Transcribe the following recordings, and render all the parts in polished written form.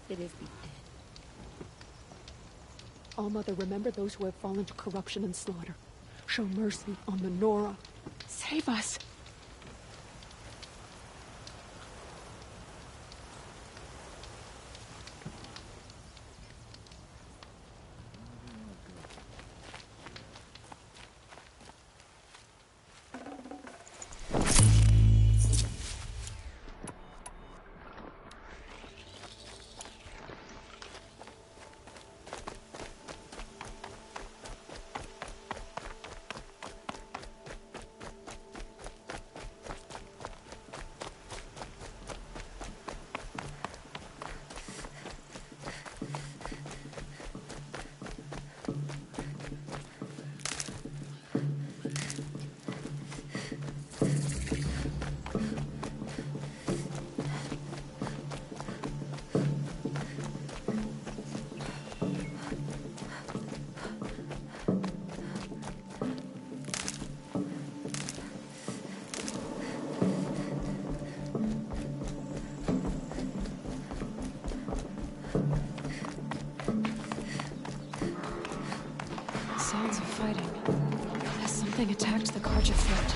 It is the end. All-Mother, remember those who have fallen to corruption and slaughter. Show mercy on the Nora. Save us! Sounds of fighting. Has something attacked the Carja fort?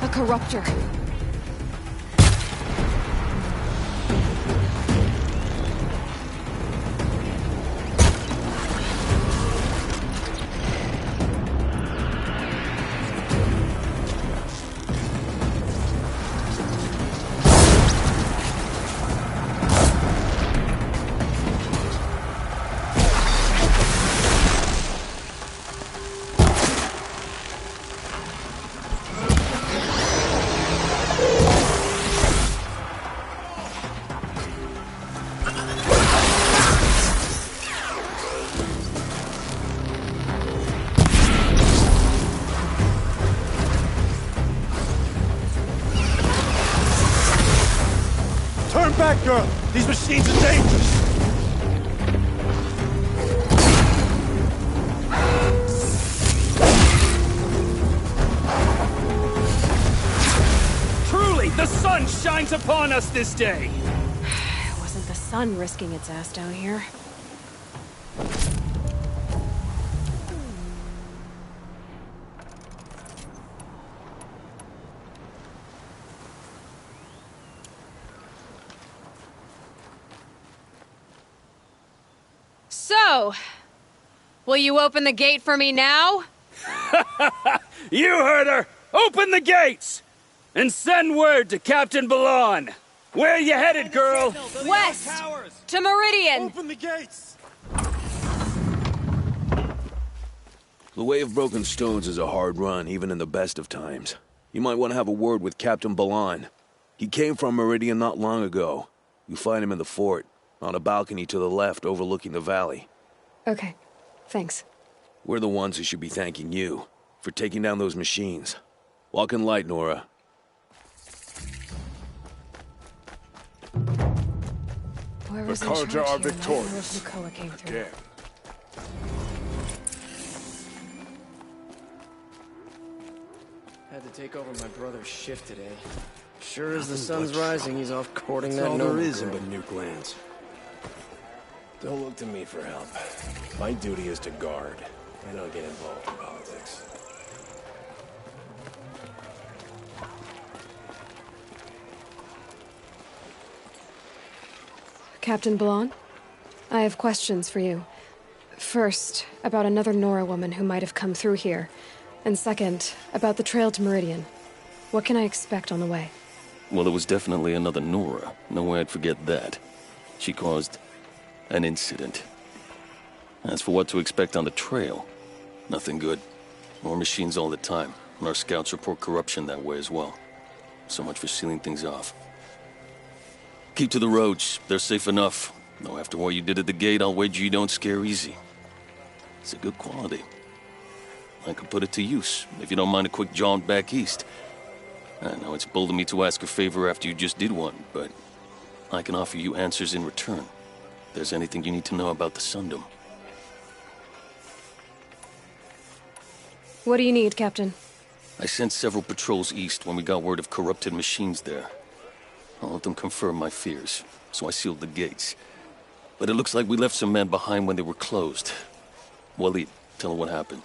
A corruptor. Back, girl! These machines are dangerous! Truly, the sun shines upon us this day! It wasn't the sun risking its ass down here. So, will you open the gate for me now? You heard her! Open the gates! And send word to Captain Balan! Where you headed, girl? West! To Meridian! Open the gates! The Way of Broken Stones is a hard run, even in the best of times. You might want to have a word with Captain Balan. He came from Meridian not long ago. You find him in the fort, on a balcony to the left overlooking the valley. Okay, thanks. We're the ones who should be thanking you for taking down those machines. Walk in light, Nora. Whoever's The in Carja charge are here might know if victorious. Nakoa came through. Again. Had to take over my brother's shift today. Sure as the sun's rising, he's off courting That's that all noble there is girl. in but nuke lands. Don't look to me for help. My duty is to guard. I don't get involved in politics. Captain Balan, I have questions for you. First, about another Nora woman who might have come through here. And second, about the trail to Meridian. What can I expect on the way? Well, it was definitely another Nora. No way I'd forget that. She caused an incident. As for what to expect on the trail, nothing good. More machines all the time, and our scouts report corruption that way as well. So much for sealing things off. Keep to the roads. They're safe enough. Though after what you did at the gate, I'll wager you don't scare easy. It's a good quality. I could put it to use, if you don't mind a quick jaunt back east. I know it's bold of me to ask a favor after you just did one, but I can offer you answers in return. If there's anything you need to know about the Sundom. What do you need, Captain? I sent several patrols east when we got word of corrupted machines there. All of them confirmed my fears, so I sealed the gates. But it looks like we left some men behind when they were closed. Waleed, tell her what happened.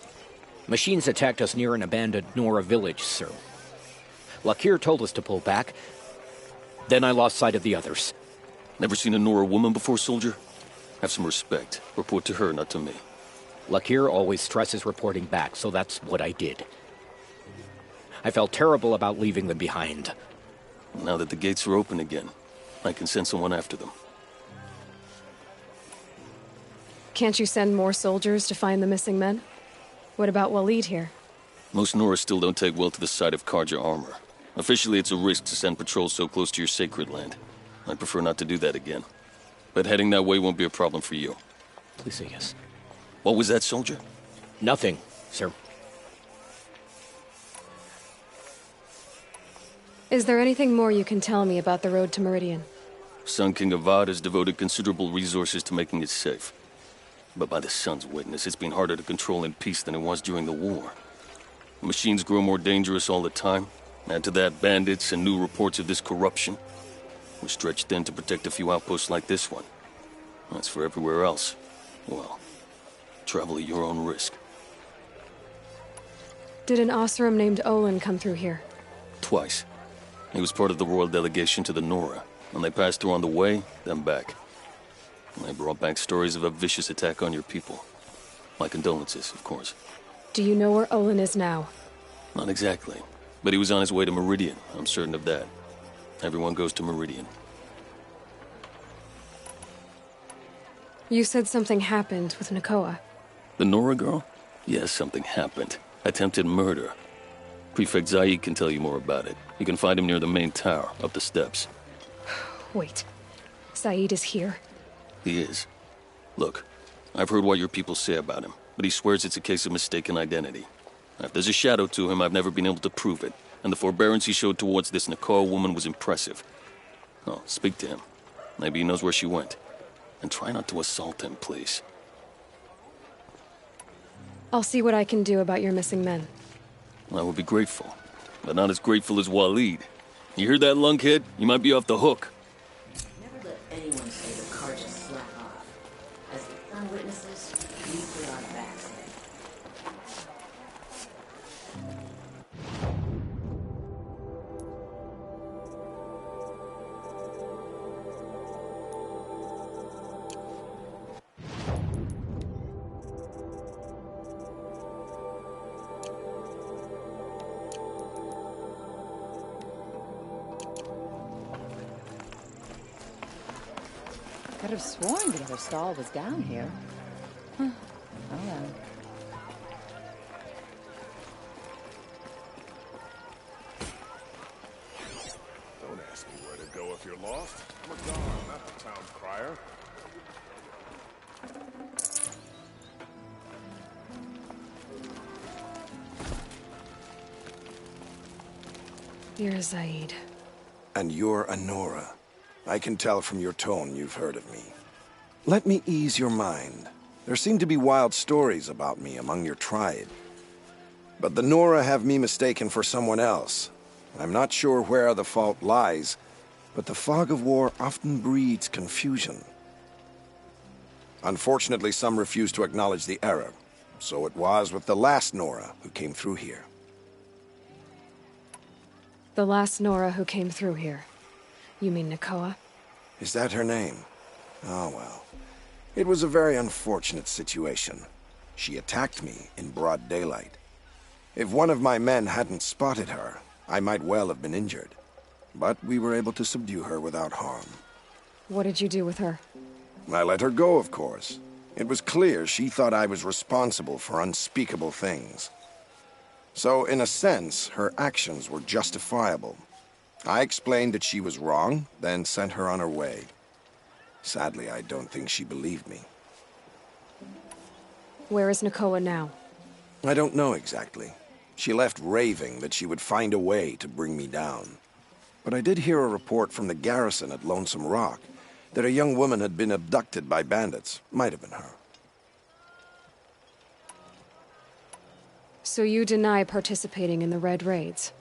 Machines attacked us near an abandoned Nora village, sir. Lakir told us to pull back. Then I lost sight of the others. Never seen a Nora woman before, soldier? Have some respect. Report to her, not to me. Lakir always stresses reporting back, so that's what I did. I felt terrible about leaving them behind. Now that the gates are open again, I can send someone after them. Can't you send more soldiers to find the missing men? What about Waleed here? Most Nora still don't take well to the sight of Carja armor. Officially, it's a risk to send patrols so close to your sacred land. I'd prefer not to do that again. But heading that way won't be a problem for you. Please say yes. What was that, soldier? Nothing, sir. Is there anything more you can tell me about the road to Meridian? Sun King Avad has devoted considerable resources to making it safe. But by the Sun's witness, it's been harder to control in peace than it was during the war. Machines grow more dangerous all the time. Add to that bandits and new reports of this corruption. We're stretched thin to protect a few outposts like this one. As for everywhere else, well, travel at your own risk. Did an Oseram named Olin come through here? Twice. He was part of the royal delegation to the Nora, and they passed through on the way, then back. And they brought back stories of a vicious attack on your people. My condolences, of course. Do you know where Olin is now? Not exactly, but he was on his way to Meridian, I'm certain of that. Everyone goes to Meridian. You said something happened with Nakoa. The Nora girl? Yes, something happened. Attempted murder. Prefect Zaid can tell you more about it. You can find him near the main tower, up the steps. Wait. Saeed is here? He is. Look, I've heard what your people say about him, but he swears it's a case of mistaken identity. If there's a shadow to him, I've never been able to prove it, and the forbearance he showed towards this Nakoa woman was impressive. Oh, speak to him. Maybe he knows where she went. And try not to assault him, please. I'll see what I can do about your missing men. I would be grateful, but not as grateful as Waleed. You hear that, lunkhead? You might be off the hook. Never let anyone say the Carja slack off. As the sun witnesses, we put our backs in. Could have sworn the other stall was down here. Huh. Oh well. Don't ask me where to go if you're lost. I'm a guard, not the town crier. You're Zaid. And you're a Nora. I can tell from your tone you've heard of me. Let me ease your mind. There seem to be wild stories about me among your tribe. But the Nora have me mistaken for someone else. I'm not sure where the fault lies, but the fog of war often breeds confusion. Unfortunately, some refuse to acknowledge the error. So it was with the last Nora who came through here. The last Nora who came through here. You mean Nakoa? Is that her name? Oh, well. It was a very unfortunate situation. She attacked me in broad daylight. If one of my men hadn't spotted her, I might well have been injured. But we were able to subdue her without harm. What did you do with her? I let her go, of course. It was clear she thought I was responsible for unspeakable things. So, in a sense, her actions were justifiable. I explained that she was wrong, then sent her on her way. Sadly, I don't think she believed me. Where is Nakoa now? I don't know exactly. She left raving that she would find a way to bring me down. But I did hear a report from the garrison at Lonesome Rock that a young woman had been abducted by bandits. Might have been her. So you deny participating in the Red Raids?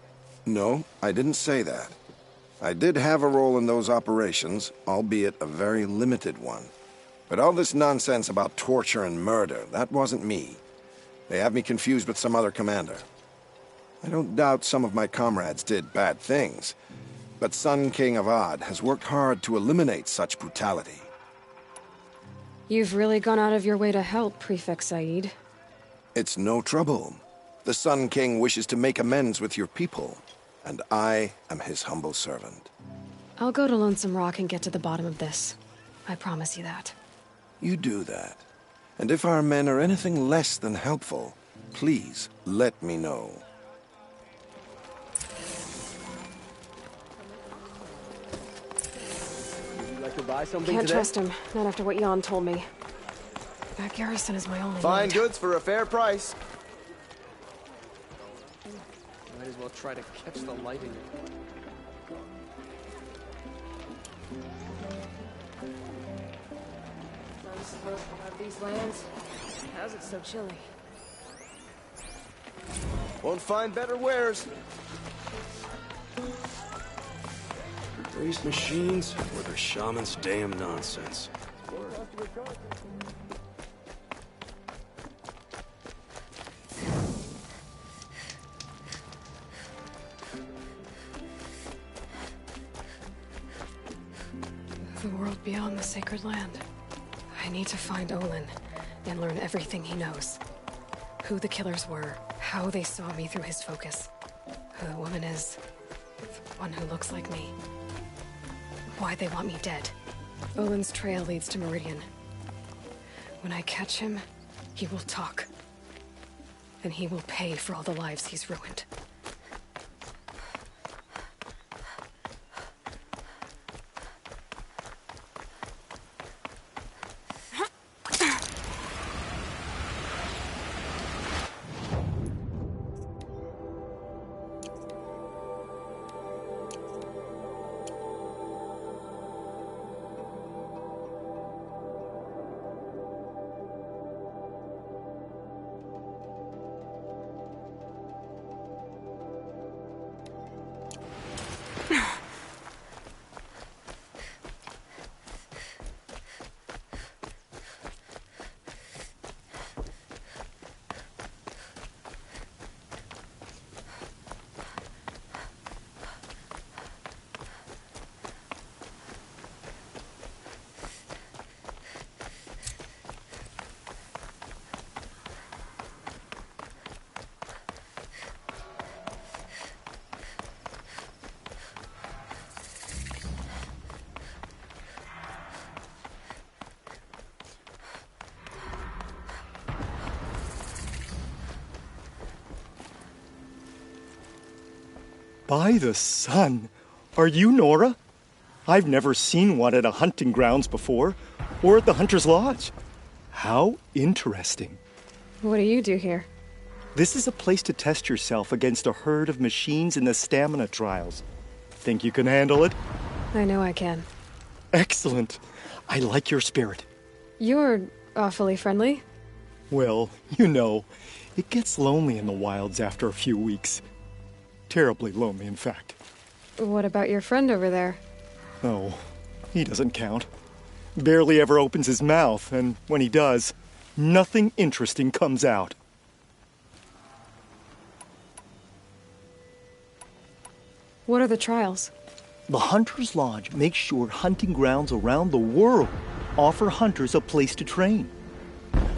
No, I didn't say that. I did have a role in those operations, albeit a very limited one. But all this nonsense about torture and murder, that wasn't me. They have me confused with some other commander. I don't doubt some of my comrades did bad things, but Sun King of Odd has worked hard to eliminate such brutality. You've really gone out of your way to help, Prefect Said. It's no trouble. The Sun King wishes to make amends with your people, and I am his humble servant. I'll go to Lonesome Rock and get to the bottom of this. I promise you that. You do that. And if our men are anything less than helpful, please let me know. Would you like to buy something Can't today? trust him, not after what Jan told me. That garrison is my only Fine need. goods for a fair price. Might as well try to catch the lighting. I'm supposed to have these lands. How's it so chilly? Won't find better wares. These machines were the shaman's damn nonsense. The world beyond the sacred land. I need to find Olin and learn everything he knows. Who the killers were, how they saw me through his focus, who the woman is, the one who looks like me, why they want me dead. Olin's trail leads to Meridian. When I catch him, he will talk. And he will pay for all the lives he's ruined. By the sun! Are you Nora? I've never seen one at a hunting grounds before, or at the Hunter's Lodge. How interesting. What do you do here? This is a place to test yourself against a herd of machines in the stamina trials. Think you can handle it? I know I can. Excellent. I like your spirit. You're awfully friendly. Well, you know, it gets lonely in the wilds after a few weeks. Terribly lonely, in fact. What about your friend over there? Oh, he doesn't count. Barely ever opens his mouth, and when he does, nothing interesting comes out. What are the trials? The Hunter's Lodge makes sure hunting grounds around the world offer hunters a place to train.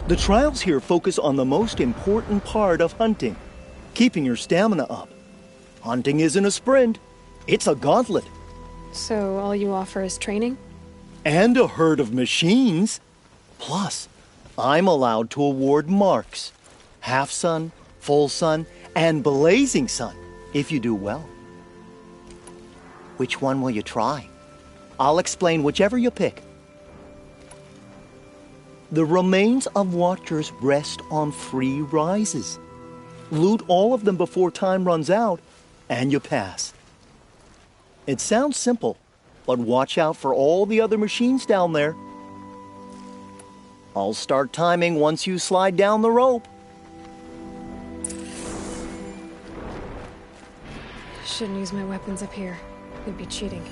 The trials here focus on the most important part of hunting, keeping your stamina up. Hunting isn't a sprint, it's a gauntlet. So all you offer is training? And a herd of machines. Plus, I'm allowed to award marks. Half sun, full sun, and blazing sun, if you do well. Which one will you try? I'll explain whichever you pick. The remains of Watchers rest on 3 rises. Loot all of them before time runs out, and you pass. It sounds simple, but watch out for all the other machines down there. I'll start timing once you slide down the rope. shouldn't use my weapons up here. It'd be cheating.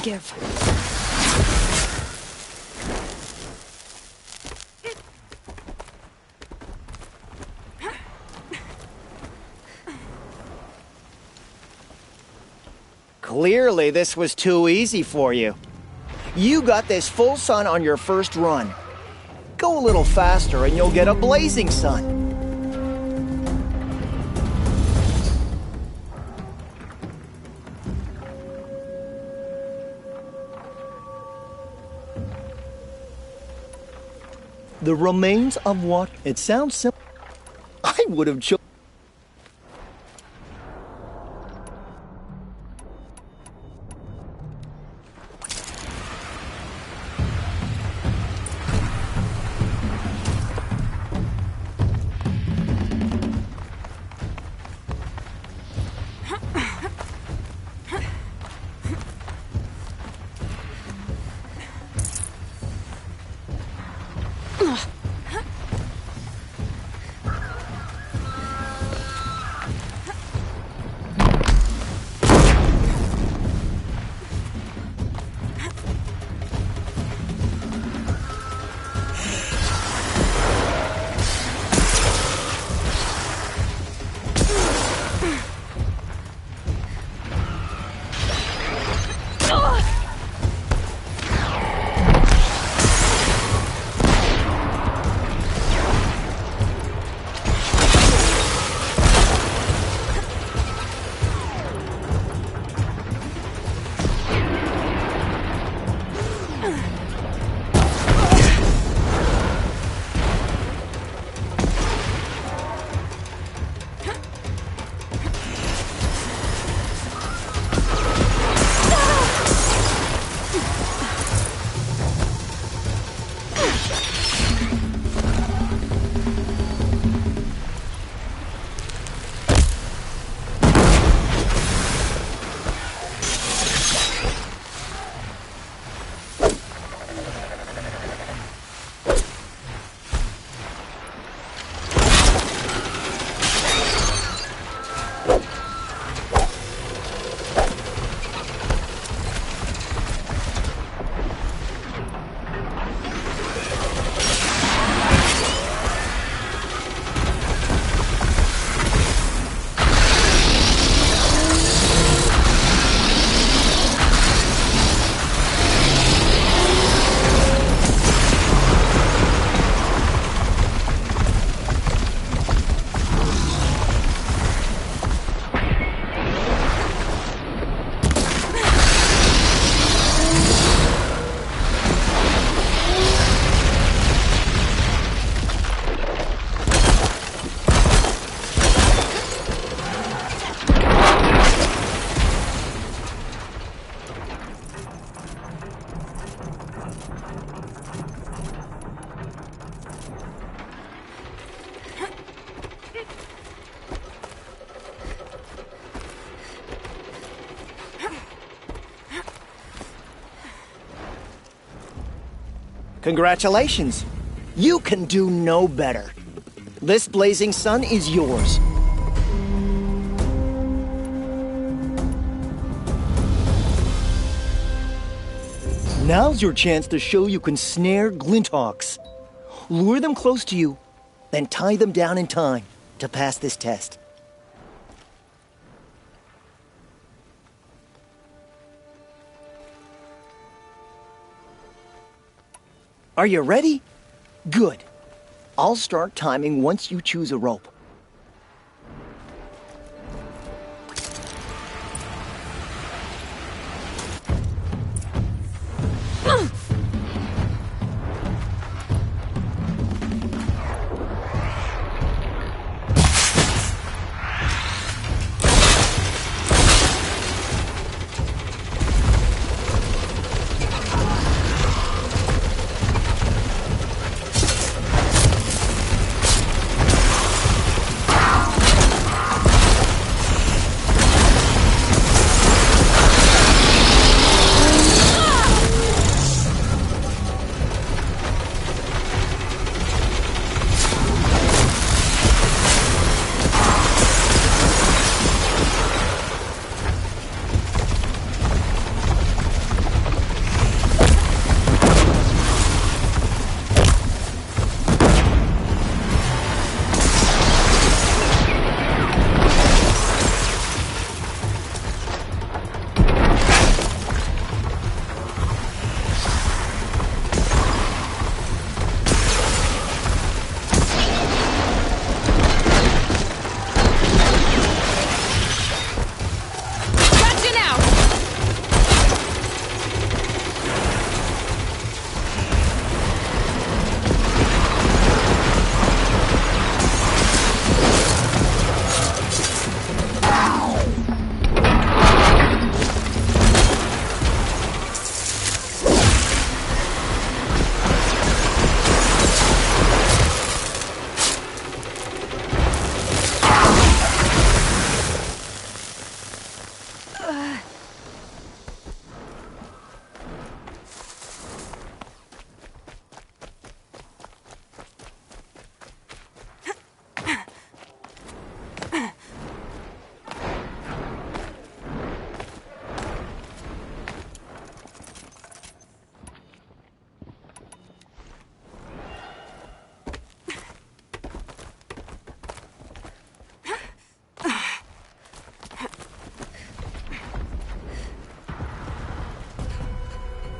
Give. Clearly, this was too easy for you. You got this full sun on your first run. Go a little faster and you'll get a blazing sun. The remains of what? It sounds simple. I would have chosen. Congratulations. You can do no better. This blazing sun is yours. Now's your chance to show you can snare Glinthawks. Lure them close to you, then tie them down in time to pass this test. Are you ready? Good. I'll start timing once you choose a rope.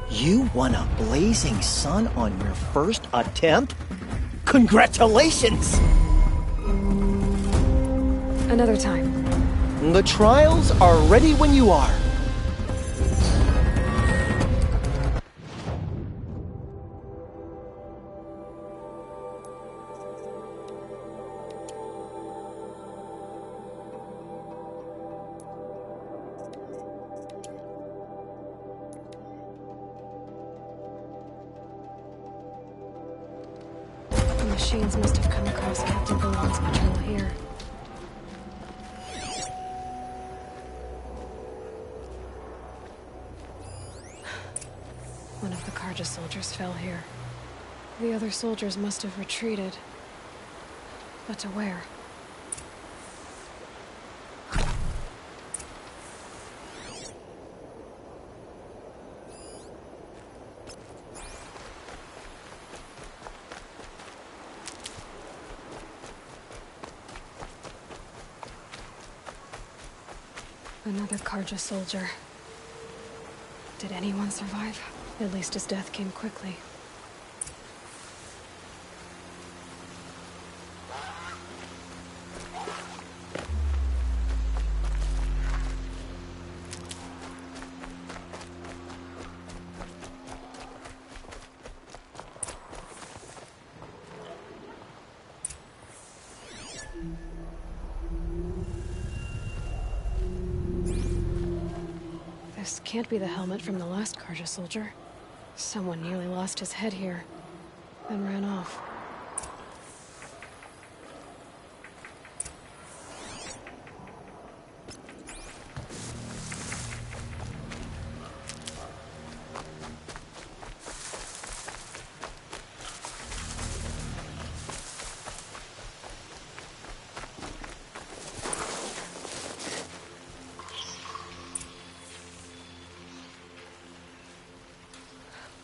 You won a blazing sun on your first attempt? Congratulations! Another time. The trials are ready when you are. The machines must have come across Captain Balon's patrol here. One of the Carja soldiers fell here. The other soldiers must have retreated. But to where? Another Carja soldier. Did anyone survive? At least his death came quickly. This can't be the helmet from the last Carja soldier. Someone nearly lost his head here, then ran off.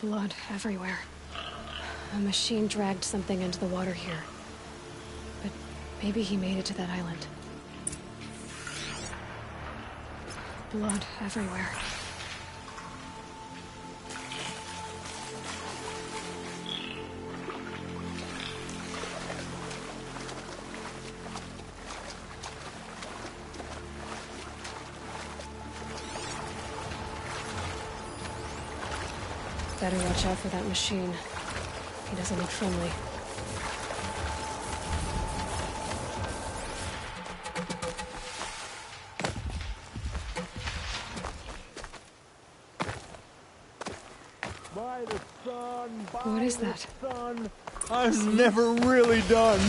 Blood everywhere. A machine dragged something into the water here. But maybe he made it to that island. Blood everywhere. Better watch out for that machine. He doesn't look friendly. By the sun, by What is that? the sun. I was never really done.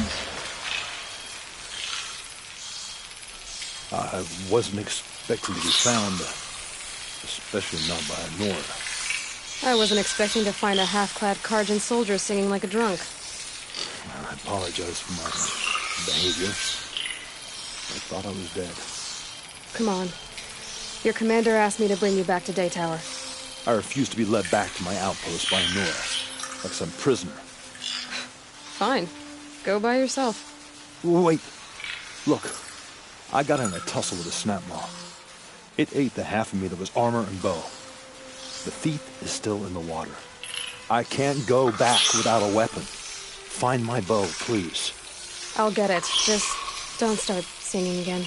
I wasn't expecting to be found, especially not by a Nora. I wasn't expecting to find a half-clad Carjan soldier singing like a drunk. I apologize for my behavior. I thought I was dead. Come on. Your commander asked me to bring you back to Daytower. I refuse to be led back to my outpost by a Nora, like some prisoner. Fine. Go by yourself. Wait. Look. I got in a tussle with a snapmaw. It ate the half of me that was armor and bow. The thief is still in the water. I can't go back without a weapon. Find my bow, please. I'll get it. Just don't start singing again.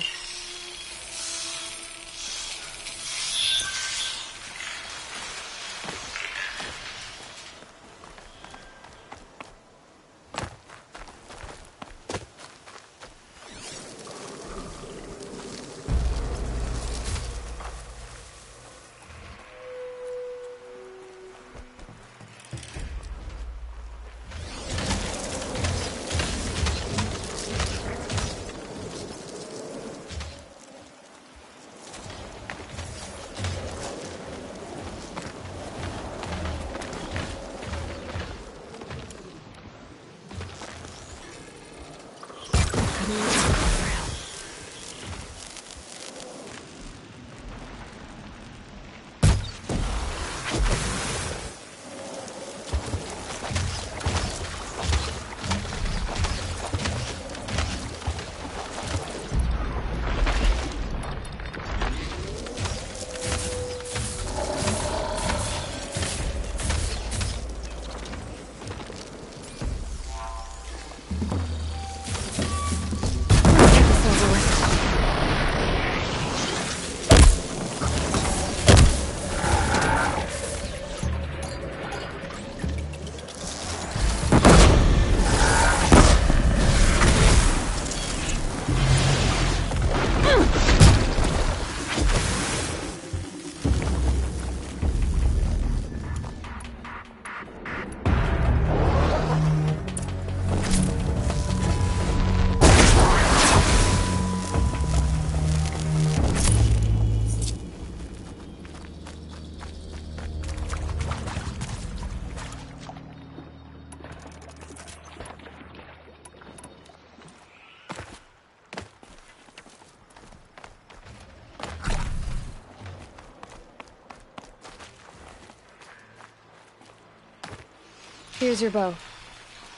Here's your bow.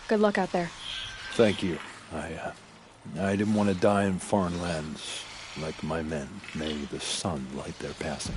Good luck out there. Thank you. I didn't want to die in foreign lands like my men. May the sun light their passing.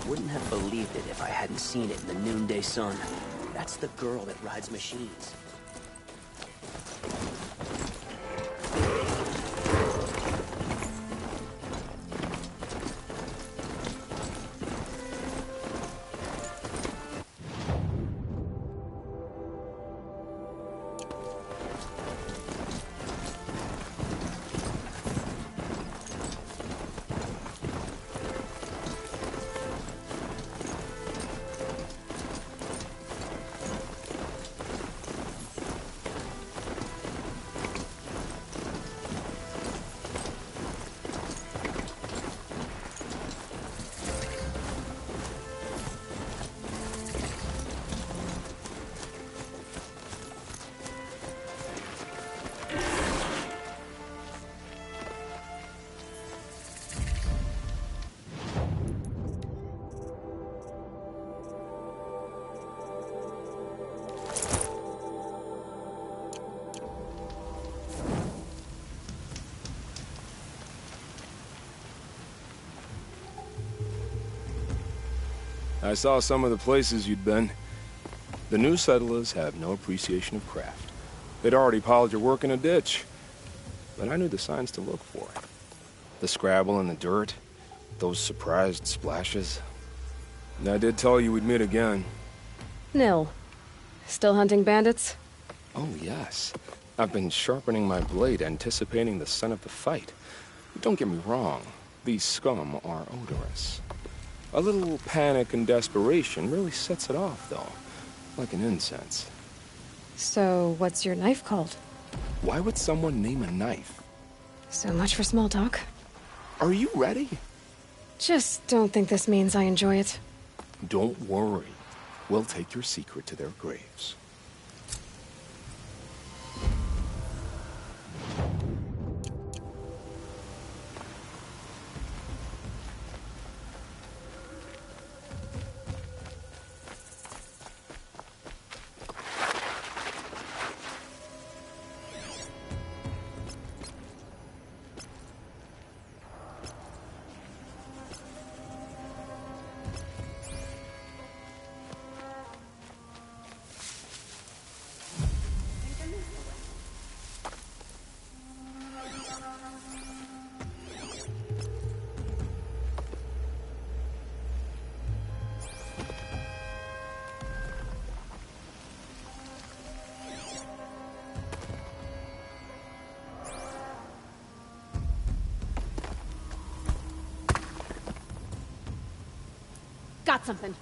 Wouldn't have believed it if I hadn't seen it in the noonday sun. That's the girl that rides machines. I saw some of the places you'd been. The new settlers have no appreciation of craft. They'd already piled your work in a ditch. But I knew the signs to look for. The scrabble in the dirt, those surprised splashes. And I did tell you we'd meet again. Nil. Still hunting bandits? Oh, yes. I've been sharpening my blade, anticipating the scent of the fight. Don't get me wrong. These scum are odorous. A little panic and desperation really sets it off, though. Like an incense. So, what's your knife called? Why would someone name a knife? So much for small talk. Are you ready? Just don't think this means I enjoy it. Don't worry. We'll take your secret to their graves. Got something.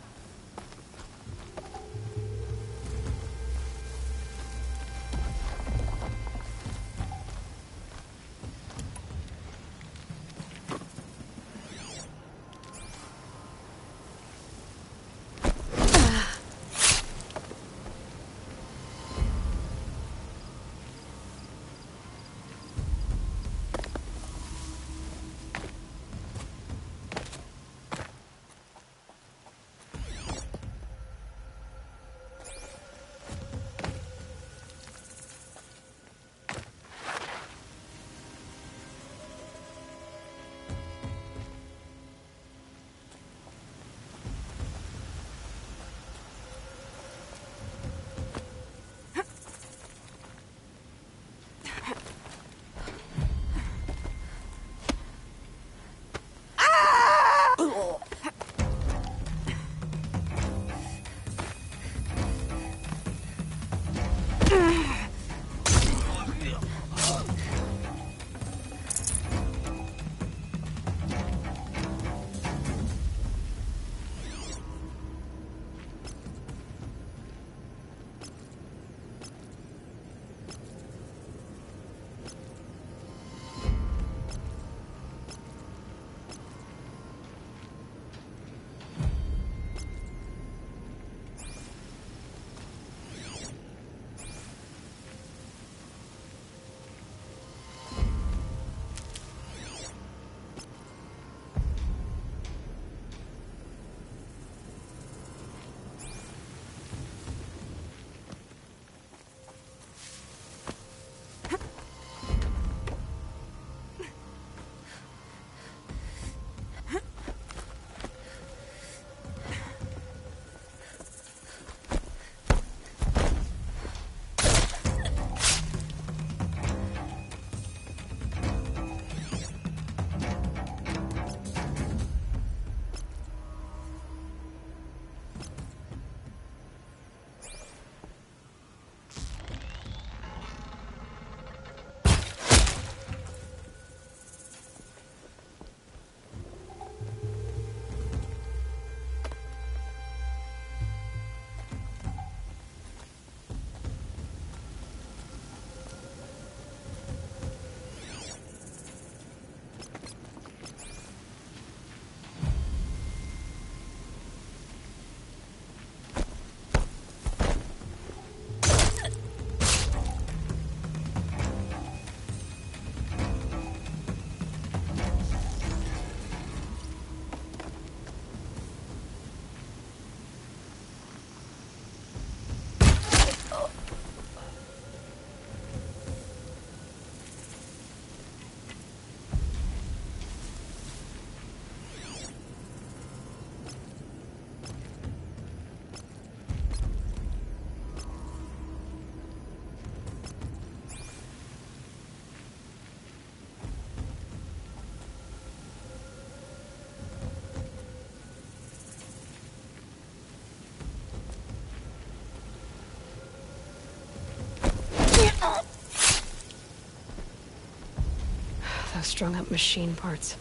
strung up machine parts.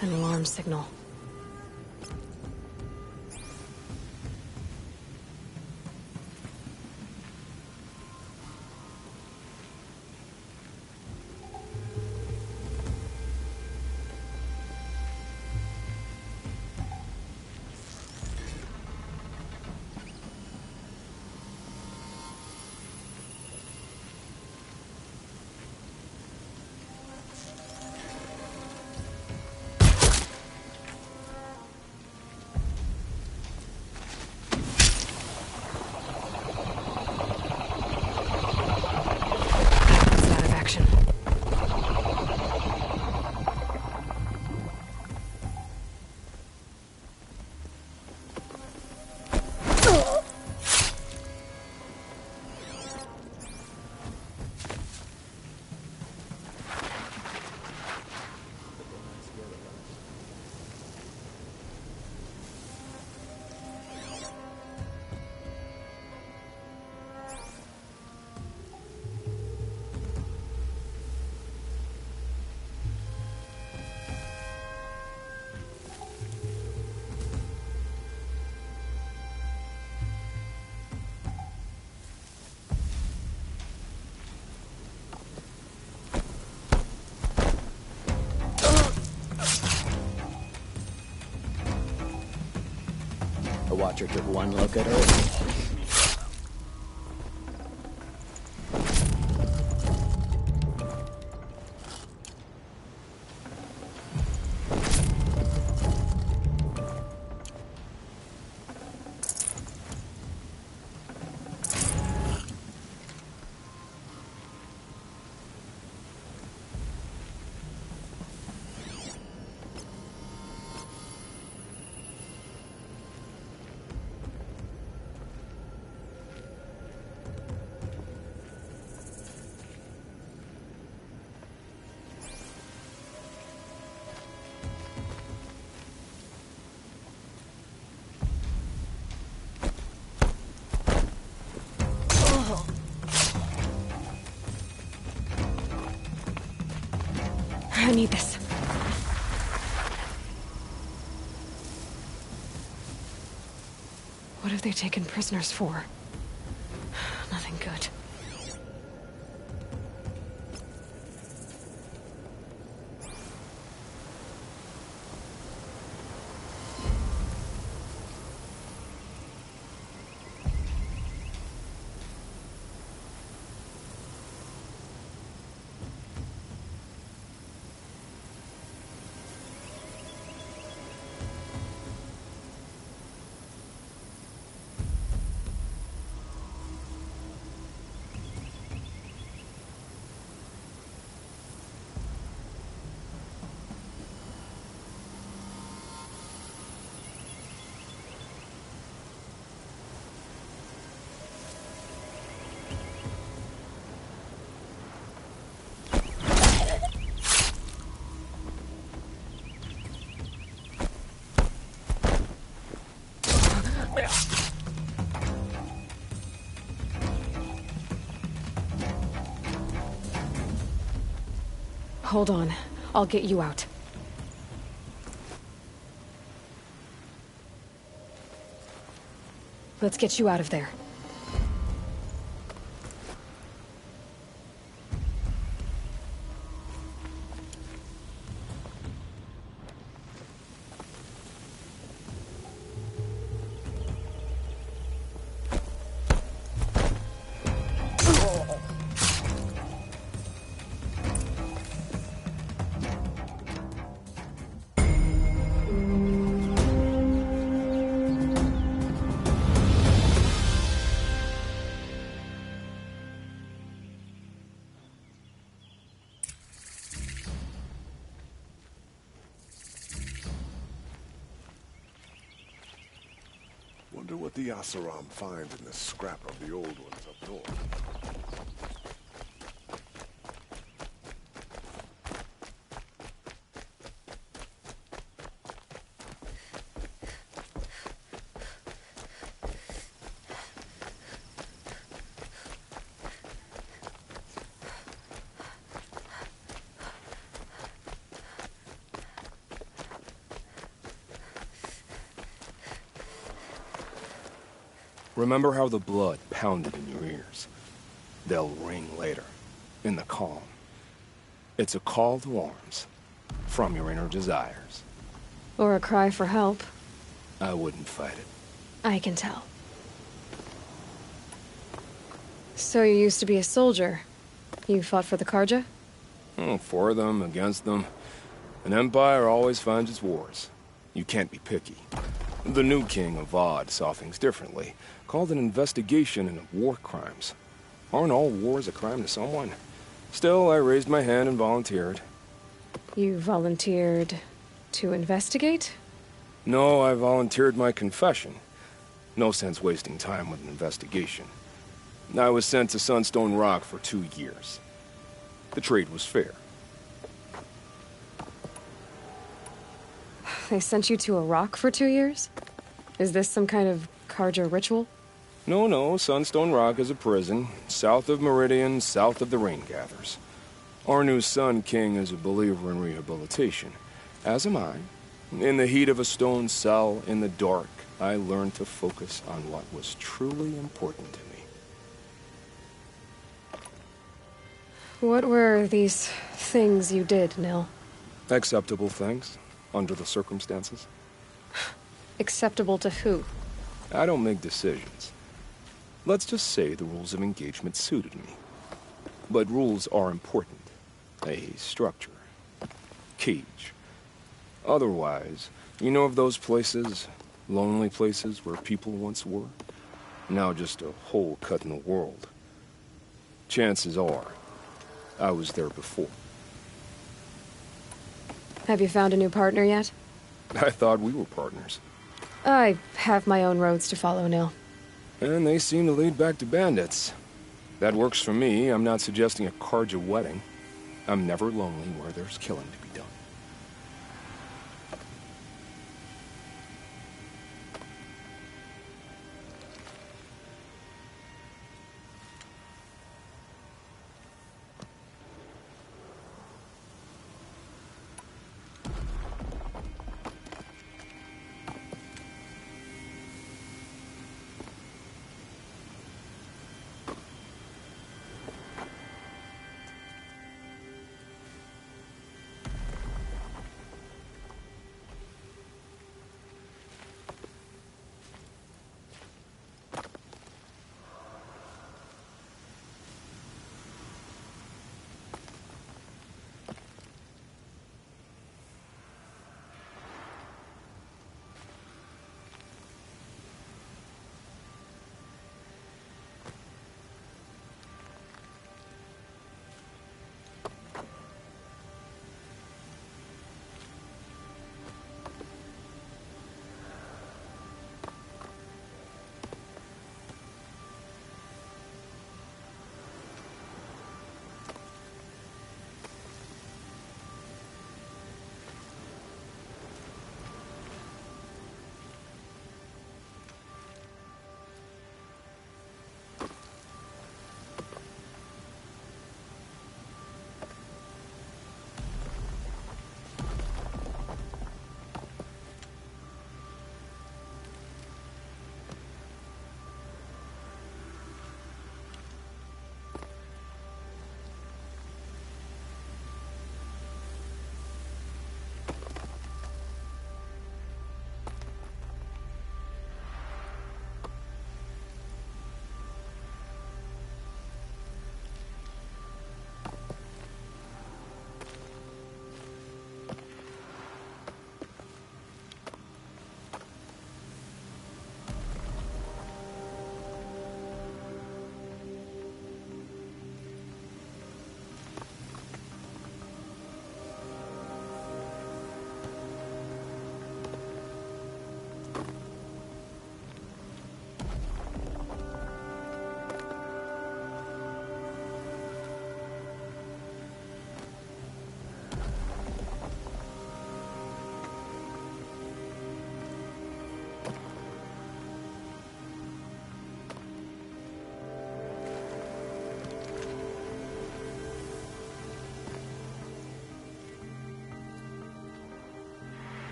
An alarm signal. The Watcher took one look at her. I need this. What have they taken prisoners for? Nothing good. Hold on. I'll get you out. Let's get you out of there. Wonder what the Asaram find in the scrap of the old ones up north. Remember how the blood pounded in your ears? They'll ring later, in the calm. It's a call to arms, from your inner desires. Or a cry for help. I wouldn't fight it. I can tell. So you used to be a soldier. You fought for the Carja? For them, against them. An empire always finds its wars. You can't be picky. The new king of Vod saw things differently. Called an investigation into war crimes. Aren't all wars a crime to someone? Still, I raised my hand and volunteered. You volunteered to investigate? No, I volunteered my confession. No sense wasting time with an investigation. I was sent to Sunstone Rock for 2 years. The trade was fair. They sent you to a rock for 2 years? Is this some kind of Carja ritual? No, Sunstone Rock is a prison, south of Meridian, south of the Rain Gathers. Our new Sun King is a believer in rehabilitation, as am I. In the heat of a stone cell, in the dark, I learned to focus on what was truly important to me. What were these things you did, Nil? Acceptable things, under the circumstances. Acceptable to who? I don't make decisions. Let's just say the rules of engagement suited me. But rules are important. A structure. Cage. Otherwise, you know of those places, lonely places where people once were? Now just a hole cut in the world. Chances are, I was there before. Have you found a new partner yet? I thought we were partners. I have my own roads to follow, Nil. And they seem to lead back to bandits. That works for me. I'm not suggesting a Carja wedding. I'm never lonely where there's killing to be done.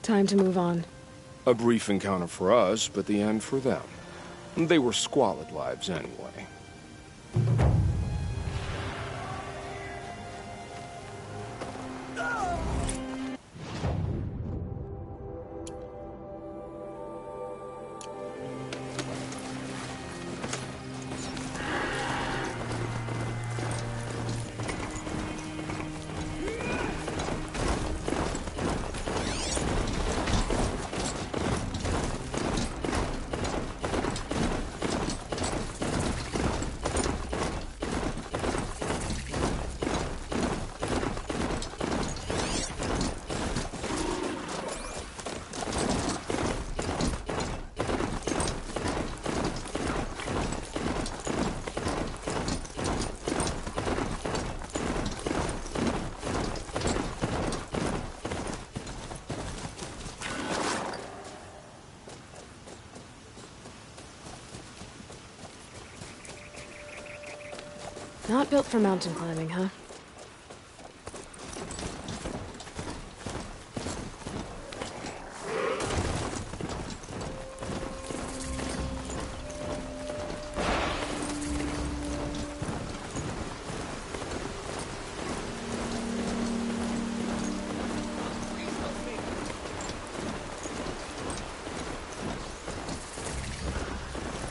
Time to move on. A brief encounter for us, but the end for them. They were squalid lives anyway. Not built for mountain climbing, huh?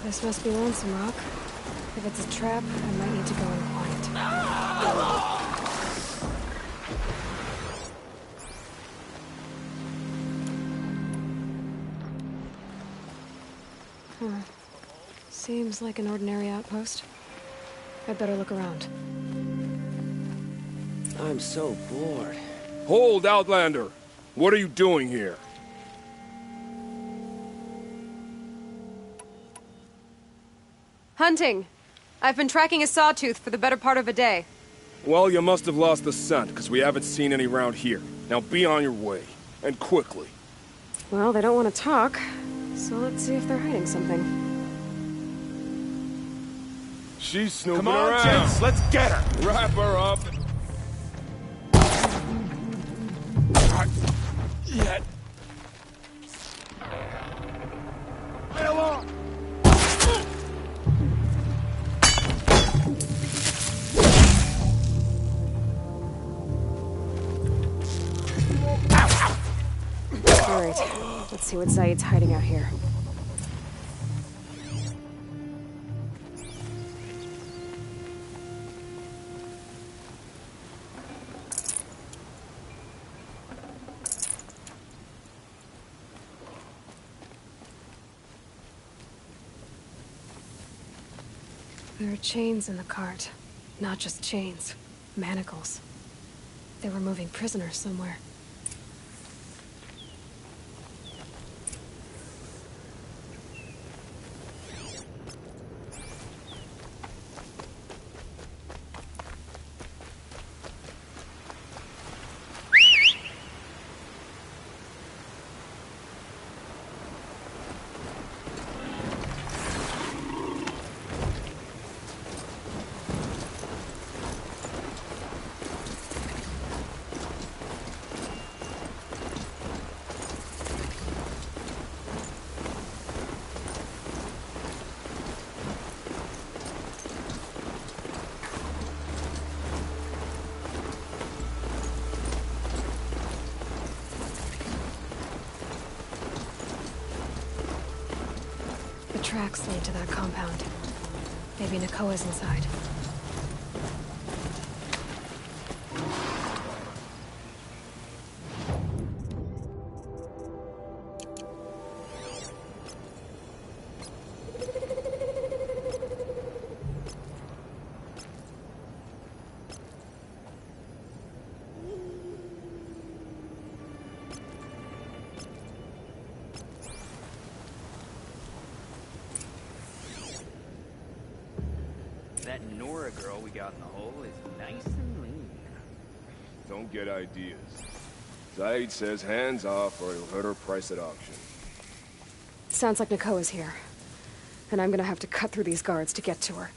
This must be Lonesome Rock. If it's a trap, I might need to go in quiet. Huh. Seems like an ordinary outpost. I'd better look around. I'm so bored. Hold, Outlander! What are you doing here? Hunting! I've been tracking a sawtooth for the better part of a day. Well, you must have lost the scent, because we haven't seen any around here. Now be on your way, and quickly. Well, they don't want to talk, so let's see if they're hiding something. She's snooping Come on, around. gents, let's get her! Wrap her up. Yet. Lay along! Alright, let's see what Zaid's hiding out here. There are chains in the cart. Not just chains. Manacles. They were moving prisoners somewhere. Tracks lead to that compound. Maybe Nakoa's inside. That Nora girl we got in the hole is nice and lean. Don't get ideas. Zaid says hands off or he'll hurt her price at auction. Sounds like Nakoa's here. And I'm gonna have to cut through these guards to get to her.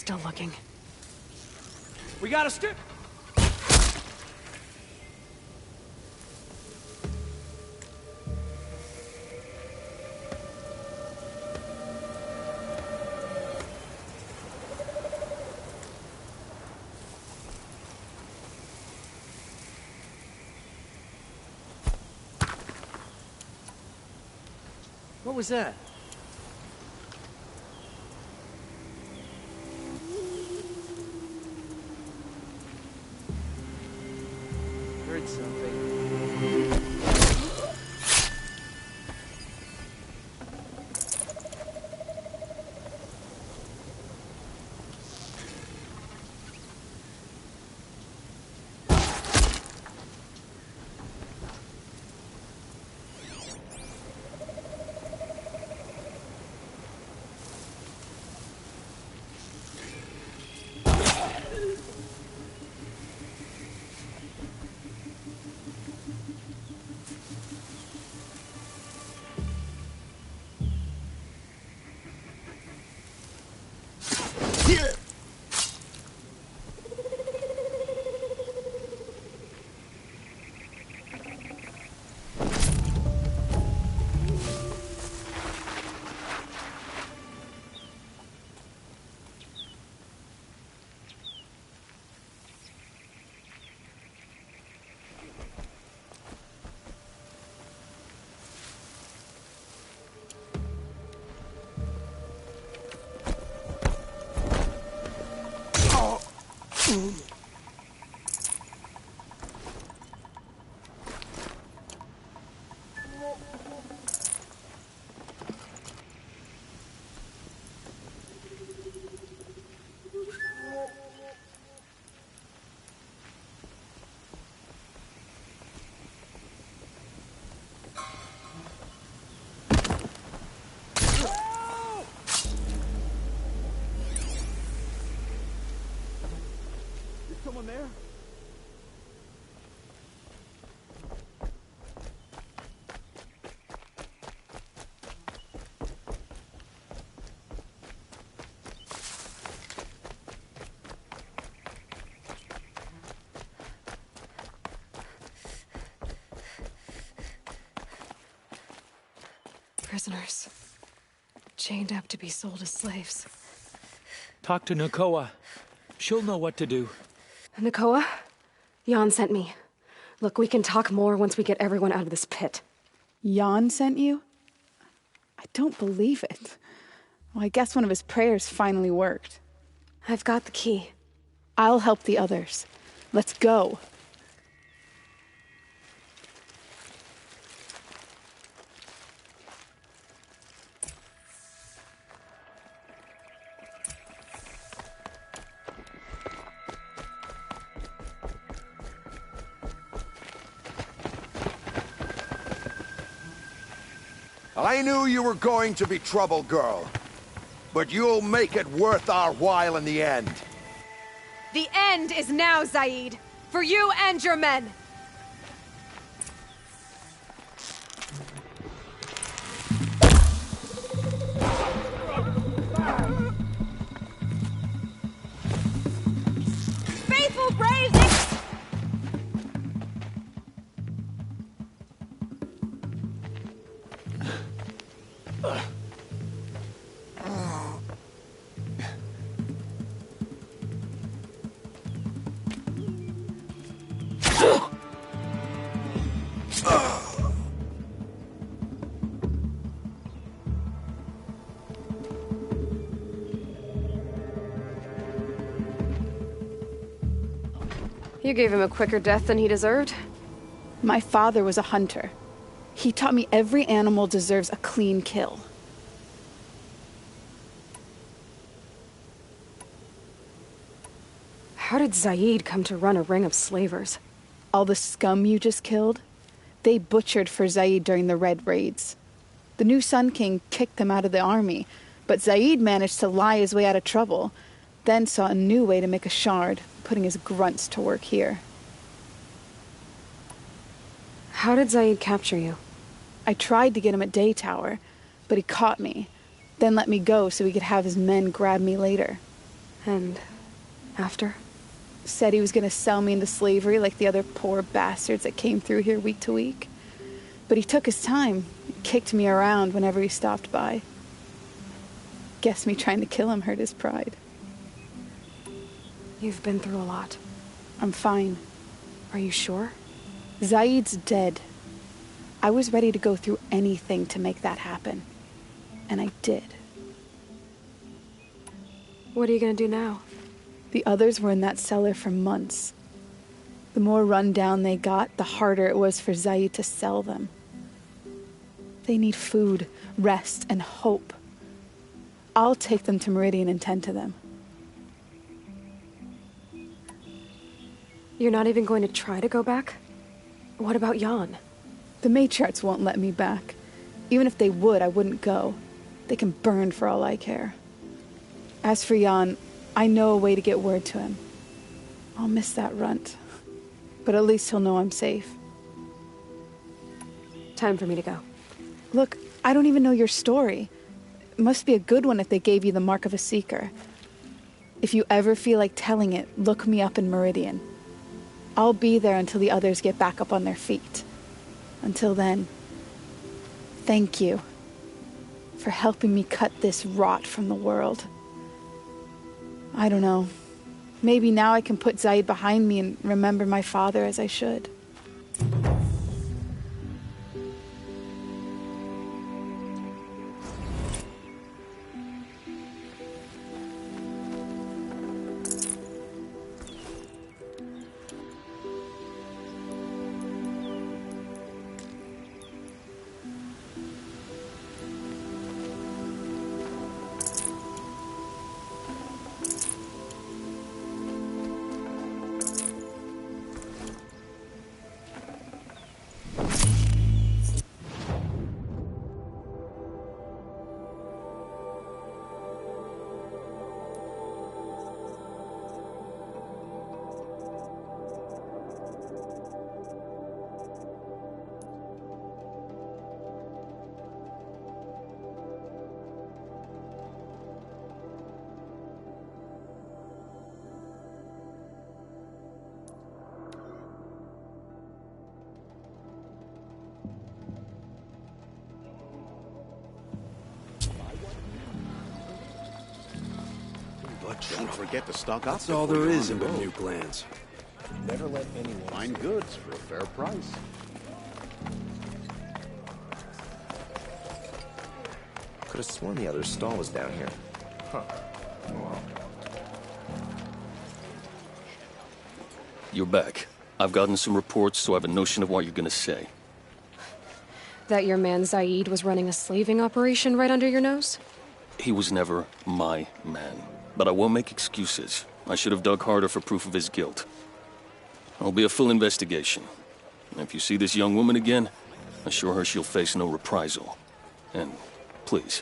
still looking. We gotta stick. What was that? Heard something. Someone there? Prisoners. Chained up to be sold as slaves. Talk to Nakoa. She'll know what to do. Nakoa? Jan sent me. Look, we can talk more once we get everyone out of this pit. Jan sent you? I don't believe it. Well, I guess one of his prayers finally worked. I've got the key. I'll help the others. Let's go. I knew you were going to be trouble, girl. But you'll make it worth our while in the end. The end is now, Zaid. For you and your men. Faithful braves! You gave him a quicker death than he deserved. My father was a hunter. He taught me every animal deserves a clean kill. How did Zaid come to run a ring of slavers? All the scum you just killed? They butchered for Zaid during the Red Raids. The new Sun King kicked them out of the army, but Zaid managed to lie his way out of trouble, then saw a new way to make a shard, putting his grunts to work here. How did Zaid capture you? I tried to get him at Day Tower, but he caught me, then let me go so he could have his men grab me later. And after? Said he was gonna sell me into slavery like the other poor bastards that came through here week to week. But he took his time, kicked me around whenever he stopped by. Guess me trying to kill him hurt his pride. You've been through a lot. I'm fine. Are you sure? Zaid's dead. I was ready to go through anything to make that happen. And I did. What are you gonna do now? The others were in that cellar for months. The more run down they got, the harder it was for Zaid to sell them. They need food, rest, and hope. I'll take them to Meridian and tend to them. You're not even going to try to go back? What about Jan? The matriarchs won't let me back. Even if they would, I wouldn't go. They can burn for all I care. As for Jan, I know a way to get word to him. I'll miss that runt. But at least he'll know I'm safe. Time for me to go. Look, I don't even know your story. It must be a good one if they gave you the mark of a seeker. If you ever feel like telling it, look me up in Meridian. I'll be there until the others get back up on their feet. Until then, thank you for helping me cut this rot from the world. I don't know. Maybe now I can put Zaid behind me and remember my father as I should. Don't forget to stock up. That's all there is in the new plans. Never let anyone find goods for a fair price. Could have sworn the other stall was down here. Huh. You're back. I've gotten some reports, so I have a notion of what you're gonna say. That your man Zaid was running a slaving operation right under your nose? He was never my man. But I won't make excuses. I should have dug harder for proof of his guilt. There'll be a full investigation. And if you see this young woman again, assure her she'll face no reprisal. And please,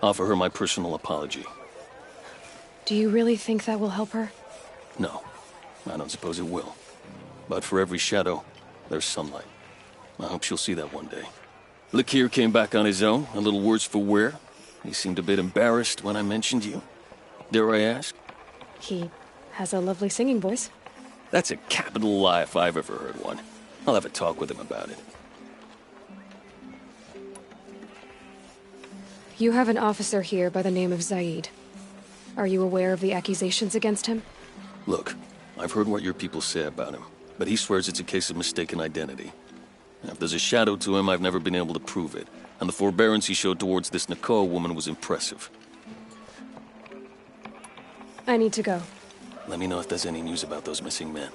offer her my personal apology. Do you really think that will help her? No, I don't suppose it will. But for every shadow, there's sunlight. I hope she'll see that one day. Lakir came back on his own, a little worse for wear. He seemed a bit embarrassed when I mentioned you. Dare I ask? He has a lovely singing voice. That's a capital lie if I've ever heard one. I'll have a talk with him about it. You have an officer here by the name of Zaid. Are you aware of the accusations against him? Look, I've heard what your people say about him, but he swears it's a case of mistaken identity. If there's a shadow to him, I've never been able to prove it, and the forbearance he showed towards this Nakoa woman was impressive. I need to go. Let me know if there's any news about those missing men.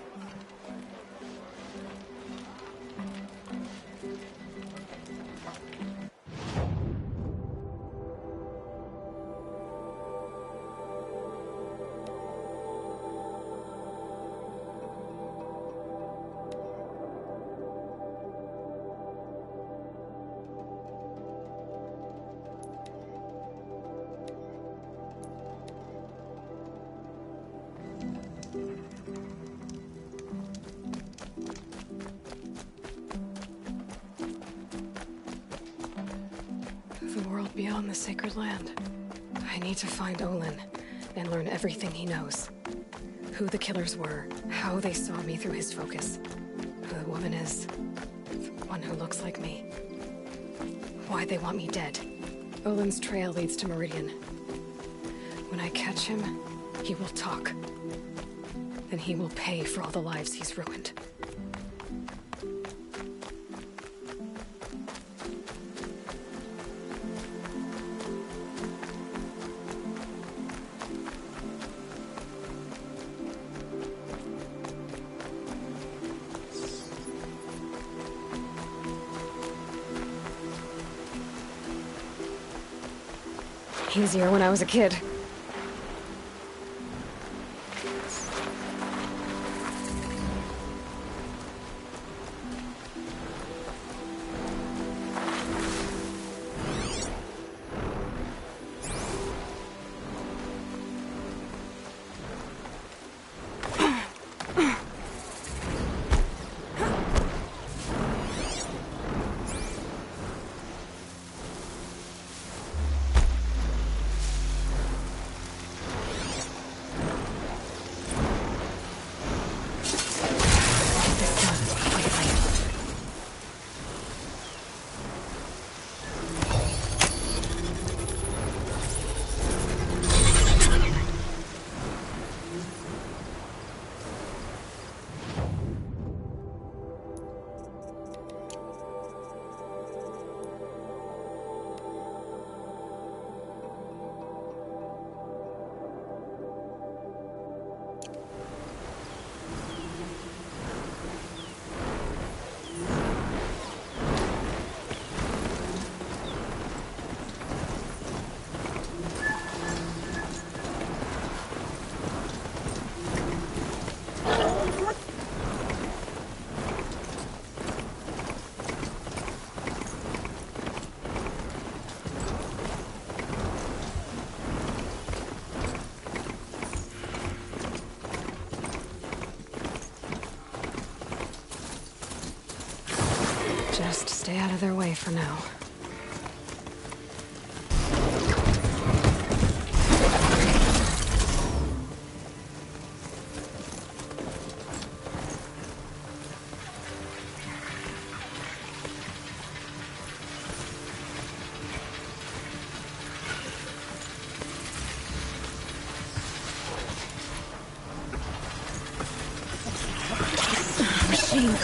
The world beyond the sacred land. I need to find Olin and learn everything he knows. Who the killers were, how they saw me through his focus, who the woman is, the one who looks like me, why they want me dead. Olin's trail leads to Meridian. When I catch him, he will talk. Then he will pay for all the lives he's ruined. Easier when I was a kid. Just stay out of their way for now. Machine.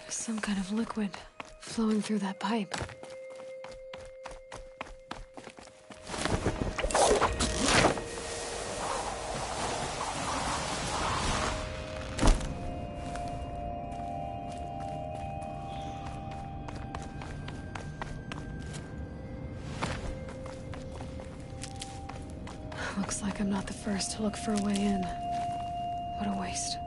Some kind of liquid flowing through that pipe. Looks like I'm not the first to look for a way in. What a waste.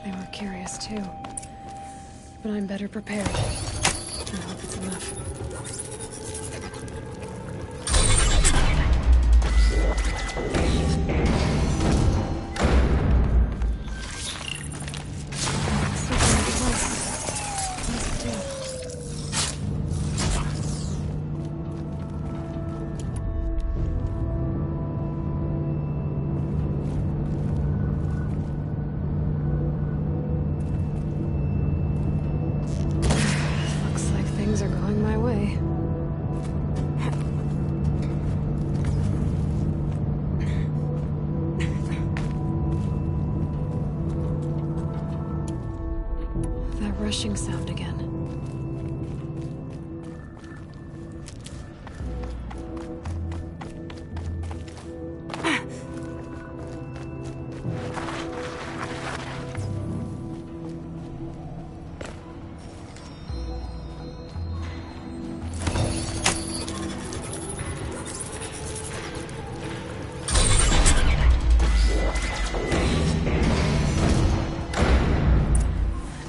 They were curious too. But I'm better prepared. I hope it's enough. Things are going my way. That rushing sound again.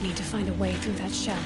Need to find a way through that shell.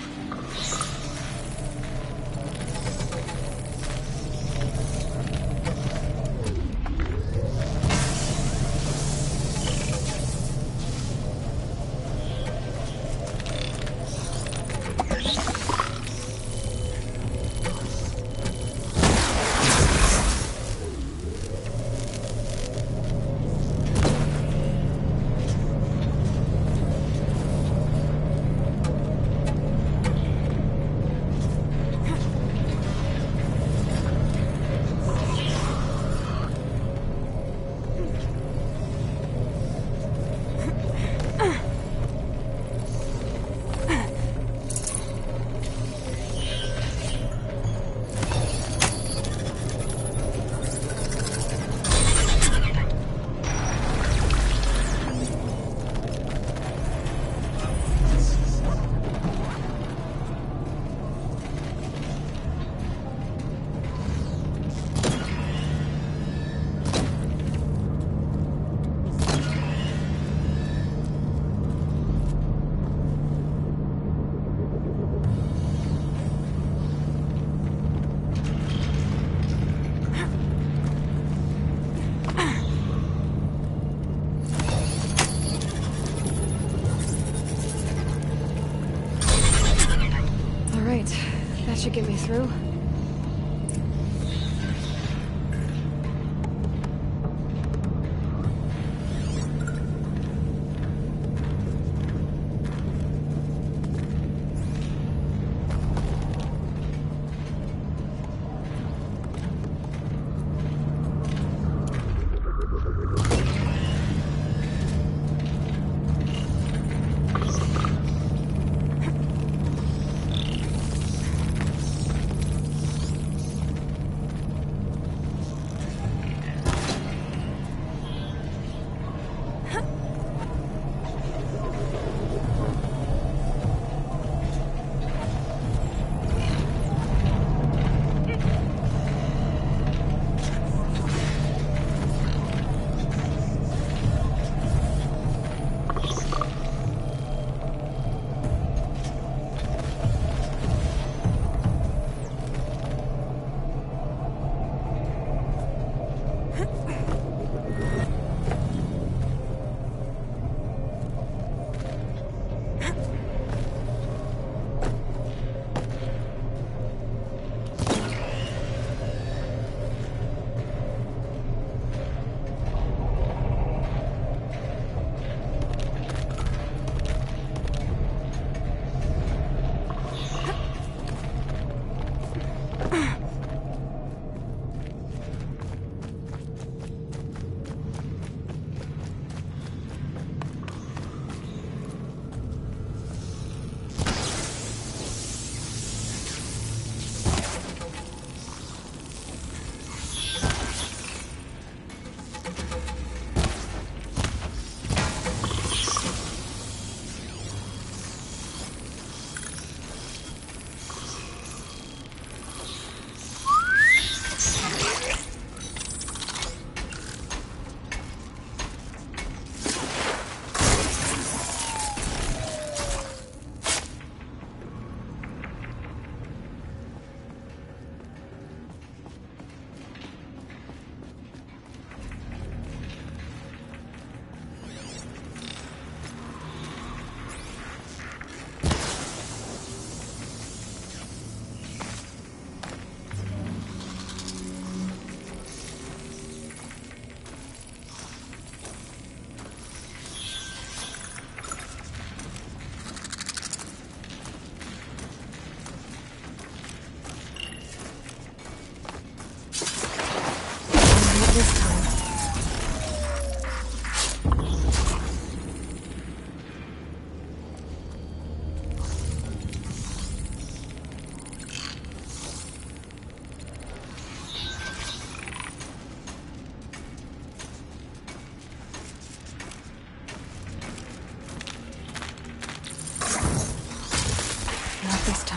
That should get me through.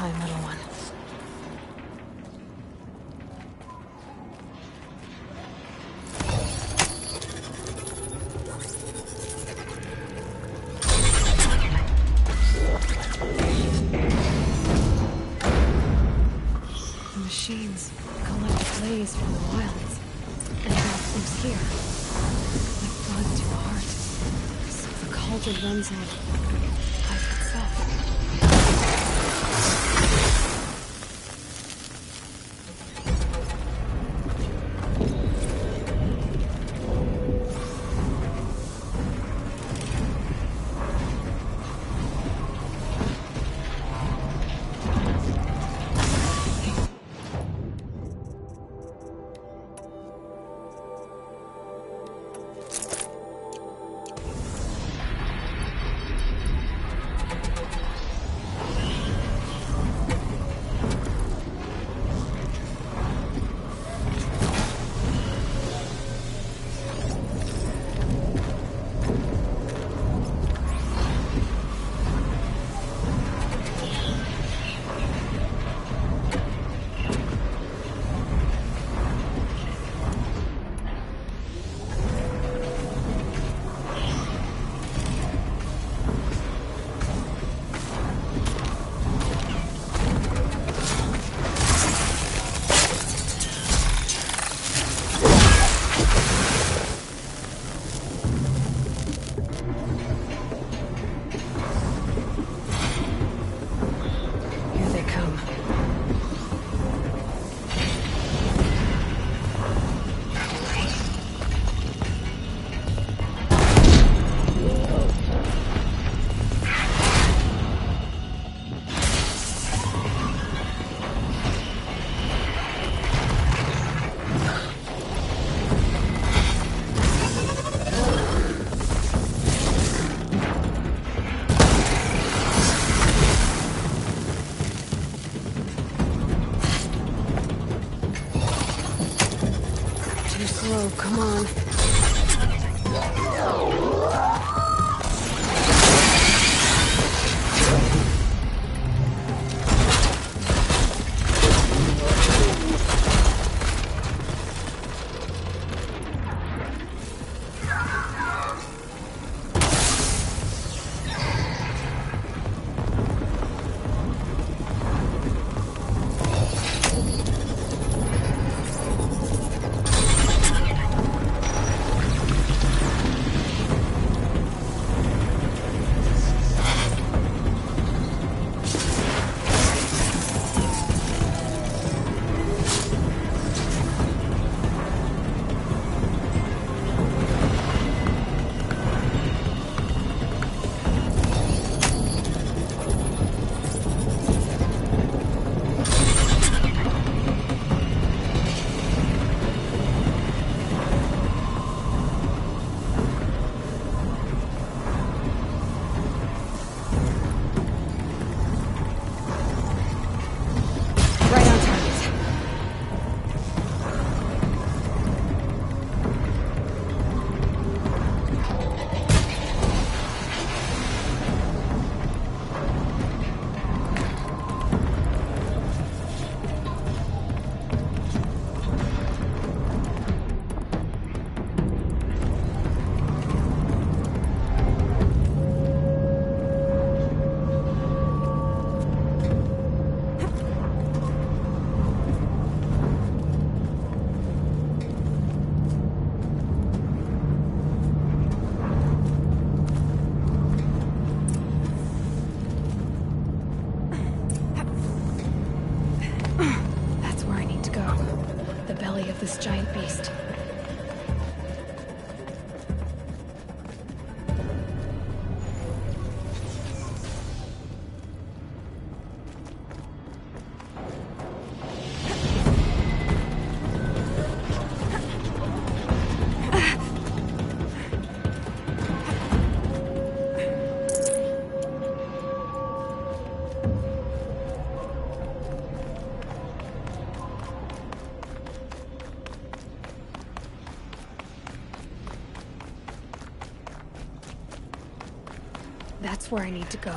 time, little one. The machines collect blaze from the wilds and drop loose here, like blood to a heart. So the cauldron runs on life itself. Oh, come on. This giant beast. That's where I need to go.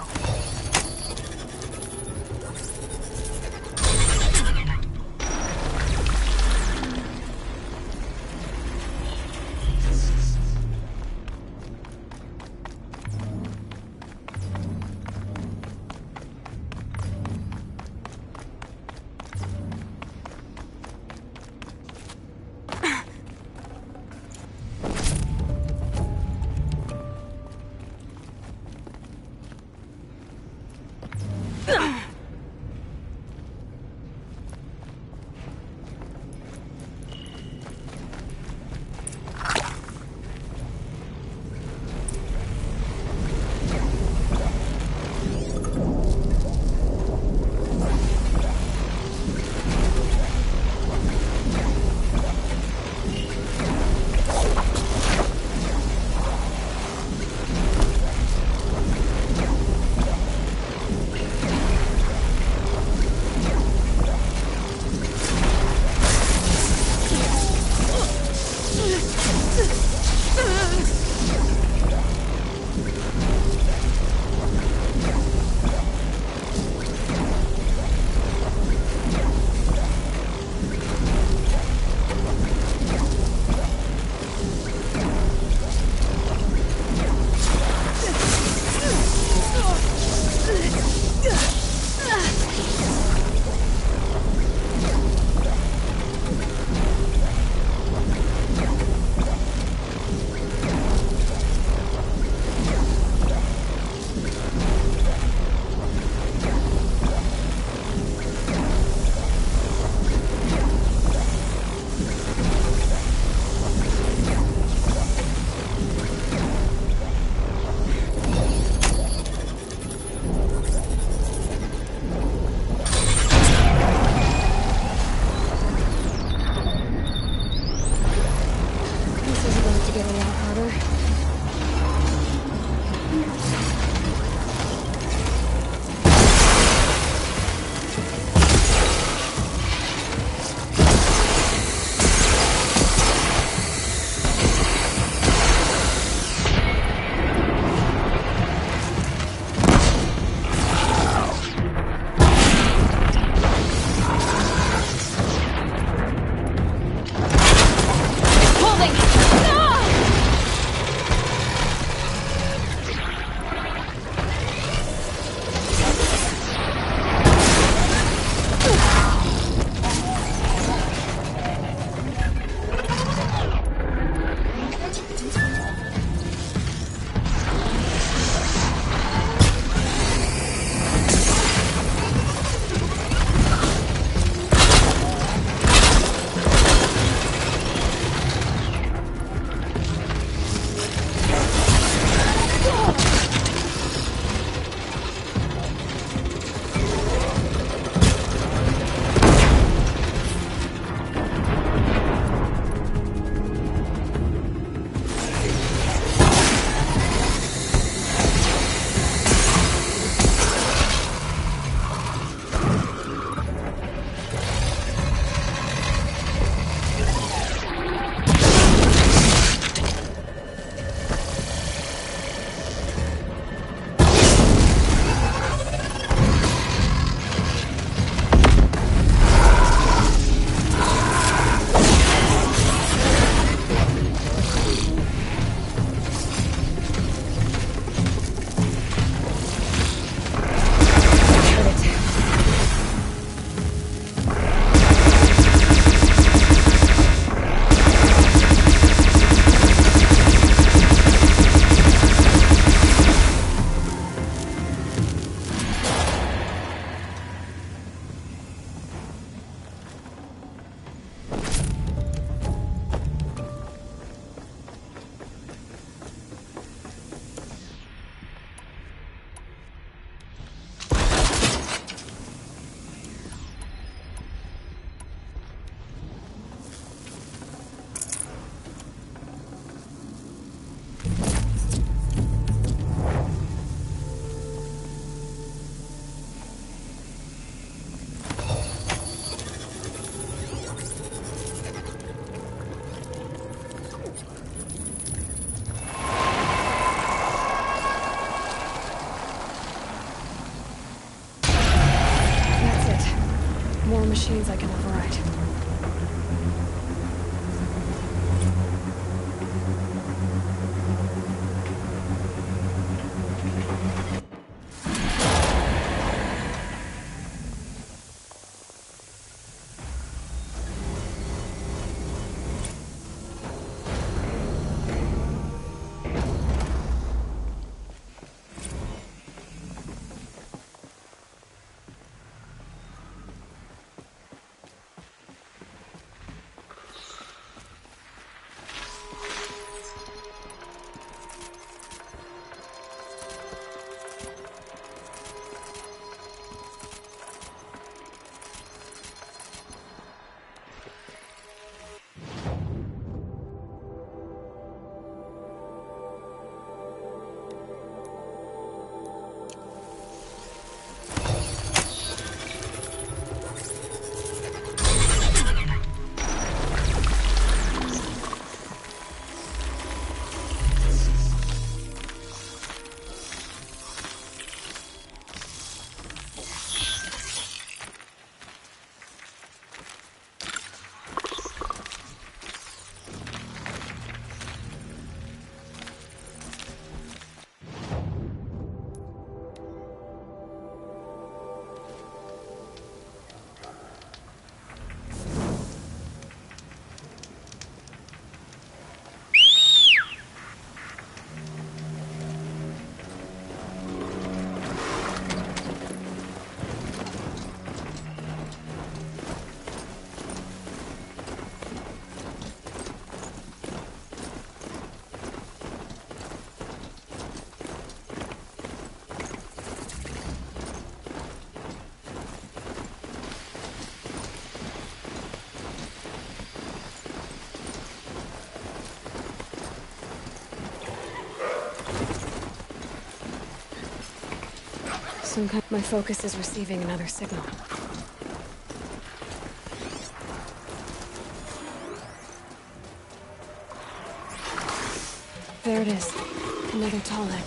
machines I can override. My focus is receiving another signal. There it is. Another tall neck.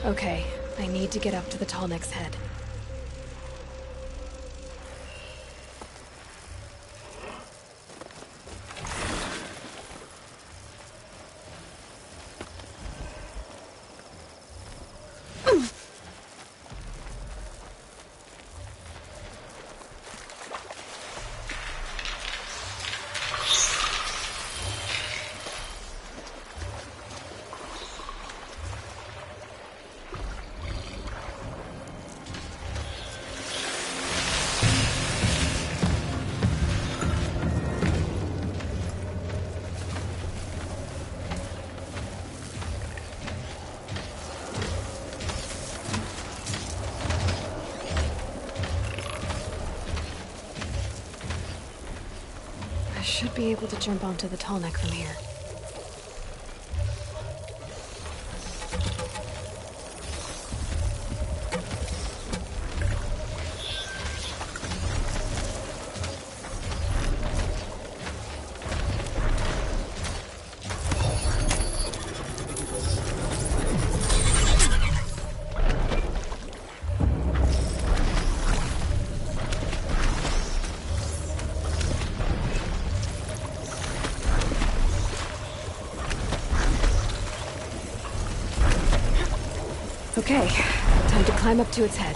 Okay, I need to get up to the tall neck's head. I should be able to jump onto the tall neck from here. Okay, time to climb up to its head.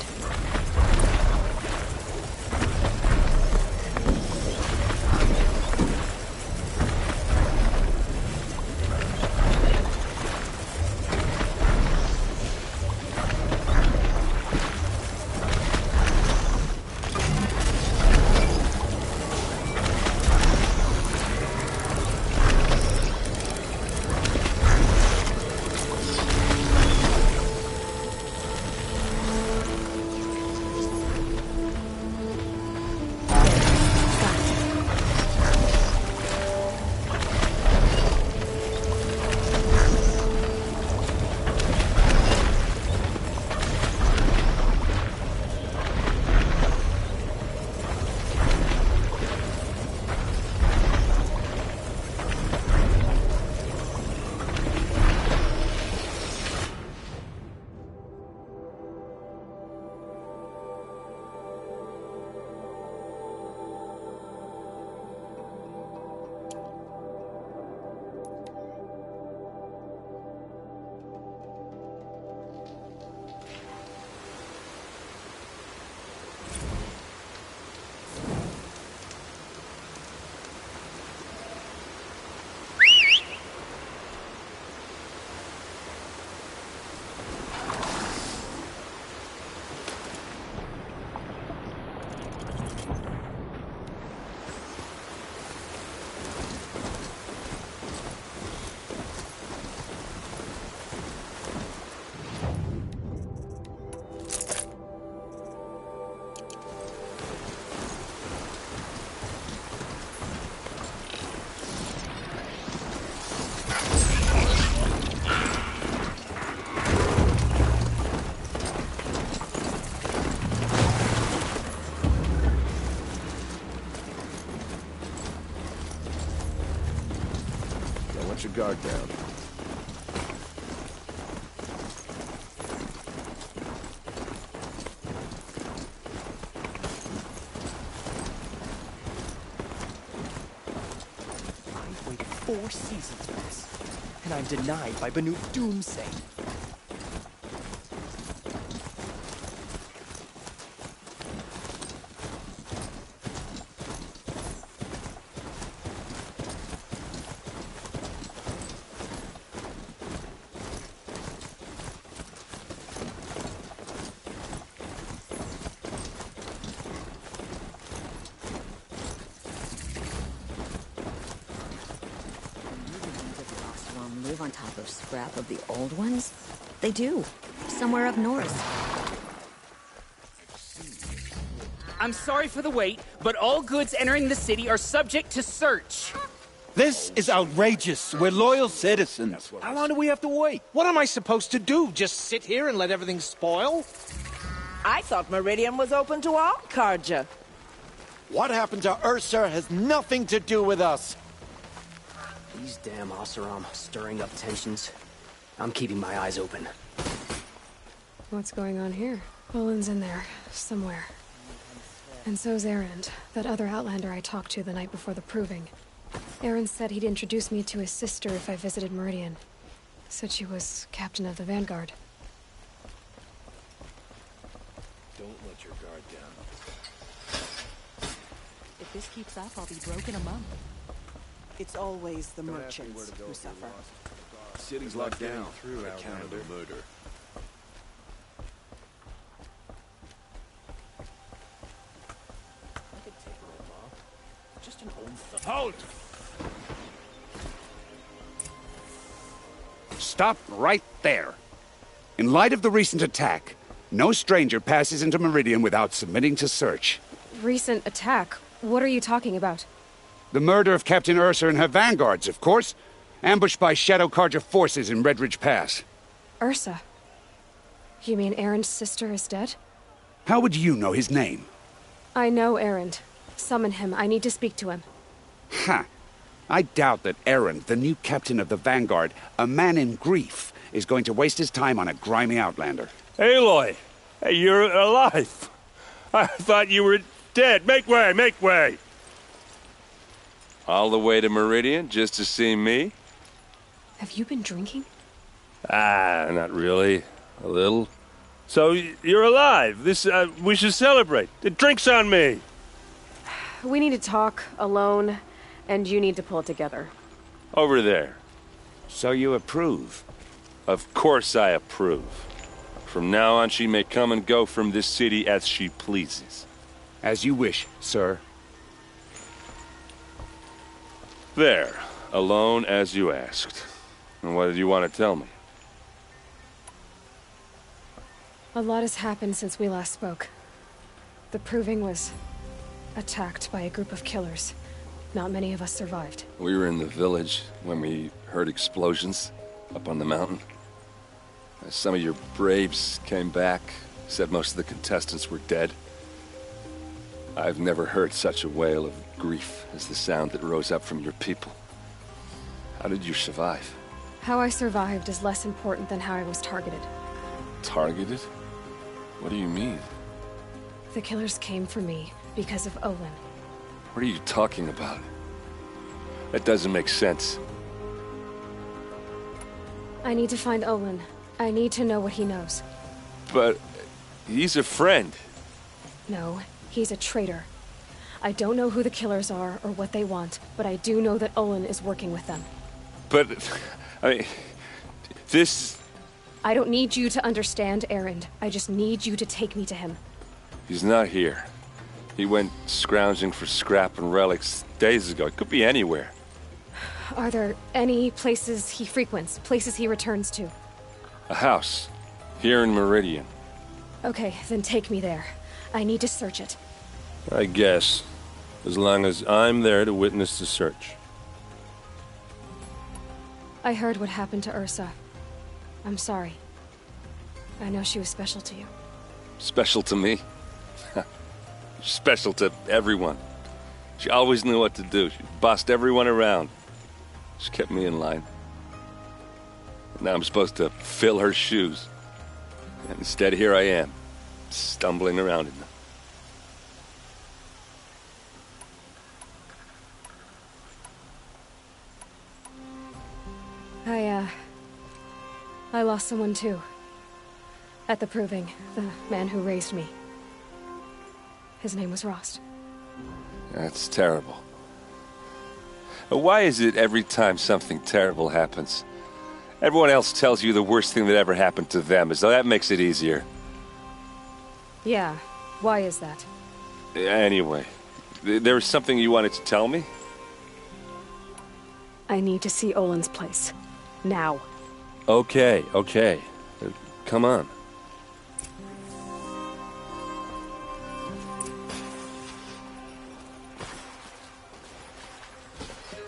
Now let your guard down. I waited 4 seasons for this, and I'm denied by Banuk Doomsay. Live on top of scrap of the old ones? They do. Somewhere up north. I'm sorry for the wait, but all goods entering the city are subject to search. This is outrageous. We're loyal citizens. How long do we have to wait? What am I supposed to do? Just sit here and let everything spoil? I thought Meridian was open to all Carja. What happened to Ursa has nothing to do with us. These damn Oseram stirring up tensions. I'm keeping my eyes open. What's going on here? Olin's in there, somewhere. And so's Erend, that other Outlander I talked to the night before the proving. Erend said he'd introduce me to his sister if I visited Meridian. Said she was captain of the Vanguard. Don't let your guard down. If this keeps up, I'll be broke in a month. It's always the merchants who suffer. City's locked down on account of the murder. Just an old thug. Halt! Stop right there. In light of the recent attack, no stranger passes into Meridian without submitting to search. Recent attack? What are you talking about? The murder of Captain Ursa and her vanguards, of course. Ambushed by Shadow Carja forces in Red Ridge Pass. Ursa? You mean Erend's sister is dead? How would you know his name? I know Erend. Summon him. I need to speak to him. Ha! I doubt that Erend, the new captain of the Vanguard, a man in grief, is going to waste his time on a grimy outlander. Aloy! Hey, you're alive! I thought you were dead. Make way! Make way! All the way to Meridian just to see me? Have you been drinking? Ah, not really. A little. So, you're alive. We should celebrate. The drink's on me. We need to talk, alone, and you need to pull it together. Over there. So you approve? Of course I approve. From now on, she may come and go from this city as she pleases. As you wish, sir. There. Alone as you asked. And what did you want to tell me? A lot has happened since we last spoke. The Proving was attacked by a group of killers. Not many of us survived. We were in the village when we heard explosions up on the mountain. Some of your braves came back, said most of the contestants were dead. I've never heard such a wail of grief as the sound that rose up from your people. How did you survive? How I survived is less important than how I was targeted. Targeted? What do you mean? The killers came for me because of Olin. What are you talking about? That doesn't make sense. I need to find Olin. I need to know what he knows. But he's a friend. No, he's a traitor. I don't know who the killers are or what they want, but I do know that Olin is working with them. But, I mean, this... I don't need you to understand, Erend. I just need you to take me to him. He's not here. He went scrounging for scrap and relics days ago. It could be anywhere. Are there any places he frequents, places he returns to? A house. Here in Meridian. Okay, then take me there. I need to search it. I guess. As long as I'm there to witness the search. I heard what happened to Ursa. I'm sorry. I know she was special to you. Special to me? Special to everyone. She always knew what to do. She bossed everyone around. She kept me in line. Now I'm supposed to fill her shoes. And instead, here I am, stumbling around in them. I lost someone too. At the Proving, the man who raised me. His name was Rost. That's terrible. Why is it every time something terrible happens, everyone else tells you the worst thing that ever happened to them, as though that makes it easier? Yeah, why is that? Anyway, there was something you wanted to tell me? I need to see Olin's place. Now. Okay. Come on.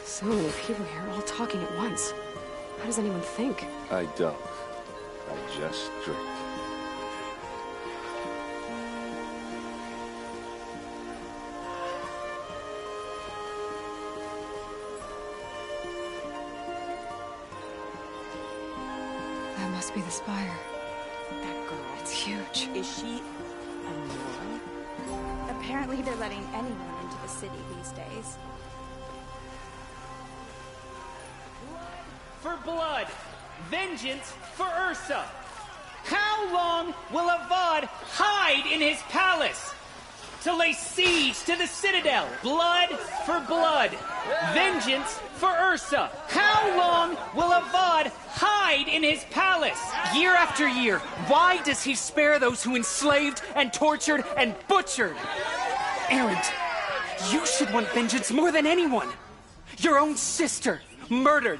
So many people here, all talking at once. How does anyone think? I don't. I just drink. That must be the spire. That girl, it's huge. Is she a Nora? Apparently they're letting anyone into the city these days. For blood, vengeance for Ursa. How long will Avad hide in his palace to lay siege to the citadel? Blood for blood, vengeance for Ursa. How long will Avad hide in his palace? Year after year, why does he spare those who enslaved and tortured and butchered? Erend, you should want vengeance more than anyone. Your own sister, murdered.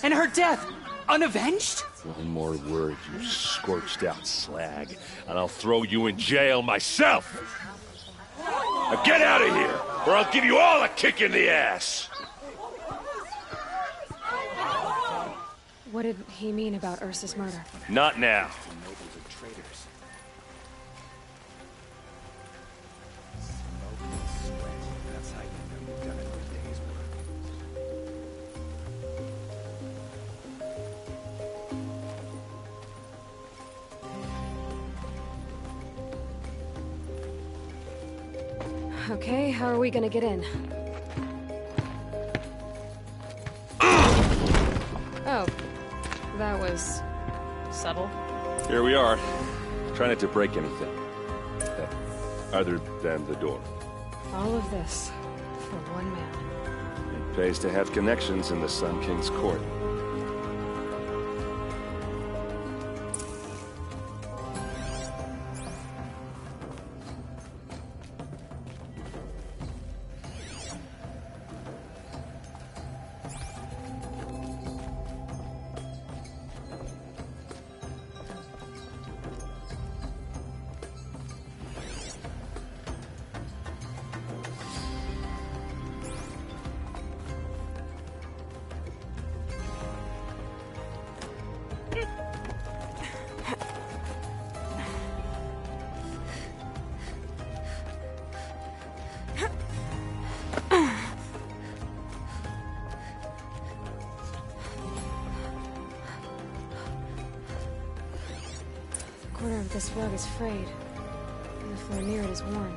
And her death, unavenged? One more word, you scorched out slag, and I'll throw you in jail myself! Now get out of here, or I'll give you all a kick in the ass! What did he mean about Ursa's murder? Not now. Okay, how are we gonna get in? Oh, that was subtle. Here we are. Try not to break anything. Other than the door. All of this for one man. It pays to have connections in the Sun King's court. The corner of this rug is frayed, and the floor near it is worn.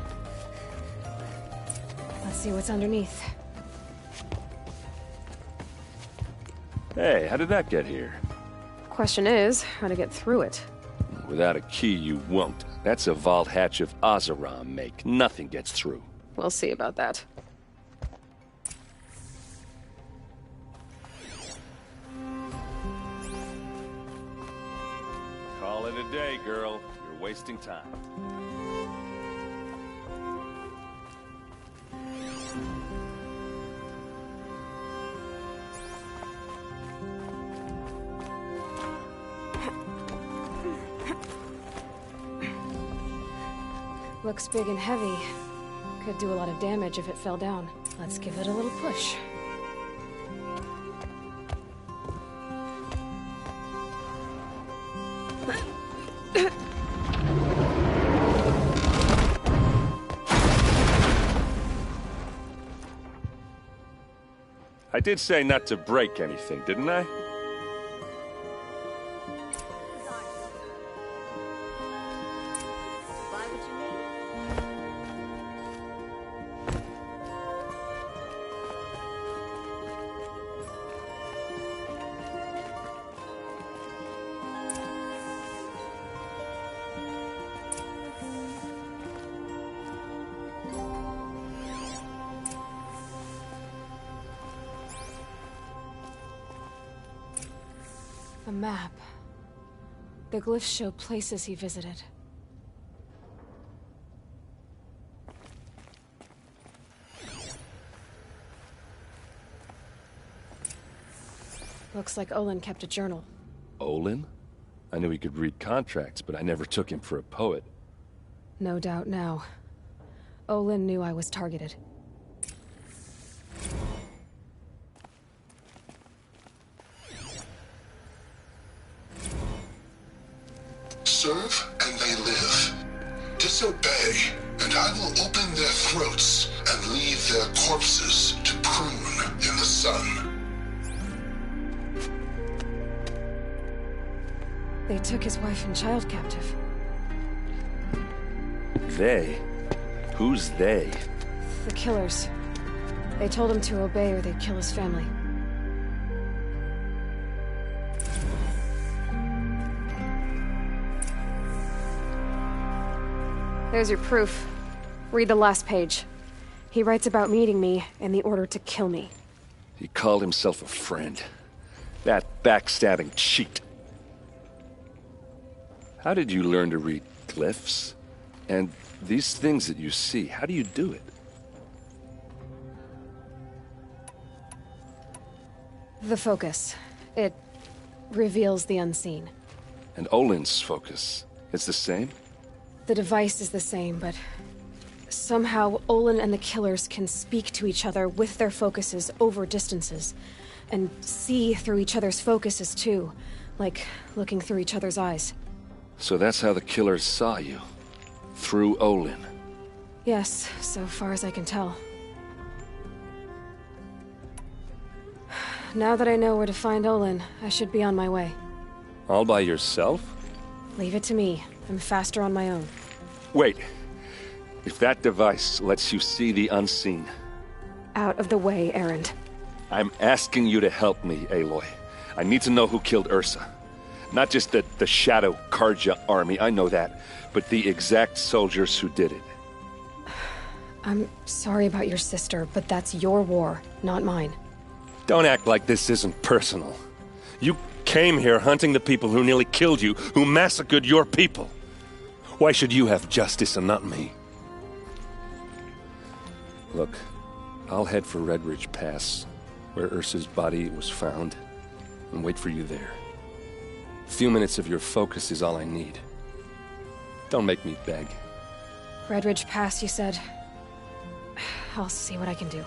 Let's see what's underneath. Hey, how did that get here? Question is, how to get through it. Without a key, you won't. That's a vault hatch of Azaram make. Nothing gets through. We'll see about that. Call it a day, girl. You're wasting time. Looks big and heavy. Could do a lot of damage if it fell down. Let's give it a little push. I did say not to break anything, didn't I? A map. The glyphs show places he visited. Looks like Olin kept a journal. Olin? I knew he could read contracts, but I never took him for a poet. No doubt now. Olin knew I was targeted. Serve and they live. Disobey, and I will open their throats and leave their corpses to prune in the sun. They took his wife and child captive. They? Who's they? The killers. They told him to obey or they'd kill his family. There's your proof. Read the last page. He writes about meeting me and the order to kill me. He called himself a friend. That backstabbing cheat. How did you learn to read glyphs? And these things that you see, how do you do it? The focus. It reveals the unseen. And Olin's focus, it's the same? The device is the same, but somehow Olin and the killers can speak to each other with their focuses over distances, and see through each other's focuses too, like looking through each other's eyes. So that's how the killers saw you? Through Olin? Yes, so far as I can tell. Now that I know where to find Olin, I should be on my way. All by yourself? Leave it to me. I'm faster on my own. Wait. If that device lets you see the unseen... Out of the way, Erend. I'm asking you to help me, Aloy. I need to know who killed Ursa. Not just the Shadow Carja army, I know that, but the exact soldiers who did it. I'm sorry about your sister, but that's your war, not mine. Don't act like this isn't personal. You came here hunting the people who nearly killed you, who massacred your people. Why should you have justice and not me? Look, I'll head for Red Ridge Pass, where Ursa's body was found, and wait for you there. A few minutes of your focus is all I need. Don't make me beg. Red Ridge Pass, you said? I'll see what I can do.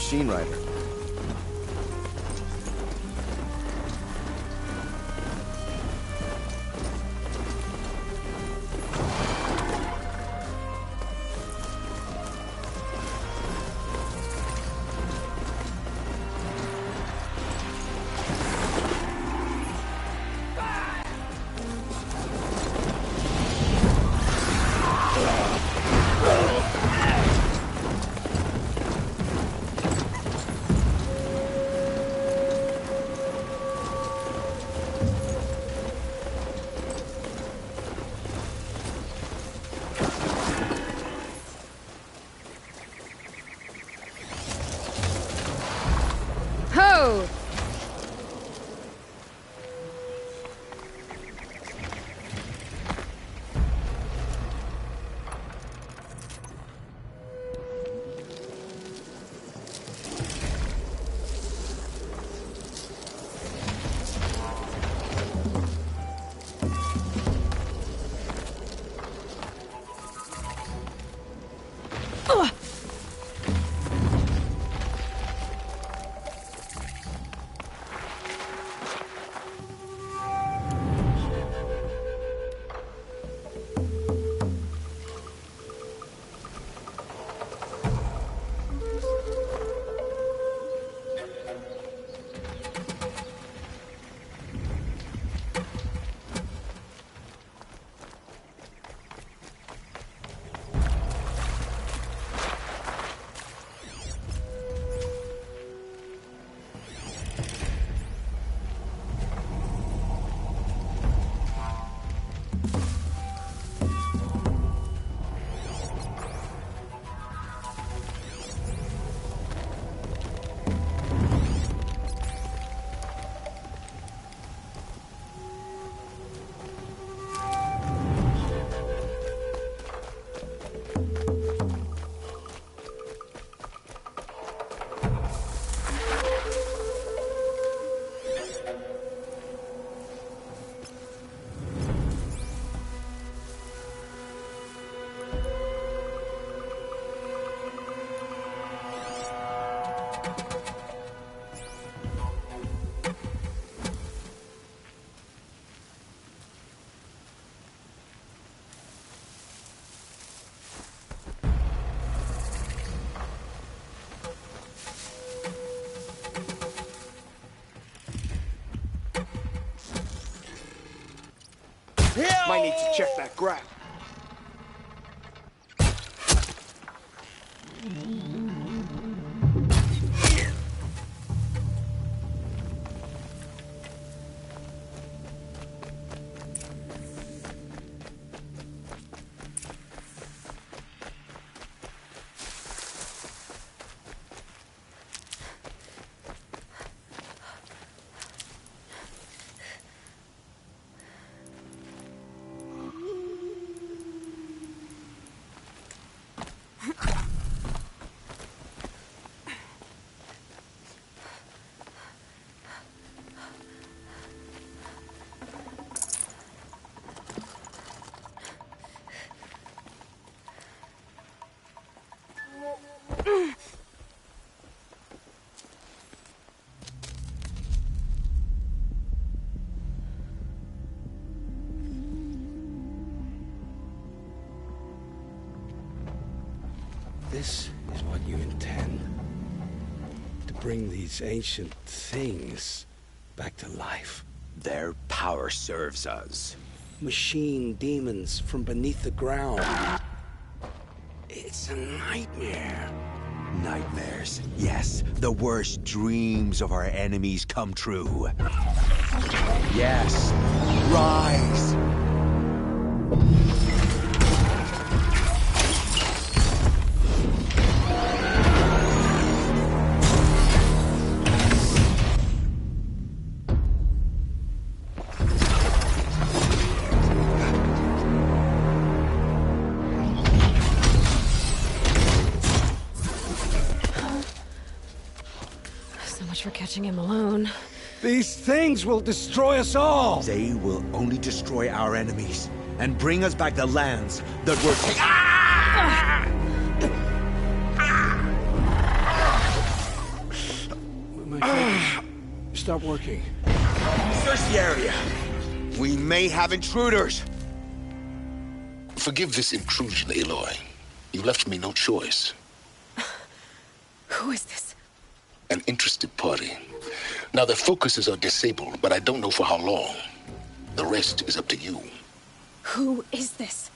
machine rider. Ho! Might need to check that graph. This is what you intend. To bring these ancient things back to life. Their power serves us. Machine demons from beneath the ground. It's a nightmare. Nightmares. Yes, the worst dreams of our enemies come true. Yes, rise! For catching him alone. These things will destroy us all! They will only destroy our enemies and bring us back the lands that were taken. stop working. Search the area. We may have intruders. Forgive this intrusion, Aloy. You left me no choice. Who is this? An interested party. Now, their focuses are disabled, but I don't know for how long. The rest is up to you. Who is this?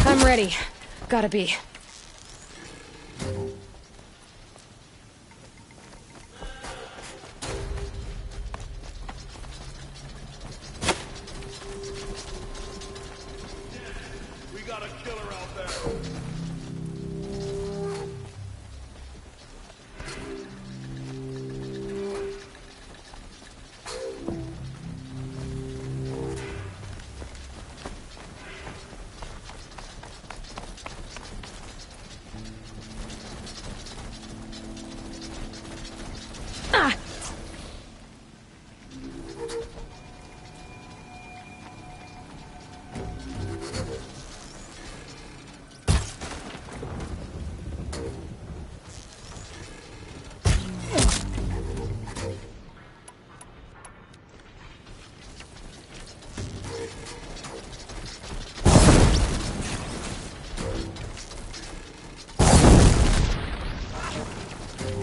I'm ready. Gotta be. We got a killer out there.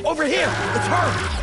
Over here! It's her!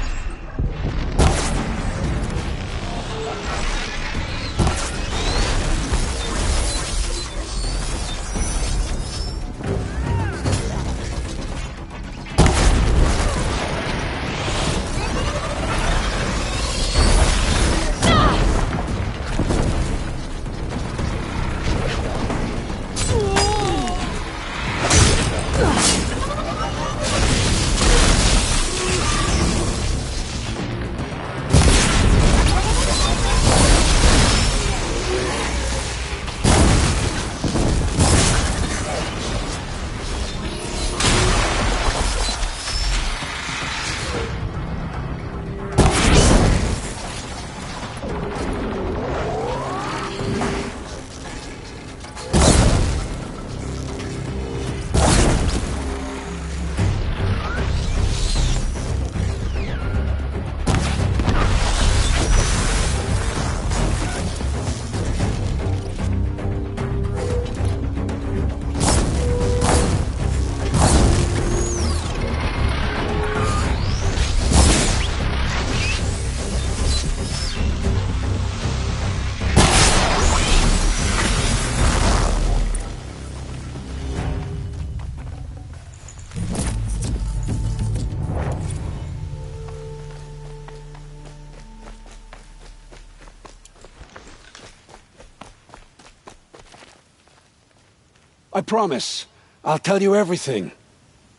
I promise. I'll tell you everything.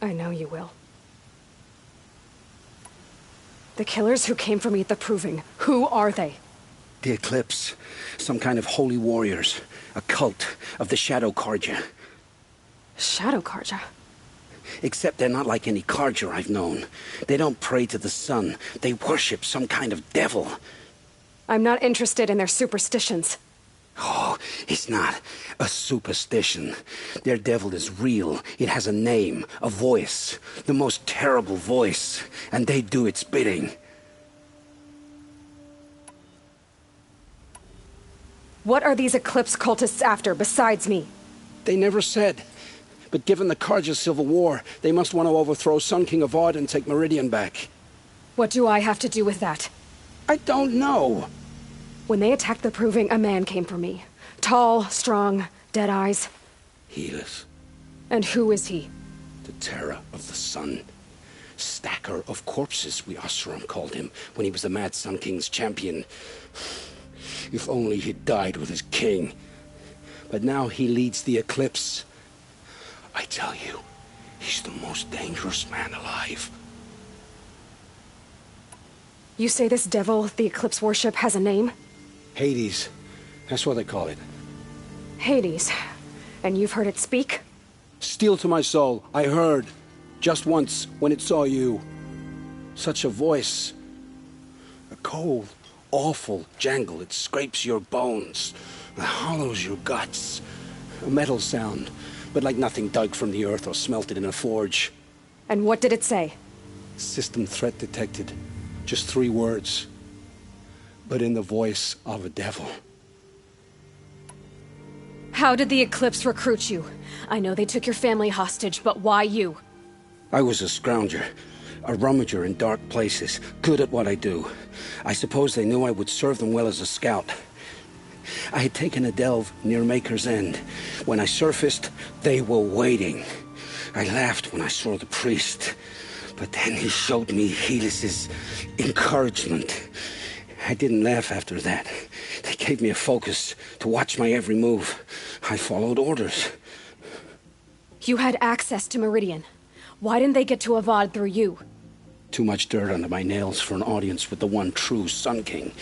I know you will. The killers who came for me at the Proving, who are they? The Eclipse. Some kind of holy warriors. A cult of the Shadow Carja. Shadow Carja? Except they're not like any Carja I've known. They don't pray to the sun. They worship some kind of devil. I'm not interested in their superstitions. Oh, it's not a superstition. Their devil is real. It has a name, a voice, the most terrible voice, and they do its bidding. What are these Eclipse cultists after, besides me? They never said. But given the Carja civil war, they must want to overthrow Sun King Avad and take Meridian back. What do I have to do with that? I don't know. When they attacked the Proving, a man came for me. Tall, strong, dead eyes. Helis. And who is he? The terror of the sun. Stacker of corpses, we Oseram called him, when he was the Mad Sun King's champion. If only he'd died with his king. But now he leads the Eclipse. I tell you, he's the most dangerous man alive. You say this devil the Eclipse worship has a name? Hades. That's what they call it. Hades. And you've heard it speak? Steel to my soul, I heard. Just once, when it saw you. Such a voice. A cold, awful jangle. It scrapes your bones. It hollows your guts. A metal sound, but like nothing dug from the earth or smelted in a forge. And what did it say? System threat detected. Just 3 words. But in the voice of a devil. How did the Eclipse recruit you? I know they took your family hostage, but why you? I was a scrounger. A rummager in dark places. Good at what I do. I suppose they knew I would serve them well as a scout. I had taken a delve near Maker's End. When I surfaced, they were waiting. I laughed when I saw the priest. But then he showed me Helis's encouragement. I didn't laugh after that. They gave me a focus to watch my every move. I followed orders. You had access to Meridian. Why didn't they get to Avad through you? Too much dirt under my nails for an audience with the one true Sun King.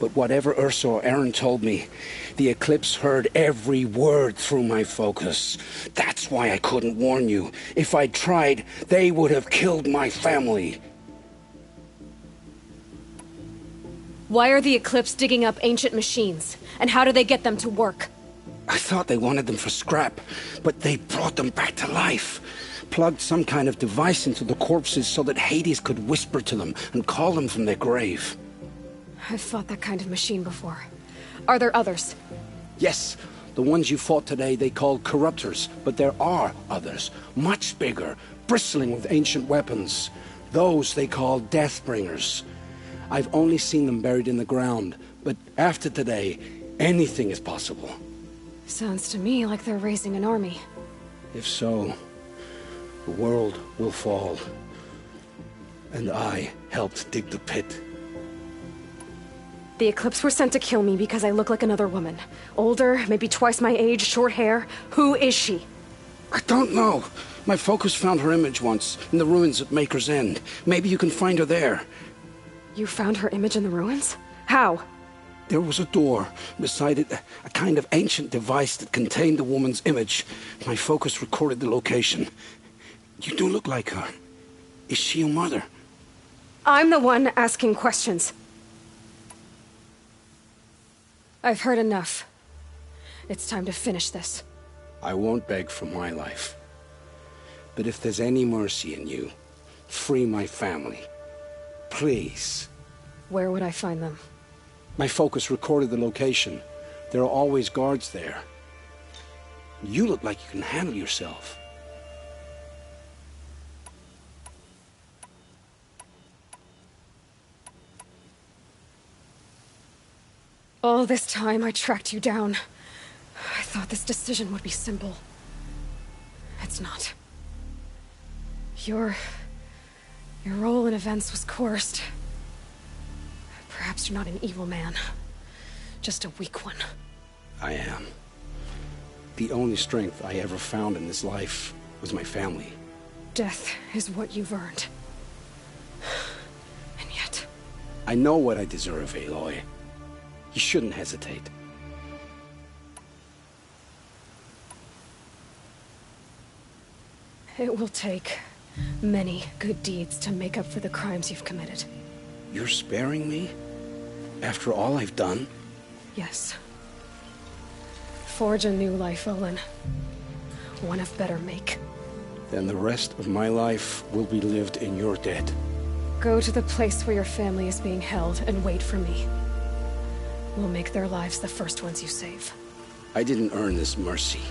But whatever Ursa or Aaron told me, the Eclipse heard every word through my focus. That's why I couldn't warn you. If I'd tried, they would have killed my family. Why are the Eclipse digging up ancient machines? And how do they get them to work? I thought they wanted them for scrap, but they brought them back to life. Plugged some kind of device into the corpses so that Hades could whisper to them and call them from their grave. I've fought that kind of machine before. Are there others? Yes, the ones you fought today they called corruptors, but there are others, much bigger, bristling with ancient weapons. Those they call Deathbringers. I've only seen them buried in the ground, but after today, anything is possible. Sounds to me like they're raising an army. If so, the world will fall. And I helped dig the pit. The Eclipse were sent to kill me because I look like another woman. Older, maybe twice my age, short hair. Who is she? I don't know. My focus found her image once, in the ruins at Maker's End. Maybe you can find her there. You found her image in the ruins? How? There was a door. Beside it, a kind of ancient device that contained the woman's image. My focus recorded the location. You do look like her. Is she your mother? I'm the one asking questions. I've heard enough. It's time to finish this. I won't beg for my life. But if there's any mercy in you, free my family. Please. Where would I find them? My focus recorded the location. There are always guards there. You look like you can handle yourself. All this time I tracked you down. I thought this decision would be simple. It's not. Your role in events was coerced. Perhaps you're not an evil man. Just a weak one. I am. The only strength I ever found in this life was my family. Death is what you've earned. And yet... I know what I deserve, Aloy. You shouldn't hesitate. It will take many good deeds to make up for the crimes you've committed. You're sparing me? After all I've done? Yes. Forge a new life, Olin. One of better make. Then the rest of my life will be lived in your debt. Go to the place where your family is being held and wait for me. We'll make their lives the first ones you save. I didn't earn this mercy,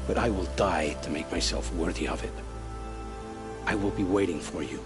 but I will die to make myself worthy of it. I will be waiting for you.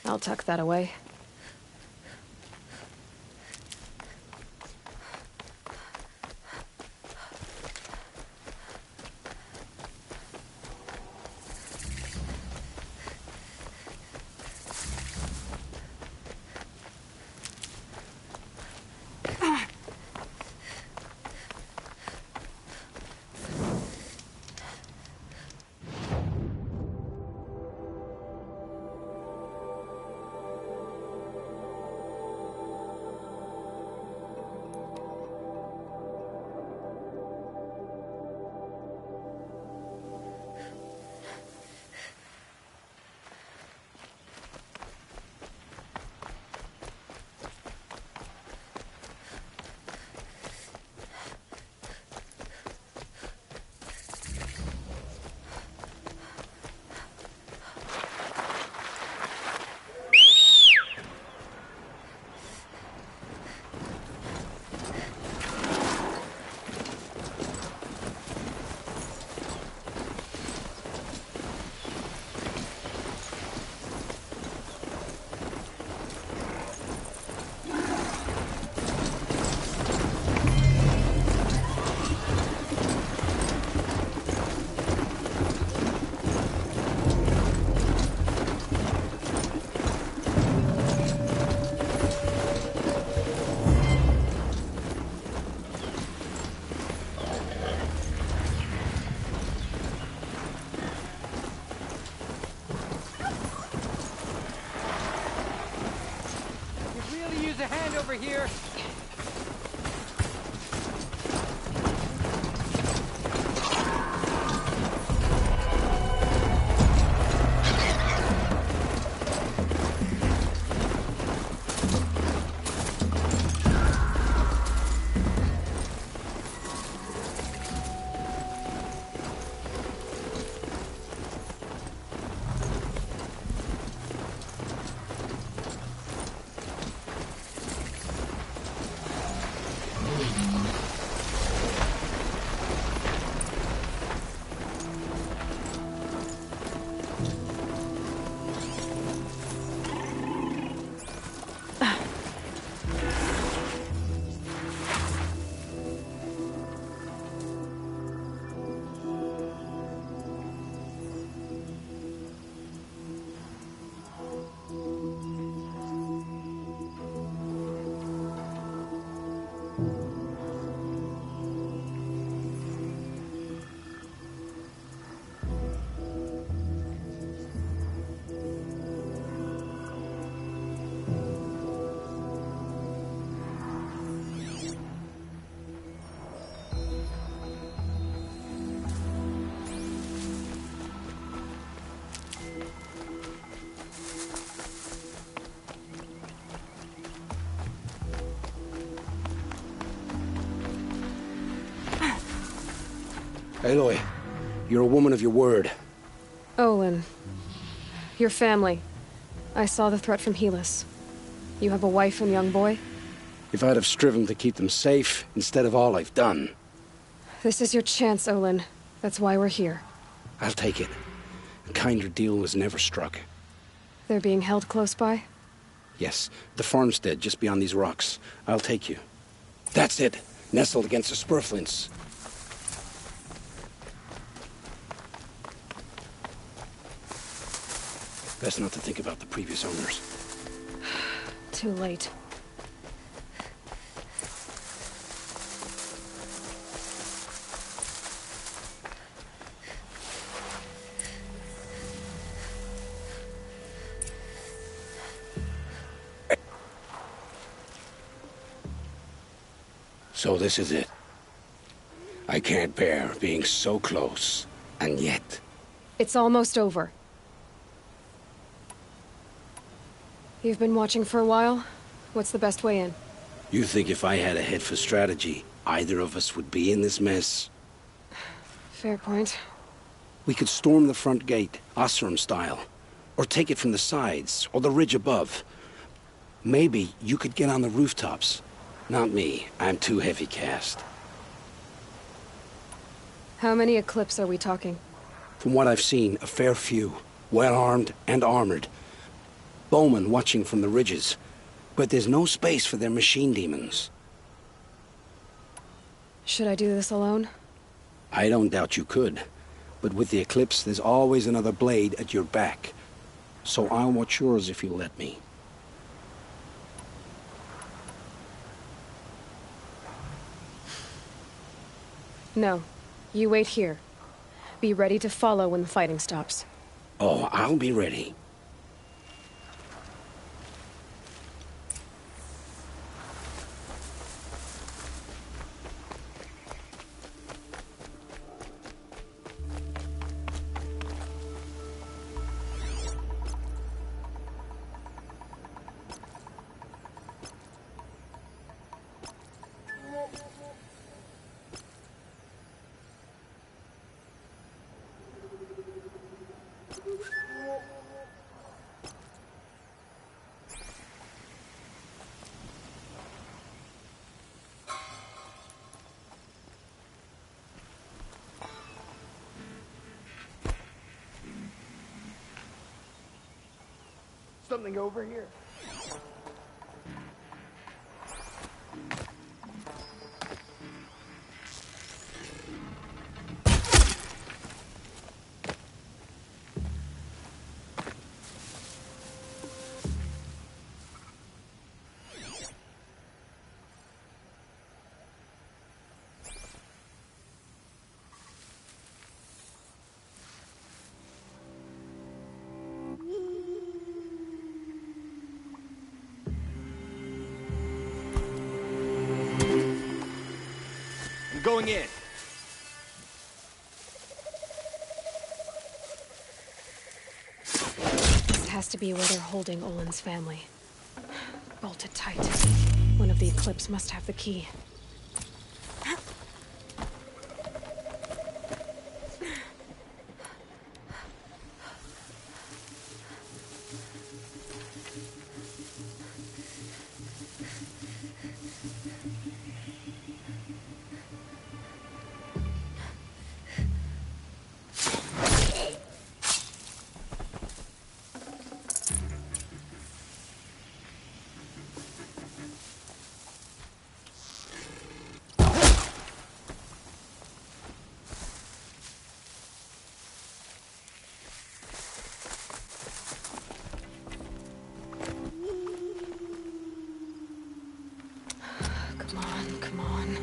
I'll tuck that away. Over here. Aloy, you're a woman of your word. Olin. Your family. I saw the threat from Helis. You have a wife and young boy? If I'd have striven to keep them safe, instead of all I've done. This is your chance, Olin. That's why we're here. I'll take it. A kinder deal was never struck. They're being held close by? Yes, the farmstead just beyond these rocks. I'll take you. That's it. Nestled against the spurflints. Best not to think about the previous owners. Too late. So this is it. I can't bear being so close, and yet... It's almost over. You've been watching for a while? What's the best way in? You think if I had a head for strategy, either of us would be in this mess? Fair point. We could storm the front gate, Osram style. Or take it from the sides, or the ridge above. Maybe you could get on the rooftops. Not me. I'm too heavy cast. How many Eclipse are we talking? From what I've seen, a fair few. Well-armed and armored. Bowmen watching from the ridges. But there's no space for their machine demons. Should I do this alone? I don't doubt you could. But with the Eclipse, there's always another blade at your back. So I'll watch yours if you let me. No. You wait here. Be ready to follow when the fighting stops. Oh, I'll be ready. Something over here. Going in. This has to be where they're holding Olin's family. Bolted tight. One of the Eclipse must have the key. Come on.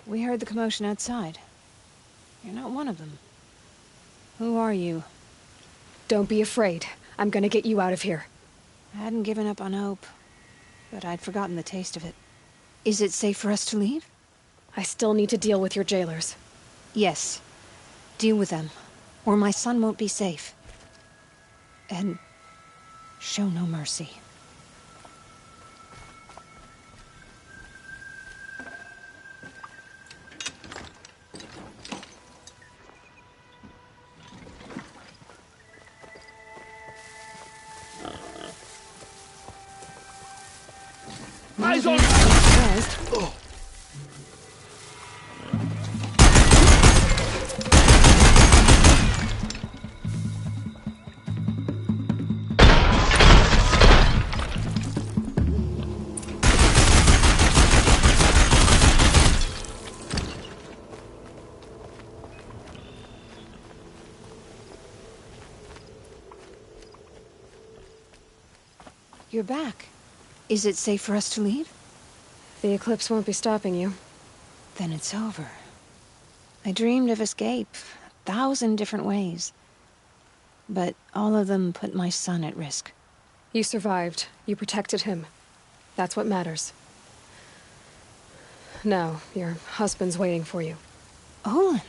We heard the commotion outside. You're not one of them. Who are you? Don't be afraid. I'm gonna get you out of here. I hadn't given up on hope, but I'd forgotten the taste of it. Is it safe for us to leave? I still need to deal with your jailers. Yes. Deal with them, or my son won't be safe. And show no mercy. Eyes on... You're back. Is it safe for us to leave? The eclipse won't be stopping you. Then it's over. I dreamed of escape, 1,000 different ways. But all of them put my son at risk. You survived. You protected him. That's what matters. Now, your husband's waiting for you. Olin.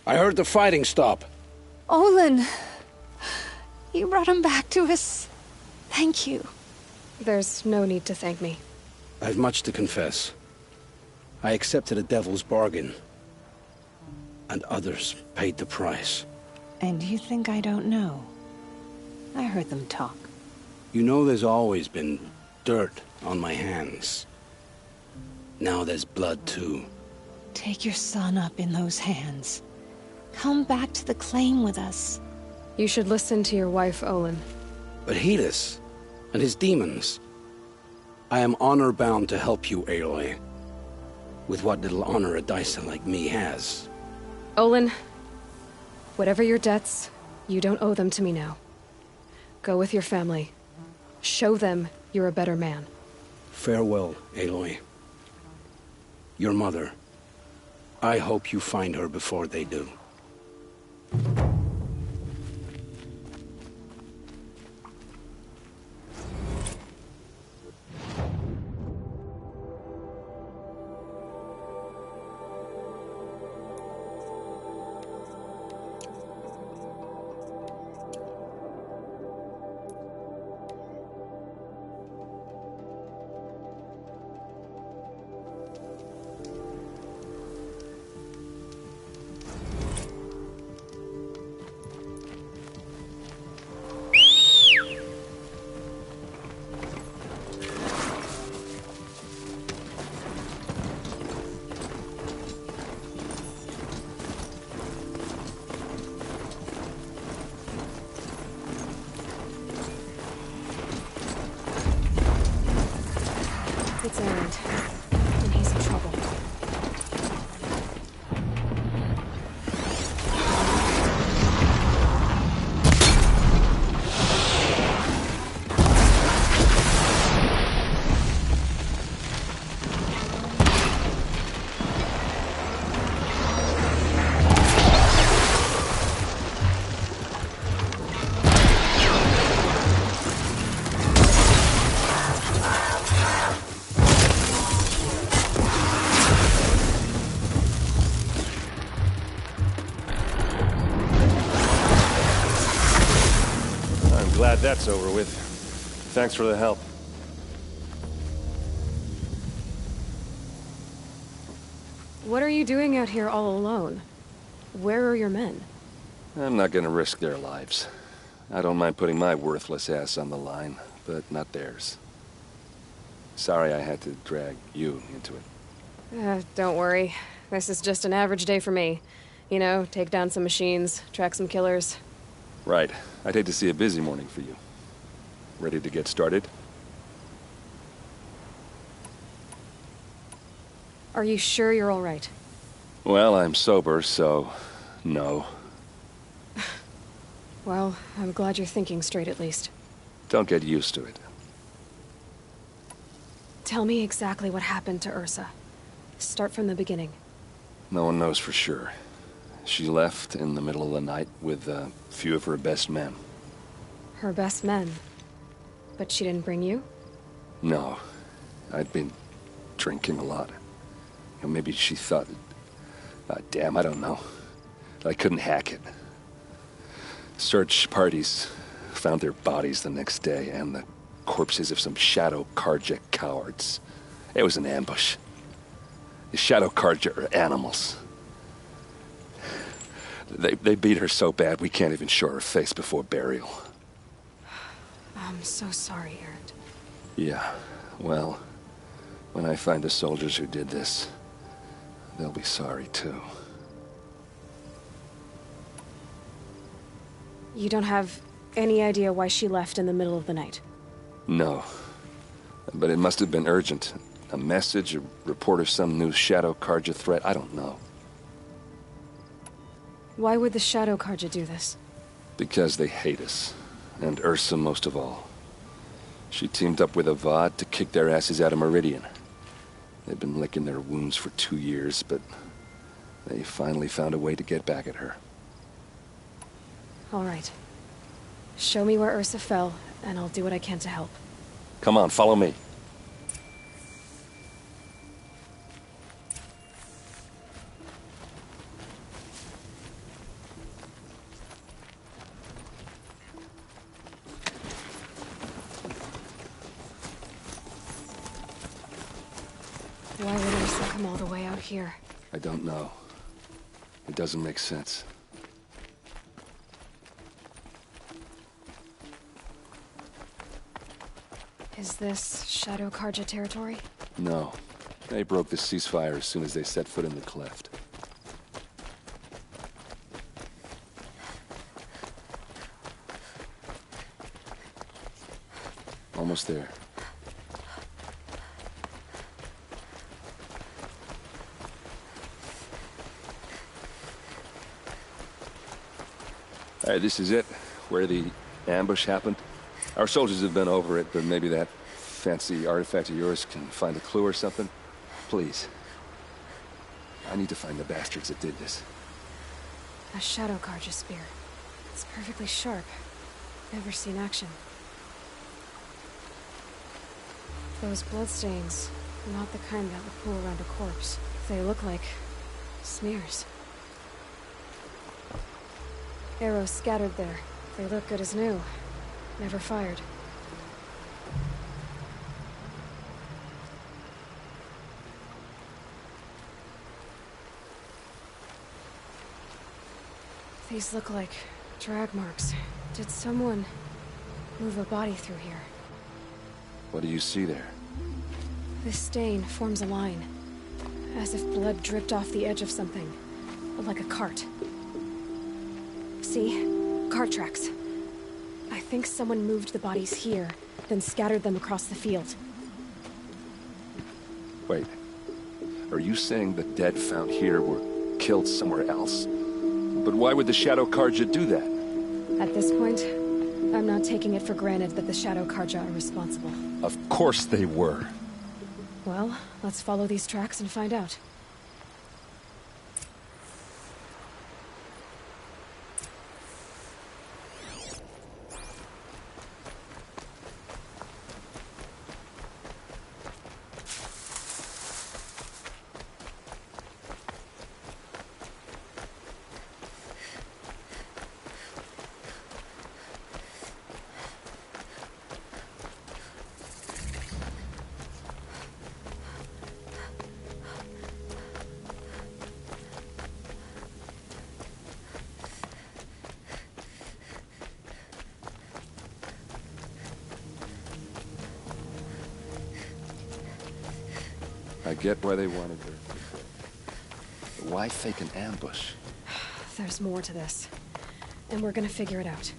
I heard the fighting stop. Olin! You brought him back to us. Thank you. There's no need to thank me. I've much to confess. I accepted a devil's bargain. And others paid the price. And you think I don't know? I heard them talk. You know there's always been dirt on my hands. Now there's blood too. Take your son up in those hands. Come back to the claim with us. You should listen to your wife, Olin. But Hedis and his demons. I am honor-bound to help you, Aloy. With what little honor a Dysa like me has. Olin, whatever your debts, you don't owe them to me now. Go with your family. Show them you're a better man. Farewell, Aloy. Your mother. I hope you find her before they do. It's Erend, and he's in trouble. Glad that's over with. Thanks for the help. What are you doing out here all alone? Where are your men? I'm not gonna risk their lives. I don't mind putting my worthless ass on the line, but not theirs. Sorry I had to drag you into it. Don't worry. This is just an average day for me. You know, take down some machines, track some killers. Right. I'd hate to see a busy morning for you. Ready to get started? Are you sure you're all right? Well, I'm sober, so... no. Well, I'm glad you're thinking straight at least. Don't get used to it. Tell me exactly what happened to Ursa. Start from the beginning. No one knows for sure. She left in the middle of the night with a few of her best men. Her best men? But she didn't bring you? No. I'd been drinking a lot. Or maybe she thought... damn, I don't know. I couldn't hack it. Search parties found their bodies the next day, and the corpses of some Shadow Carja cowards. It was an ambush. The Shadow Carja are animals. They beat her so bad we can't even show her face before burial. I'm so sorry, Erend. Yeah, well, when I find the soldiers who did this, they'll be sorry too. You don't have any idea why she left in the middle of the night? No. But it must have been urgent. A message, a report of some new Shadow Carja threat, I don't know. Why would the Shadow Carja do this? Because they hate us. And Ursa most of all. She teamed up with Avad to kick their asses out of Meridian. They've been licking their wounds for 2 years, but they finally found a way to get back at her. All right. Show me where Ursa fell, and I'll do what I can to help. Come on, follow me. Why would Ursa come all the way out here? I don't know. It doesn't make sense. Is this Shadow Carja territory? No. They broke the ceasefire as soon as they set foot in the cleft. Almost there. All right, this is it, where the ambush happened. Our soldiers have been over it, but maybe that fancy artifact of yours can find a clue or something? Please. I need to find the bastards that did this. A Shadow Carja spear. It's perfectly sharp. Never seen action. Those bloodstains, not the kind that would pool around a corpse. They look like smears. Arrows scattered there. They look good as new. Never fired. These look like drag marks. Did someone move a body through here? What do you see there? This stain forms a line, as if blood dripped off the edge of something, like a cart. See? Cart tracks. I think someone moved the bodies here, then scattered them across the field. Wait. Are you saying the dead found here were killed somewhere else? But why would the Shadow Carja do that? At this point, I'm not taking it for granted that the Shadow Carja are responsible. Of course they were. Well, let's follow these tracks and find out. I get why they wanted her. But why fake an ambush? There's more to this, and we're gonna figure it out.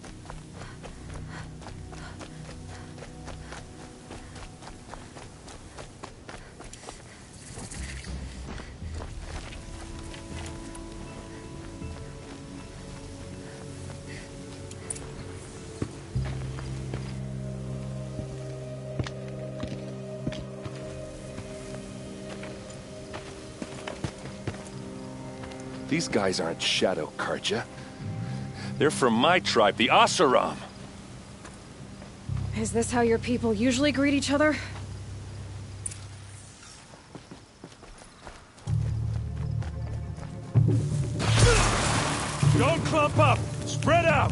These guys aren't Shadow Carja. They're from my tribe, the Asaram. Is this how your people usually greet each other? Don't clump up! Spread out!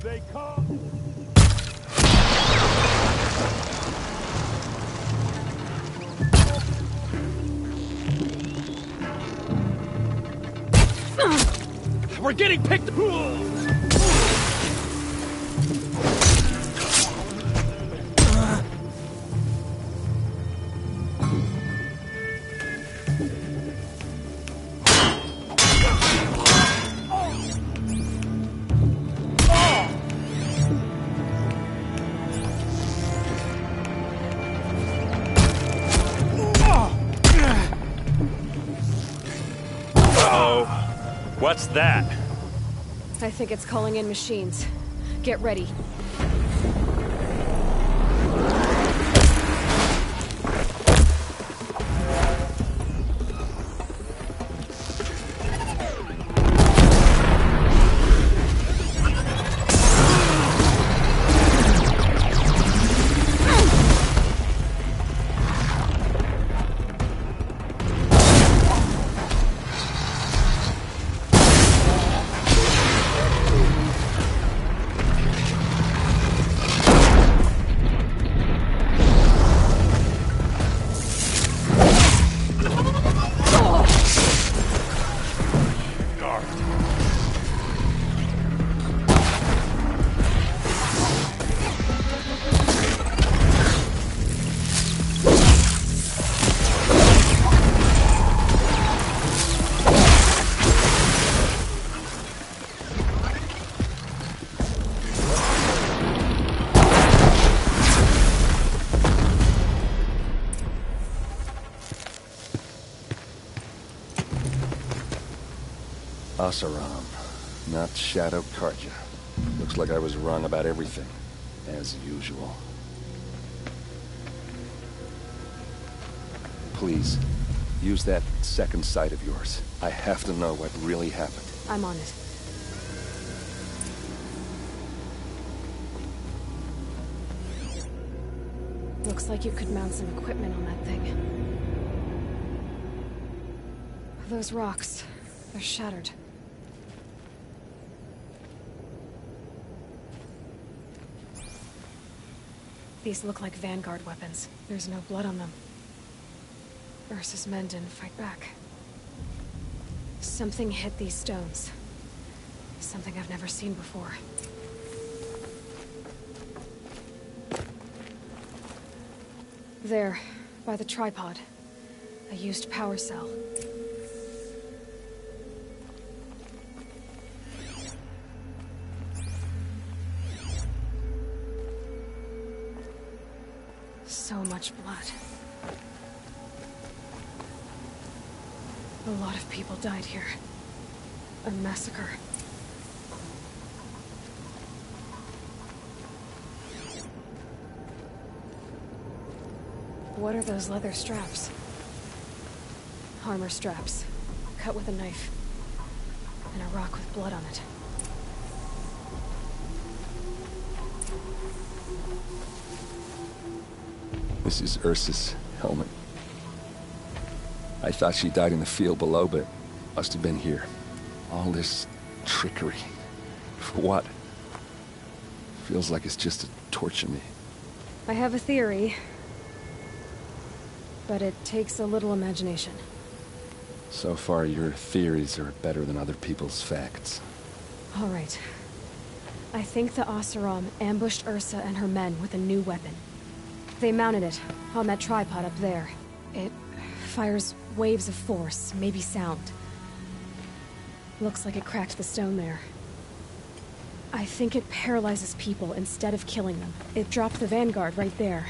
They call... We're getting picked... What's that? I think it's calling in machines. Get ready. Asaram, not Shadow Carja. Looks like I was wrong about everything, as usual. Please, use that second sight of yours. I have to know what really happened. I'm on it. Looks like you could mount some equipment on that thing. Those rocks, they're shattered. These look like Vanguard weapons. There's no blood on them. Ursa's men didn't fight back. Something hit these stones. Something I've never seen before. There, by the tripod. A used power cell. So much blood. A lot of people died here. A massacre. What are those leather straps? Armor straps, cut with a knife. And a rock with blood on it. This is Ursa's helmet. I thought she died in the field below, but must have been here. All this trickery. For what? Feels like it's just to torture me. I have a theory. But it takes a little imagination. So far, your theories are better than other people's facts. All right. I think the Oseram ambushed Ursa and her men with a new weapon. They mounted it on that tripod up there. It fires waves of force, maybe sound. Looks like it cracked the stone there. I think it paralyzes people instead of killing them. It dropped the Vanguard right there.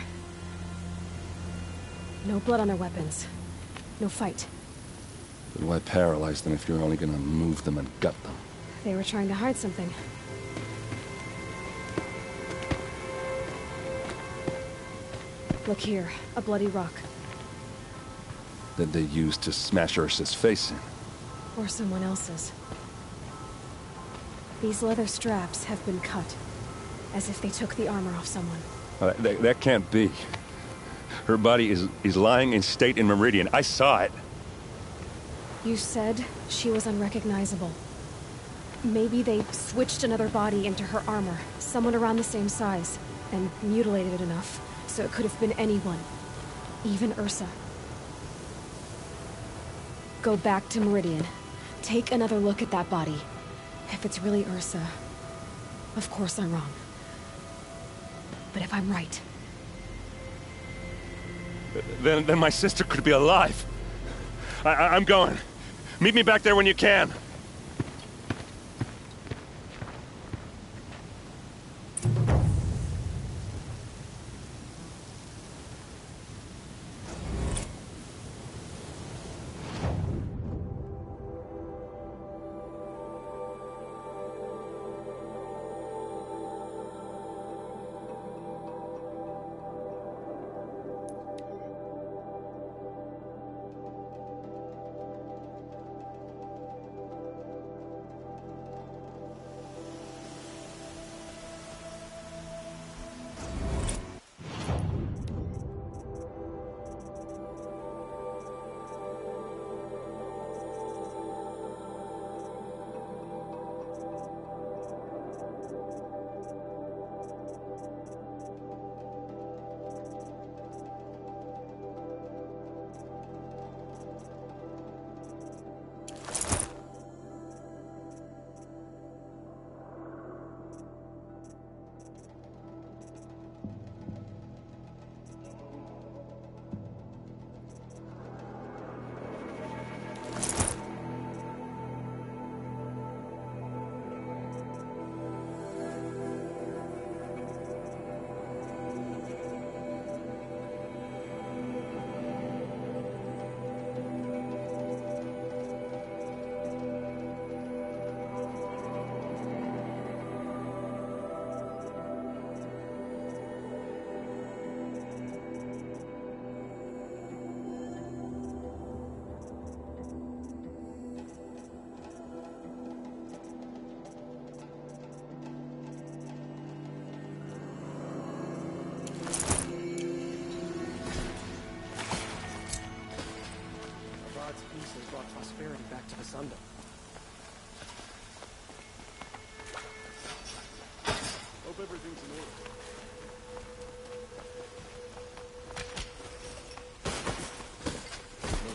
No blood on their weapons. No fight. But why paralyze them if you're only gonna move them and gut them? They were trying to hide something. Look here, a bloody rock. That they used to smash Ursa's face in. Or someone else's. These leather straps have been cut, as if they took the armor off someone. That can't be. Her body is lying in state in Meridian. I saw it. You said she was unrecognizable. Maybe they switched another body into her armor, someone around the same size, and mutilated it enough, so it could have been anyone. Even Ursa. Go back to Meridian. Take another look at that body. If it's really Ursa, of course I'm wrong. But if I'm right... Then my sister could be alive. I'm going. Meet me back there when you can. Brought prosperity back to the Sundom. Hope everything's in order.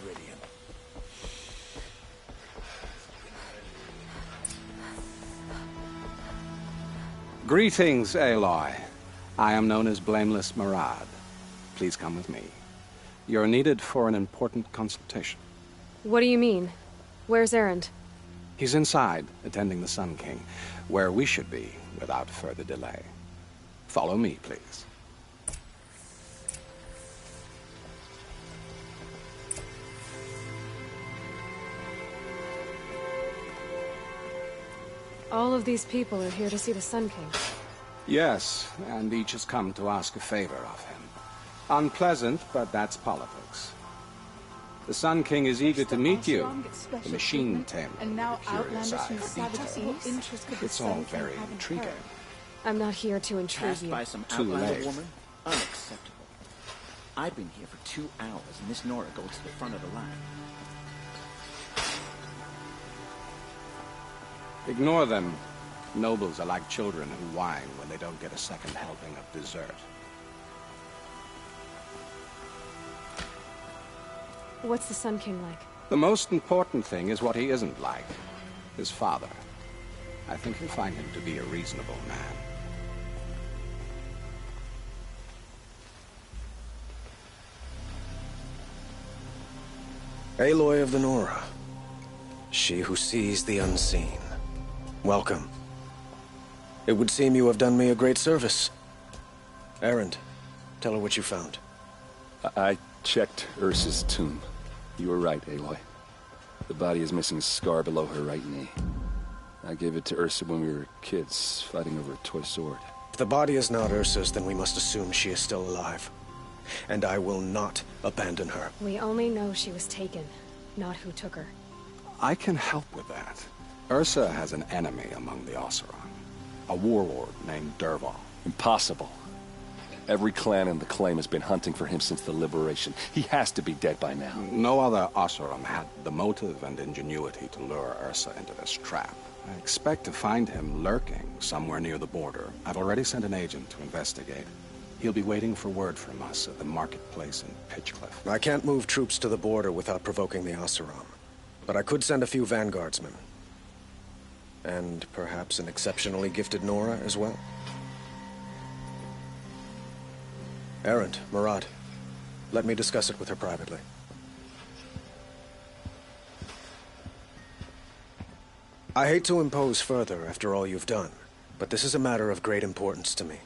Meridian. Greetings, Aloy. I am known as Blameless Marad. Please come with me. You're needed for an important consultation. What do you mean? Where's Erend? He's inside, attending the Sun King, where we should be without further delay. Follow me, please. All of these people are here to see the Sun King. Yes, and each has come to ask a favor of him. Unpleasant, but that's politics. The Sun King is eager to meet you, the machine tamer, and now curious eye outlanders for from detail. interest could It's all very intriguing. I'm not here to intrude Passed you. by some Too outlander late. woman? Unacceptable. I've been here for 2 hours, and Miss Nora goes to the front of the line. Ignore them. Nobles are like children who whine when they don't get a second helping of dessert. What's the Sun King like? The most important thing is what he isn't like. His father. I think you'll find him to be a reasonable man. Aloy of the Nora. She who sees the unseen. Welcome. It would seem you have done me a great service. Erend, tell her what you found. I checked Ursa's tomb. You were right, Aloy. The body is missing a scar below her right knee. I gave it to Ursa when we were kids, fighting over a toy sword. If the body is not Ursa's, then we must assume she is still alive. And I will not abandon her. We only know she was taken, not who took her. I can help with that. Ursa has an enemy among the Oseram. A warlord named Dervahl. Impossible. Every clan in the claim has been hunting for him since the liberation. He has to be dead by now. No other Oseram had the motive and ingenuity to lure Ursa into this trap. I expect to find him lurking somewhere near the border. I've already sent an agent to investigate. He'll be waiting for word from us at the marketplace in Pitchcliff. I can't move troops to the border without provoking the Oseram. But I could send a few vanguardsmen. And perhaps an exceptionally gifted Nora as well. Erend, Murad, let me discuss it with her privately. I hate to impose further after all you've done, but this is a matter of great importance to me.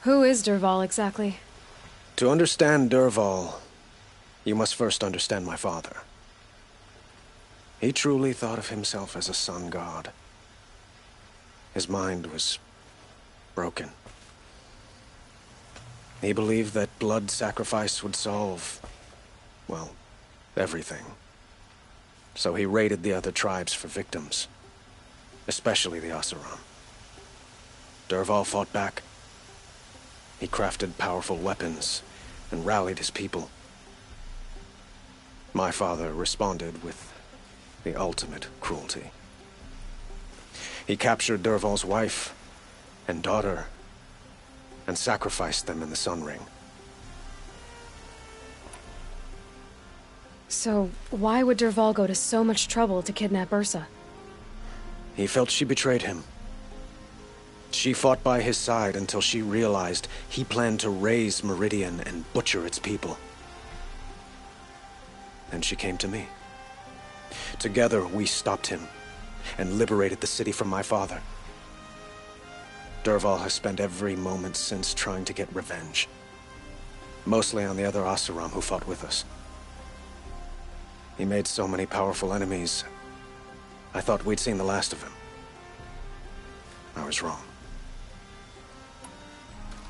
Who is Dervahl exactly? To understand Dervahl, you must first understand my father. He truly thought of himself as a sun god. His mind was broken. He believed that blood sacrifice would solve, well, everything. So he raided the other tribes for victims, especially the Oseram. Dervahl fought back. He crafted powerful weapons and rallied his people. My father responded with the ultimate cruelty. He captured Dervahl's wife and daughter and sacrificed them in the Sun Ring. So, why would Dervahl go to so much trouble to kidnap Ursa? He felt she betrayed him. She fought by his side until she realized he planned to raise Meridian and butcher its people. Then she came to me. Together, we stopped him and liberated the city from my father. Dervahl has spent every moment since trying to get revenge. Mostly on the other Oseram who fought with us. He made so many powerful enemies, I thought we'd seen the last of him. I was wrong.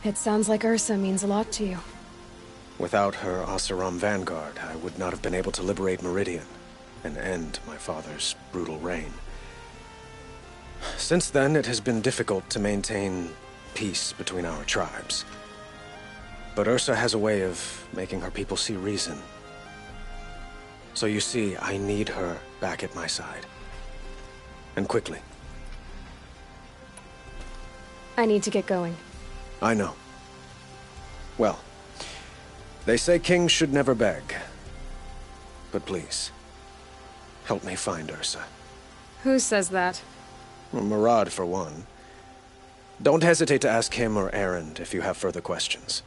It sounds like Ursa means a lot to you. Without her Oseram vanguard, I would not have been able to liberate Meridian and end my father's brutal reign. Since then, it has been difficult to maintain peace between our tribes. But Ursa has a way of making her people see reason. So you see, I need her back at my side. And quickly. I need to get going. I know. Well, they say kings should never beg. But please, help me find Ursa. Who says that? Well, Murad, for one. Don't hesitate to ask him or Erend if you have further questions.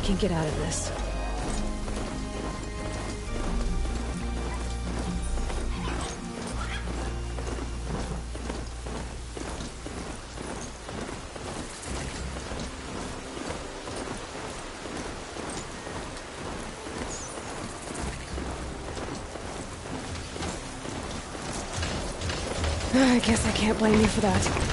I can get out of this. I guess I can't blame you for that.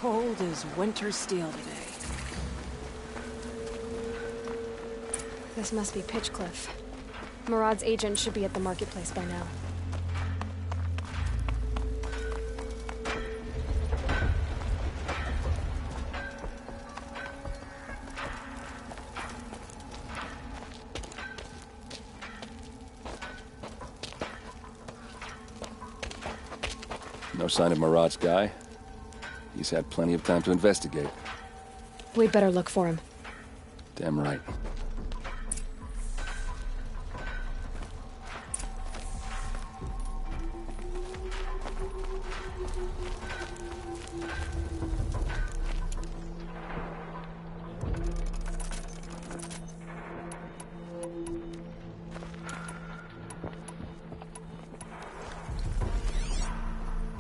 cold as winter steel today. This must be Pitchcliff. Murad's agent should be at the marketplace by now. No sign of Murad's guy. He's had plenty of time to investigate. We'd better look for him. Damn right.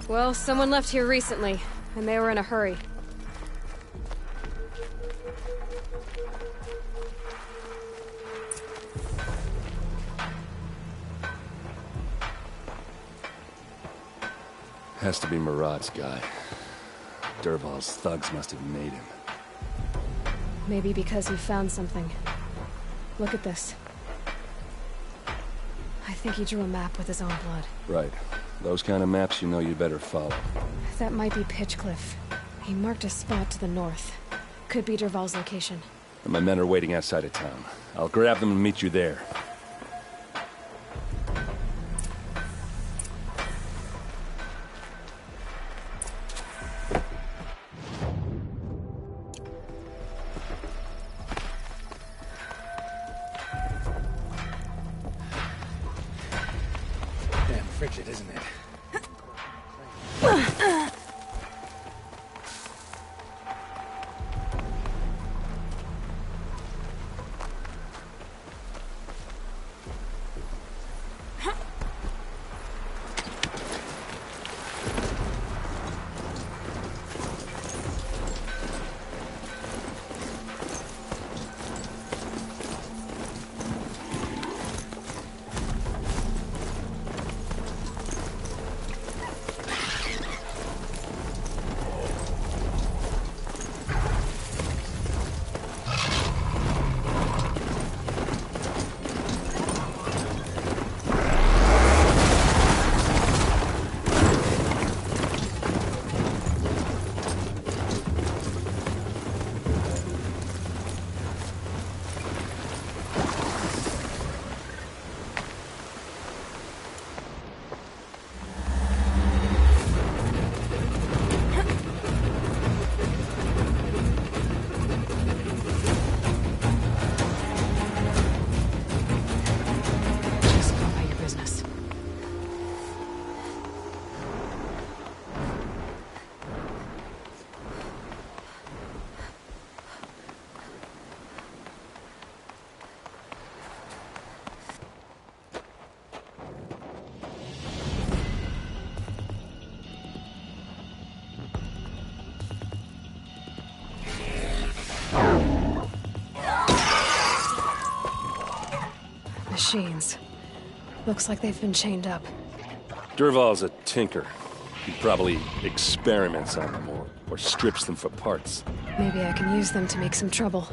Well, someone left here recently, and they were in a hurry. Has to be Murad's guy. Dervahl's thugs must have made him. Maybe because he found something. Look at this. I think he drew a map with his own blood. Right. Those kind of maps you know you better follow. That might be Pitchcliff. He marked a spot to the north. Could be Dervahl's location. And my men are waiting outside of town. I'll grab them and meet you there. Damn frigid, isn't it? Machines. Looks like they've been chained up. Dervahl's a tinker. He probably experiments on them or strips them for parts. Maybe I can use them to make some trouble.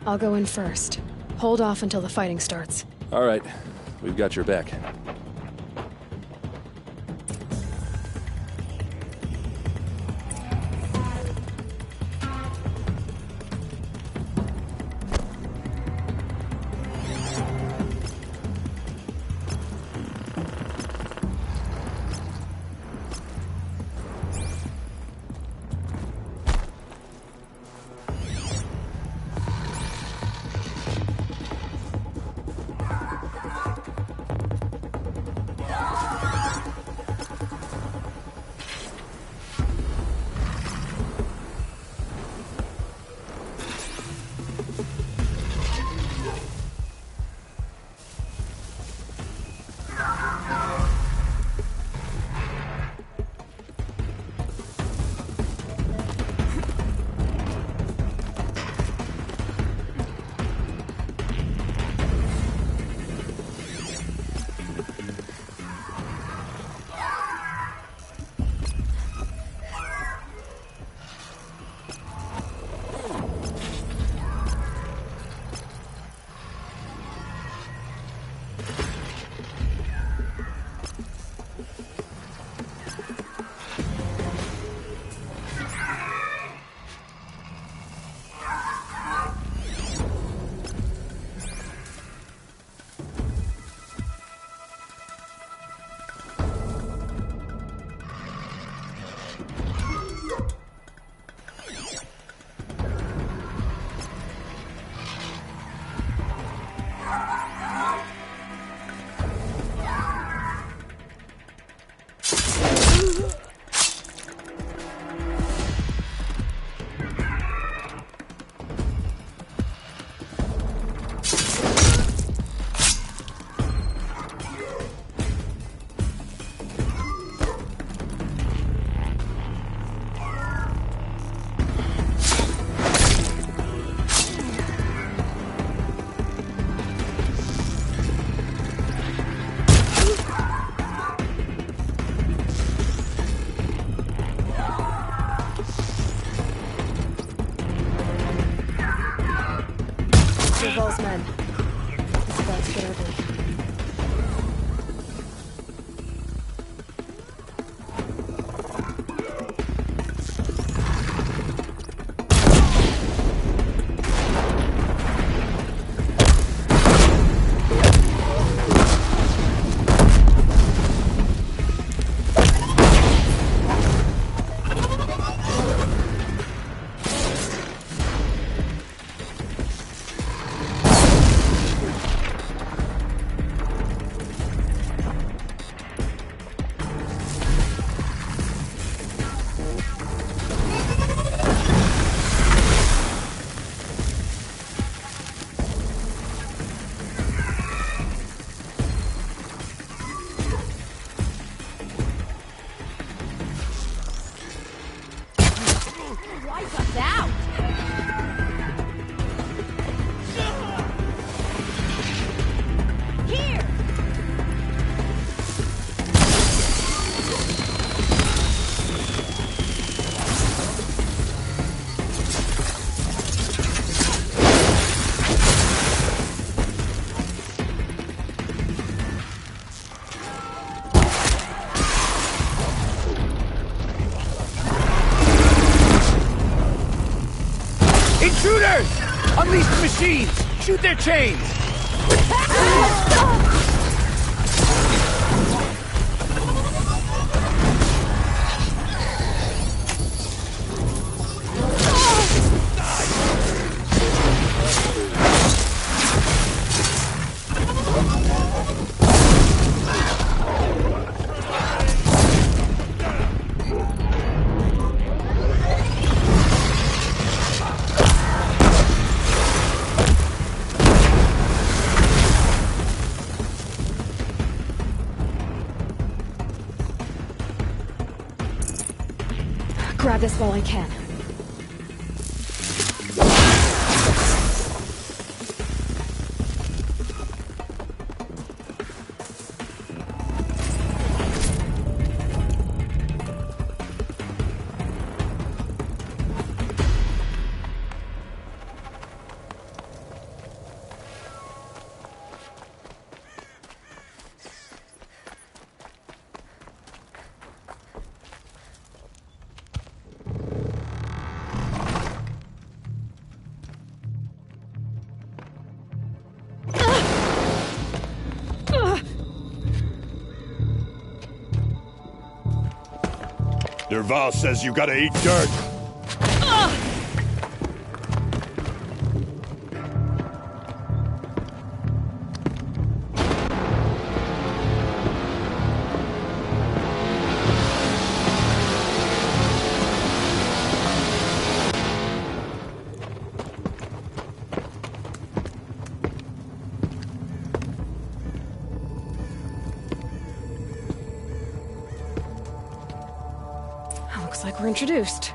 I'll go in first. Hold off until the fighting starts. All right. We've got your back. Dervahl's men. It's about to get ugly. Wipe us out! Here! Intruders! Unleash the machines! Shoot their chains! Grab this while I can. Dervahl says you gotta eat dirt. Looks like we're introduced.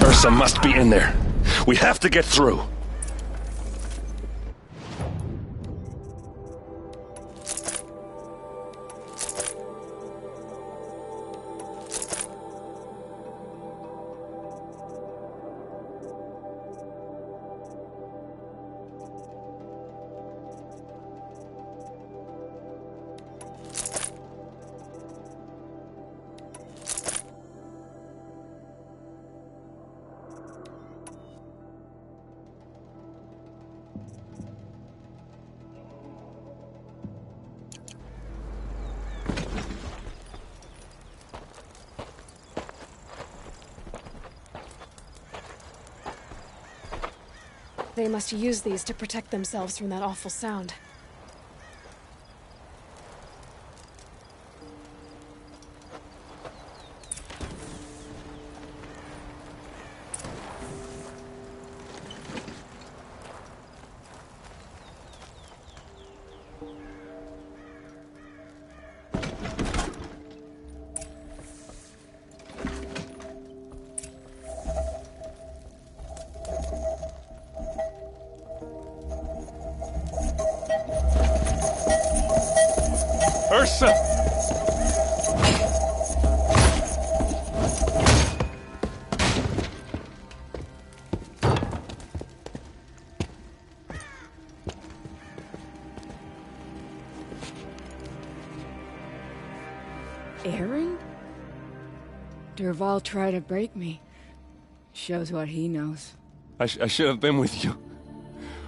Ursa must be in there. We have to get through. They must use these to protect themselves from that awful sound. Ursa! Aaron? Dervahl tried to break me. Shows what he knows. I should have been with you.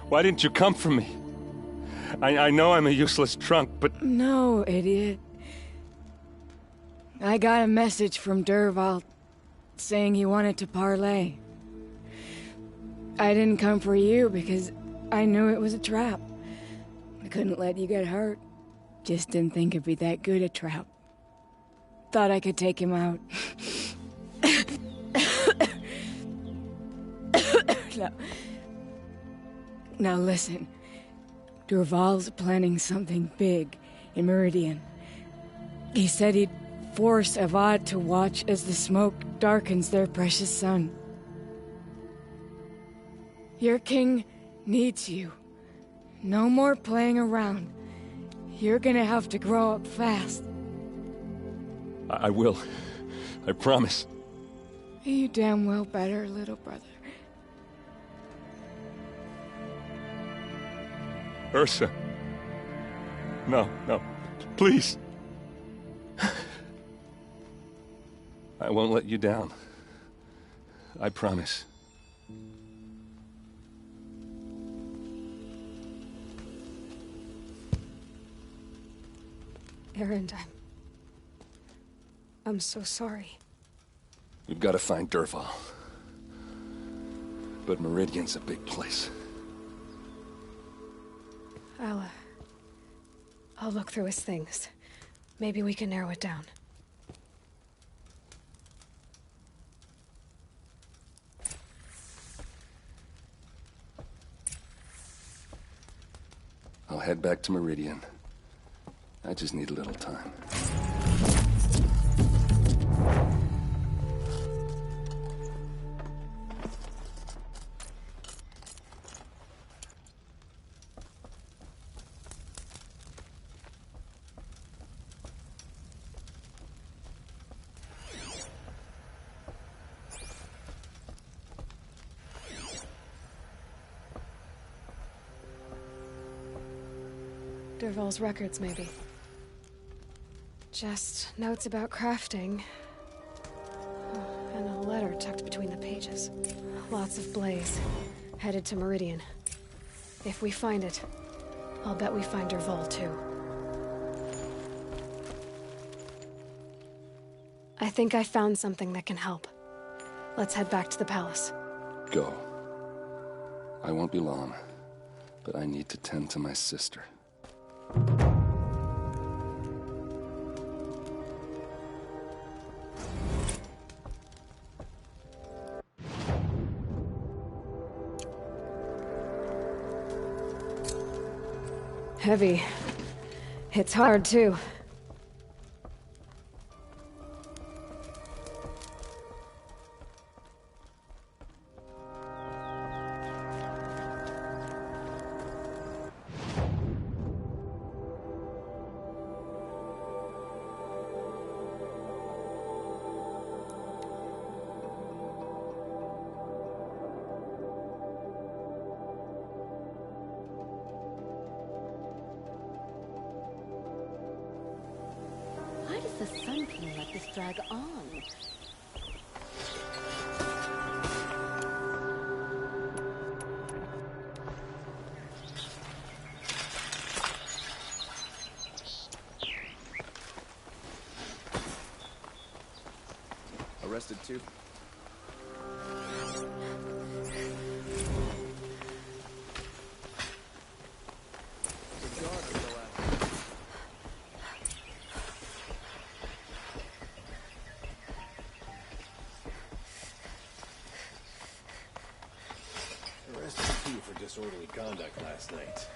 Why didn't you come for me? I know I'm a useless trunk, but... No, idiot. I got a message from Dervahl saying he wanted to parlay. I didn't come for you because I knew it was a trap. I couldn't let you get hurt. Just didn't think it'd be that good a trap. Thought I could take him out. Now listen. Dervahl's planning something big in Meridian. He said he'd force Avad to watch as the smoke darkens their precious sun. Your king needs you. No more playing around. You're gonna have to grow up fast. I will. I promise. You damn well better, little brother. Ursa. No, please. I won't let you down. I promise. Aaron, I'm so sorry. We've got to find Dervahl. But Meridian's a big place. I'll look through his things. Maybe we can narrow it down. I'll head back to Meridian. I just need a little time. Dervahl's records, maybe. Just notes about crafting. Oh, and a letter tucked between the pages. Lots of blaze. Headed to Meridian. If we find it, I'll bet we find Dervahl too. I think I found something that can help. Let's head back to the palace. Go. I won't be long, but I need to tend to my sister. Heavy. It's hard, too. Why does the Sun King let this drag on? Arrested too? For disorderly conduct last night.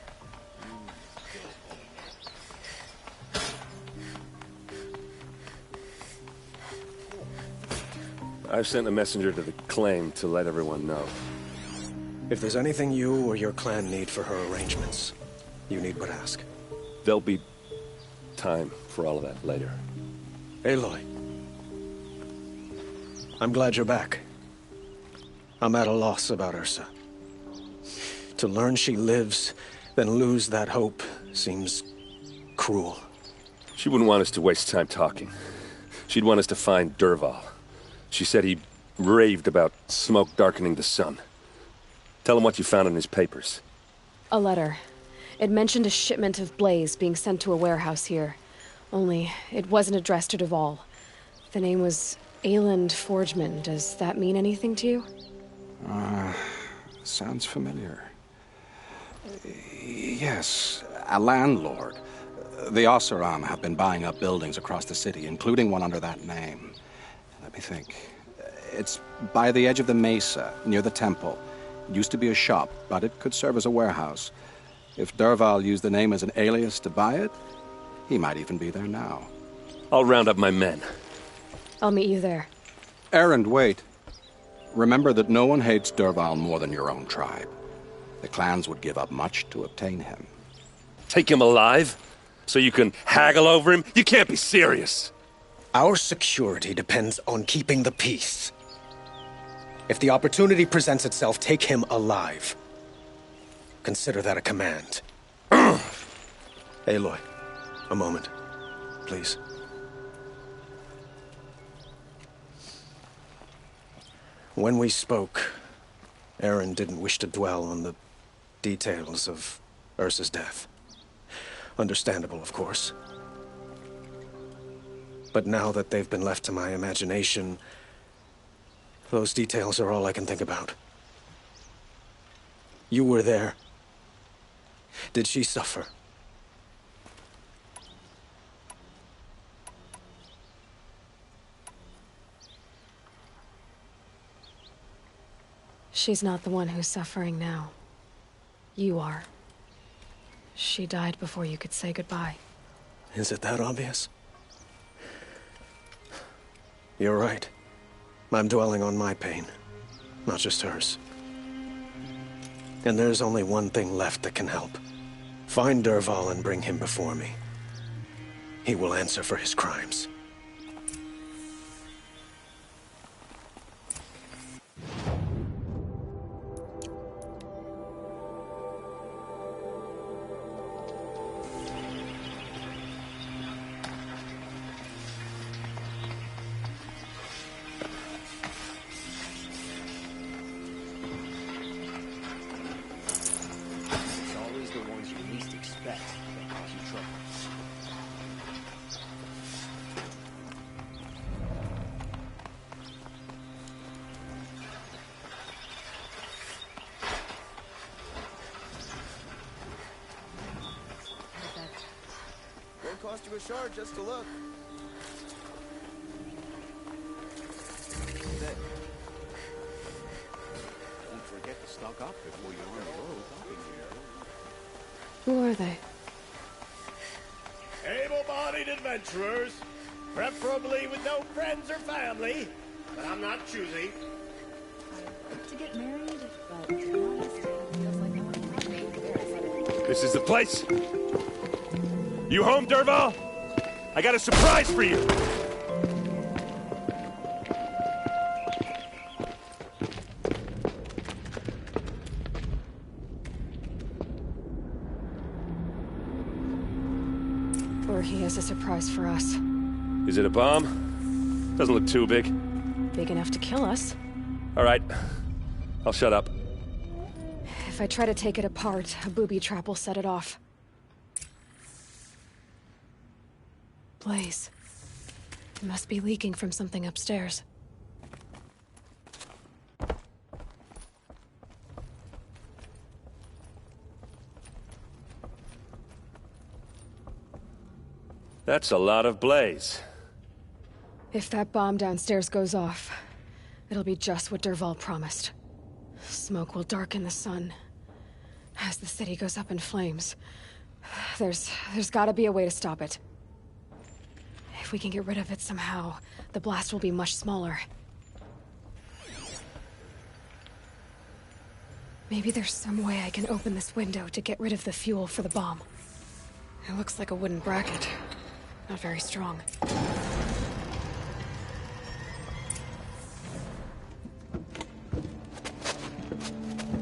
I've sent a messenger to the claim to let everyone know. If there's anything you or your clan need for her arrangements, you need but ask. There'll be time for all of that later. Aloy. I'm glad you're back. I'm at a loss about Ursa. To learn she lives, then lose that hope, seems cruel. She wouldn't want us to waste time talking. She'd want us to find Dervahl. She said he raved about smoke darkening the sun. Tell him what you found in his papers. A letter. It mentioned a shipment of blaze being sent to a warehouse here. Only, it wasn't addressed to Dervahl. The name was Ayland Forgeman. Does that mean anything to you? Sounds familiar. Yes, a landlord. The Oseram have been buying up buildings across the city, including one under that name. Let me think. It's by the edge of the mesa, near the temple. It used to be a shop, but it could serve as a warehouse. If Dervahl used the name as an alias to buy it, he might even be there now. I'll round up my men. I'll meet you there. Erend, wait. Remember that no one hates Dervahl more than your own tribe. The clans would give up much to obtain him. Take him alive? So you can haggle over him? You can't be serious. Our security depends on keeping the peace. If the opportunity presents itself, take him alive. Consider that a command. Aloy, a moment, please. When we spoke, Erend didn't wish to dwell on the details of Ursa's death. Understandable, of course. But now that they've been left to my imagination, those details are all I can think about. You were there. Did she suffer? She's not the one who's suffering now. You are. She died before you could say goodbye. Is it that obvious? You're right. I'm dwelling on my pain, not just hers. And there's only one thing left that can help. Find Dervahl and bring him before me. He will answer for his crimes. Cost you a shard just to look. Don't forget to stock up before you're on the road. Who are they? Able-bodied adventurers, preferably with no friends or family, but I'm not choosy. I'd like to get married, but to be honest, it feels like no one. This is the place? You home, Dervahl? I got a surprise for you! Or he has a surprise for us. Is it a bomb? Doesn't look too big. Big enough to kill us. All right. I'll shut up. If I try to take it apart, a booby trap will set it off. Blaze. It must be leaking from something upstairs. That's a lot of blaze. If that bomb downstairs goes off, it'll be just what Dervahl promised. Smoke will darken the sun. As the city goes up in flames, there's gotta be a way to stop it. If we can get rid of it somehow, the blast will be much smaller. Maybe there's some way I can open this window to get rid of the fuel for the bomb. It looks like a wooden bracket. Not very strong.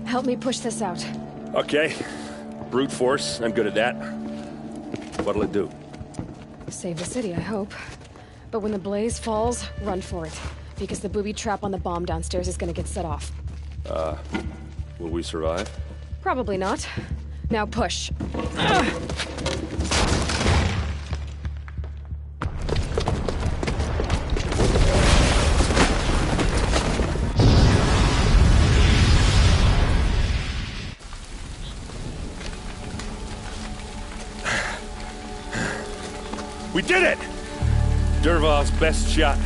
Help me push this out. Okay. Brute force, I'm good at that. What'll it do? Save the city, I hope. But when the blaze falls, run for it. Because the booby trap on the bomb downstairs is gonna get set off. Will we survive? Probably not. Now push. We did it! Dervahl's best shot,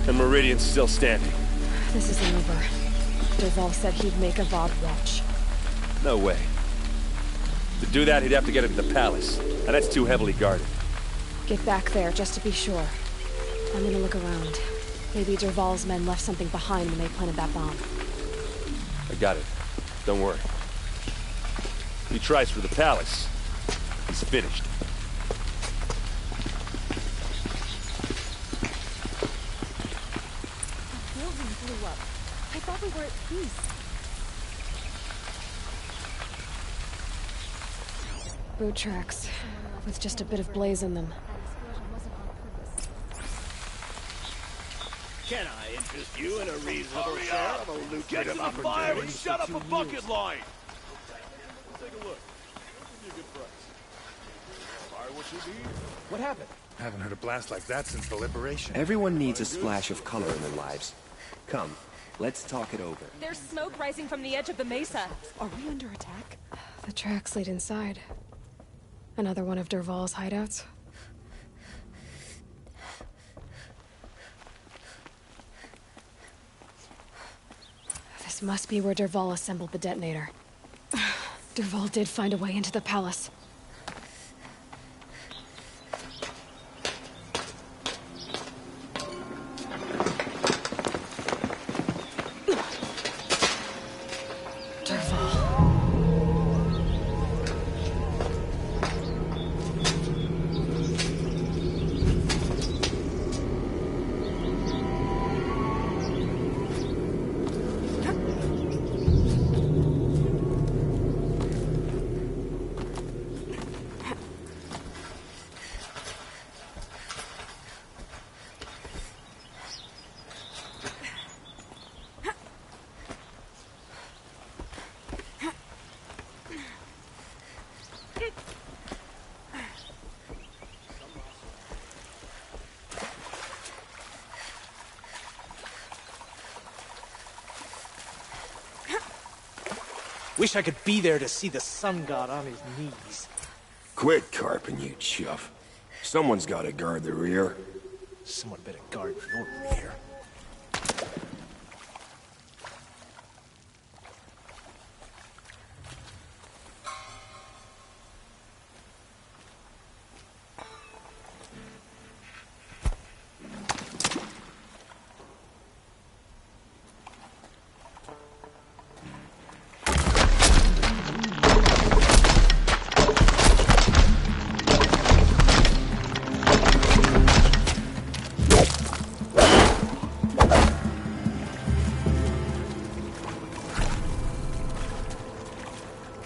and Meridian's still standing. This isn't over. Dervahl said he'd make Avad watch. No way. To do that, he'd have to get into the palace, and that's too heavily guarded. Get back there, just to be sure. I'm gonna look around. Maybe Dervahl's men left something behind when they planted that bomb. I got it. Don't worry. If he tries for the palace, he's finished. I thought we were at peace. Boot tracks, with just a bit of blaze in them. Can I interest you in a reasonable share of a lucrative opportunity? And shut up a bucket line! Take a look. Give you a good price. Fire what you need. What happened? I haven't heard a blast like that since the liberation. Everyone needs a splash of color in their lives. Come, let's talk it over. There's smoke rising from the edge of the mesa. Are we under attack? The tracks lead inside. Another one of Dervahl's hideouts. This must be where Dervahl assembled the detonator. Dervahl did find a way into the palace. Wish I could be there to see the sun god on his knees. Quit carping, you chuff. Someone's gotta guard the rear. Someone better guard your rear.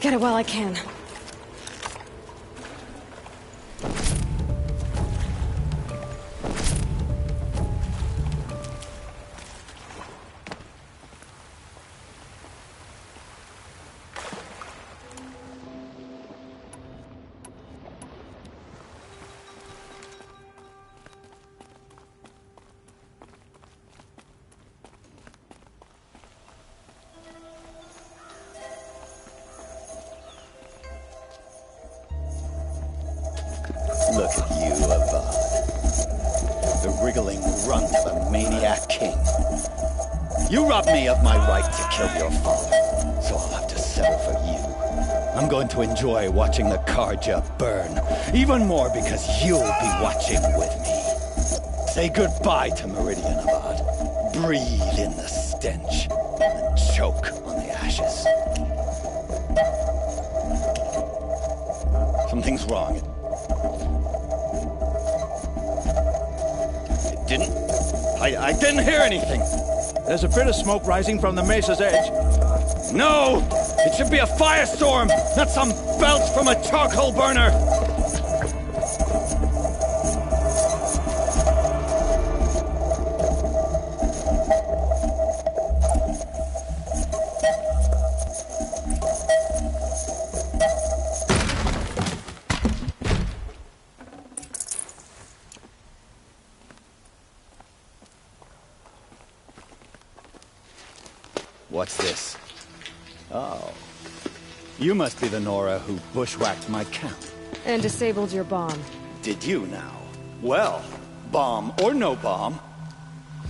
Get it while I can. Look at you, Avad. The wriggling runt of a maniac king. You robbed me of my right to kill your father, so I'll have to settle for you. I'm going to enjoy watching the Carja burn, even more because you'll be watching with me. Say goodbye to Meridian, Avad. Breathe in the stench, and choke on the ashes. Something's wrong. didn't. I didn't hear anything. There's a bit of smoke rising from the mesa's edge. No! It should be a firestorm, not some belch from a charcoal burner! What's this? Oh. You must be the Nora who bushwhacked my camp. And disabled your bomb. Did you now? Well, bomb or no bomb,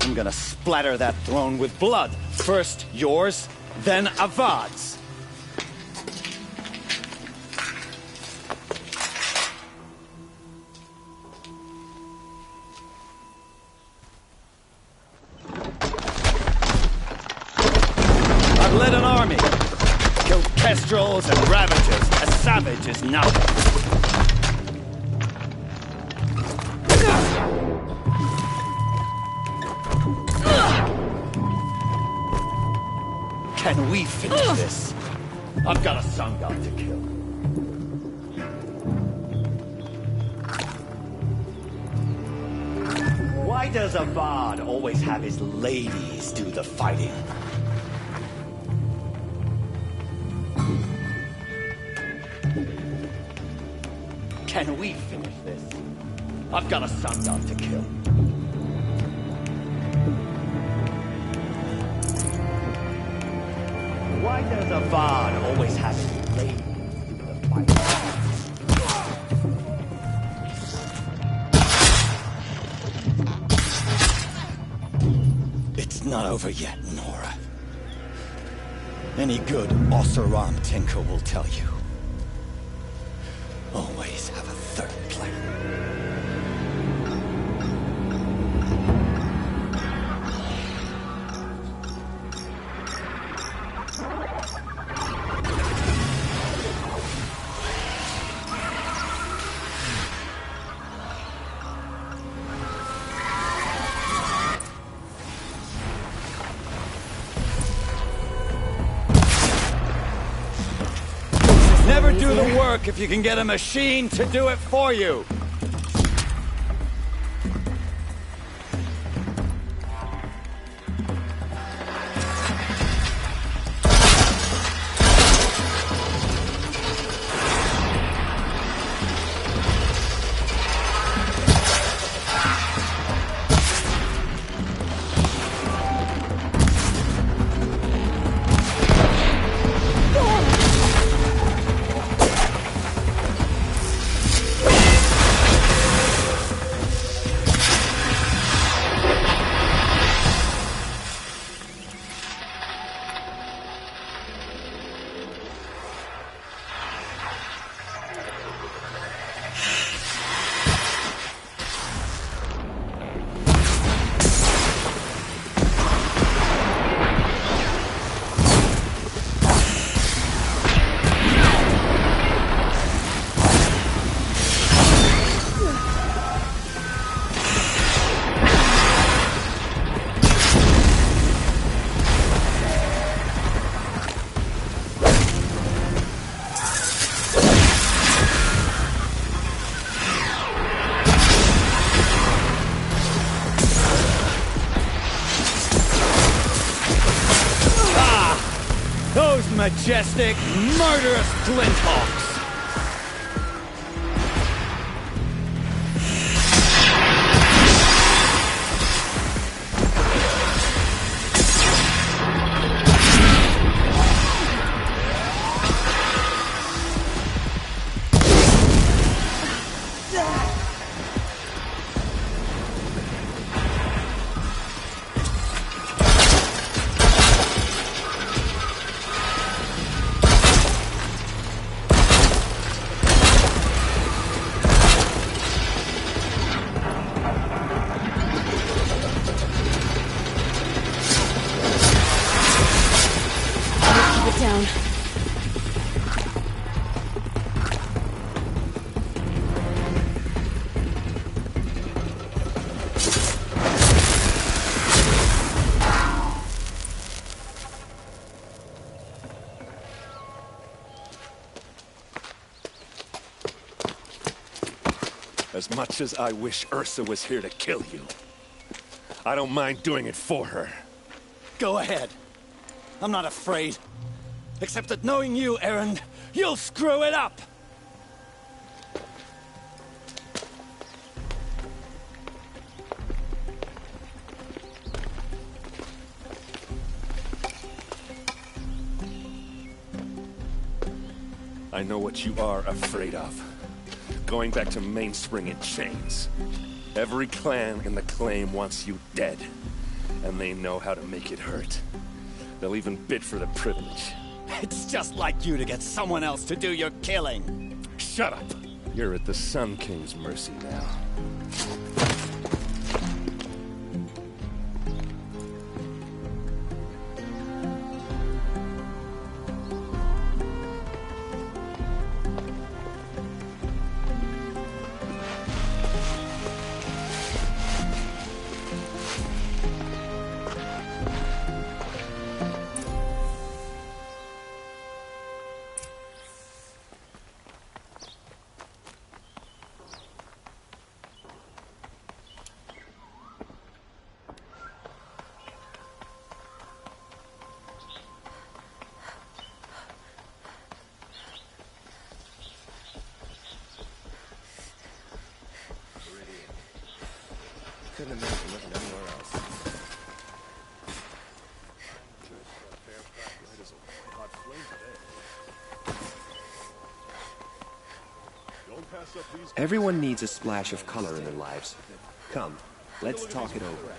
I'm gonna splatter that throne with blood. First yours, then Avad's. I've led an army, killed kestrels and ravagers, as savage as now. Can we finish this? I've got a sun god to kill. Why does Avad always have his ladies do the fighting? Can we finish this? I've got a sun god to kill. Why does Avad always have his ladies do the fighting? It's not over yet, Nora. Any good Oseram tinker will tell you. Always have a third plan. Never do the work if you can get a machine to do it for you. Those majestic, murderous flinthawks! Down. As much as I wish Ursa was here to kill you, I don't mind doing it for her. Go ahead. I'm not afraid. Except that knowing you, Erend, you'll screw it up! I know what you are afraid of. Going back to Mainspring in chains. Every clan in the claim wants you dead. And they know how to make it hurt. They'll even bid for the privilege. It's just like you to get someone else to do your killing. Shut up! You're at the Sun King's mercy now. Couldn't imagine living anywhere else. Everyone needs a splash of color in their lives. Come, let's talk it over.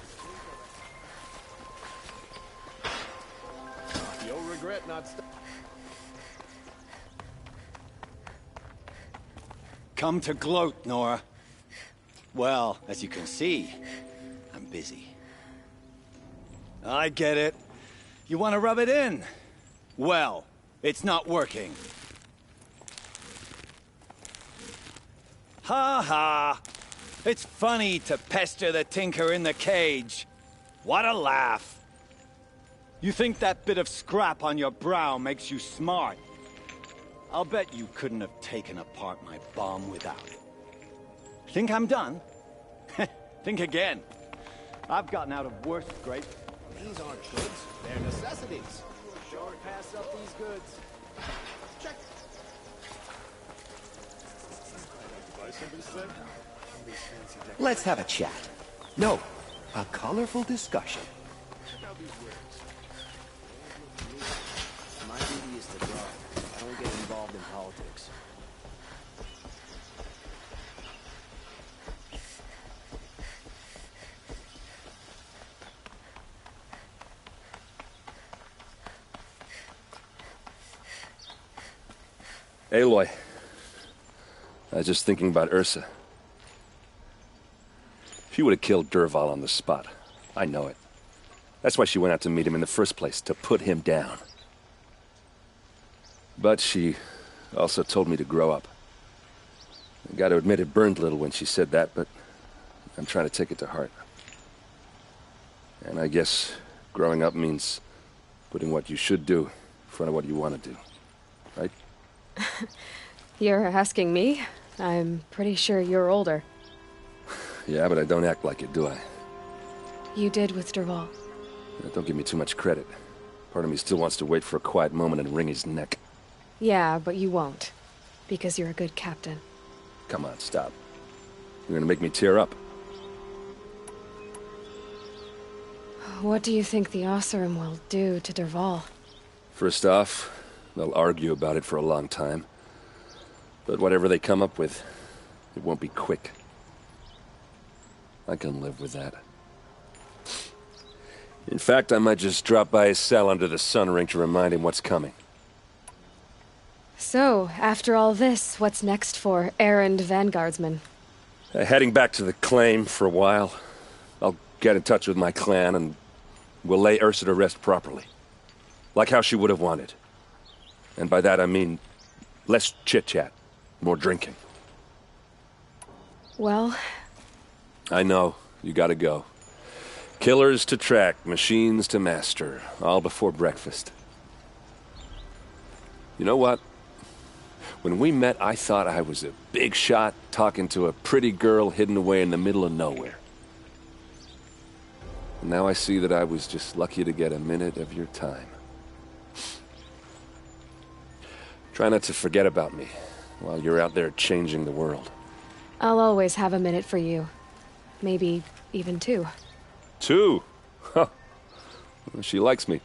You'll regret not Come to gloat, Nora. Well, as you can see, I'm busy. I get it. You want to rub it in? Well, it's not working. Ha ha! It's funny to pester the tinker in the cage. What a laugh! You think that bit of scrap on your brow makes you smart? I'll bet you couldn't have taken apart my bomb without it. Think I'm done? Think again. I've gotten out of worse scrapes. These aren't goods, they're necessities. Sure pass up these goods. Check. Let's have a chat. No, a colorful discussion. My duty is to draw. I don't get involved in politics. Aloy, I was just thinking about Ursa. She would have killed Dervahl on the spot. I know it. That's why she went out to meet him in the first place, to put him down. But she also told me to grow up. I gotta admit it burned a little when she said that, but I'm trying to take it to heart. And I guess growing up means putting what you should do in front of what you want to do. Right? You're asking me? I'm pretty sure you're older. Yeah, but I don't act like it, do I? You did with Dervahl. Don't give me too much credit. Part of me still wants to wait for a quiet moment and wring his neck. Yeah, but you won't. Because you're a good captain. Come on, stop. You're gonna make me tear up. What do you think the Oseram will do to Dervahl? First off, they'll argue about it for a long time. But whatever they come up with, it won't be quick. I can live with that. In fact, I might just drop by his cell under the sun ring to remind him what's coming. So, after all this, what's next for errand vanguardsman? Heading back to the claim for a while. I'll get in touch with my clan and we'll lay Ursa to rest properly. Like how she would have wanted. And by that I mean less chit-chat, more drinking. Well... I know, you gotta go. Killers to track, machines to master, all before breakfast. You know what? When we met, I thought I was a big shot talking to a pretty girl hidden away in the middle of nowhere. And now I see that I was just lucky to get a minute of your time. Try not to forget about me while you're out there changing the world. I'll always have a minute for you. Maybe even two. Two? Huh. She likes me.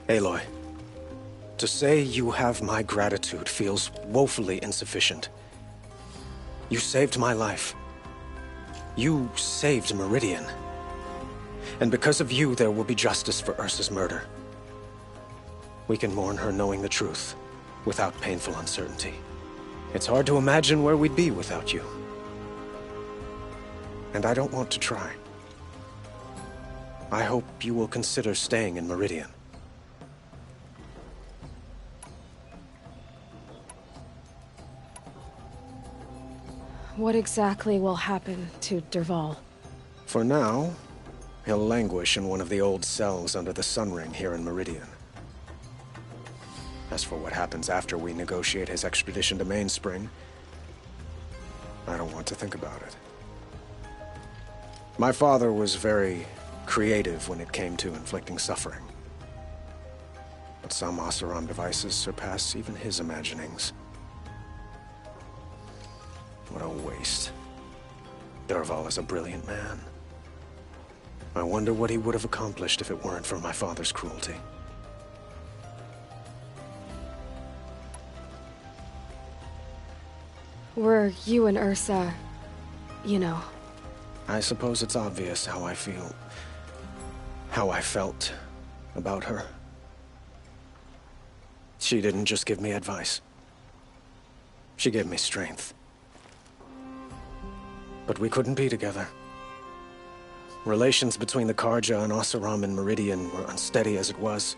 Aloy, to say you have my gratitude feels woefully insufficient. You saved my life. You saved Meridian. And because of you, there will be justice for Ursa's murder. We can mourn her knowing the truth, without painful uncertainty. It's hard to imagine where we'd be without you. And I don't want to try. I hope you will consider staying in Meridian. What exactly will happen to Dervahl? For now, he'll languish in one of the old cells under the Sun Ring here in Meridian. As for what happens after we negotiate his extradition to Mainspring, I don't want to think about it. My father was very creative when it came to inflicting suffering. But some Oseram devices surpass even his imaginings. What a waste. Dervahl is a brilliant man. I wonder what he would have accomplished if it weren't for my father's cruelty. Were you and Ursa, you know? I suppose it's obvious how I feel. How I felt about her. She didn't just give me advice. She gave me strength. But we couldn't be together. Relations between the Carja and Oseram in Meridian were unsteady as it was.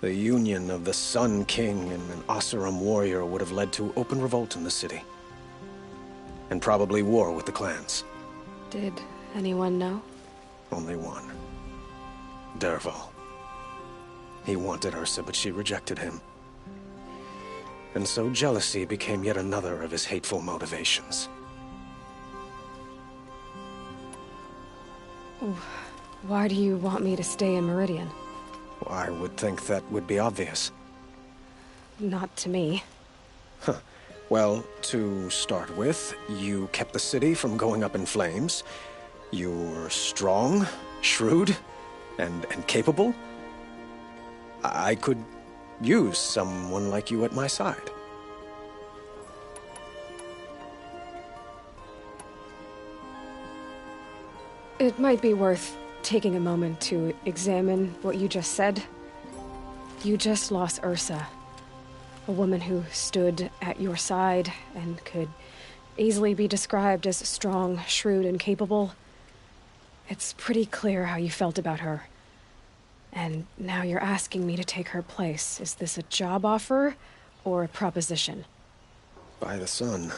The union of the Sun King and an Oseram warrior would have led to open revolt in the city. And probably war with the clans. Did anyone know? Only one. Dervahl. He wanted Ursa, but she rejected him. And so jealousy became yet another of his hateful motivations. Why do you want me to stay in Meridian? I would think that would be obvious. Not to me. Huh. Well, to start with, you kept the city from going up in flames. You were strong, shrewd, and capable. I could use someone like you at my side. It might be worth taking a moment to examine what you just said. You just lost Ursa, a woman who stood at your side and could easily be described as strong, shrewd, and capable. It's pretty clear how you felt about her. And now you're asking me to take her place. Is this a job offer or a proposition? By the sun,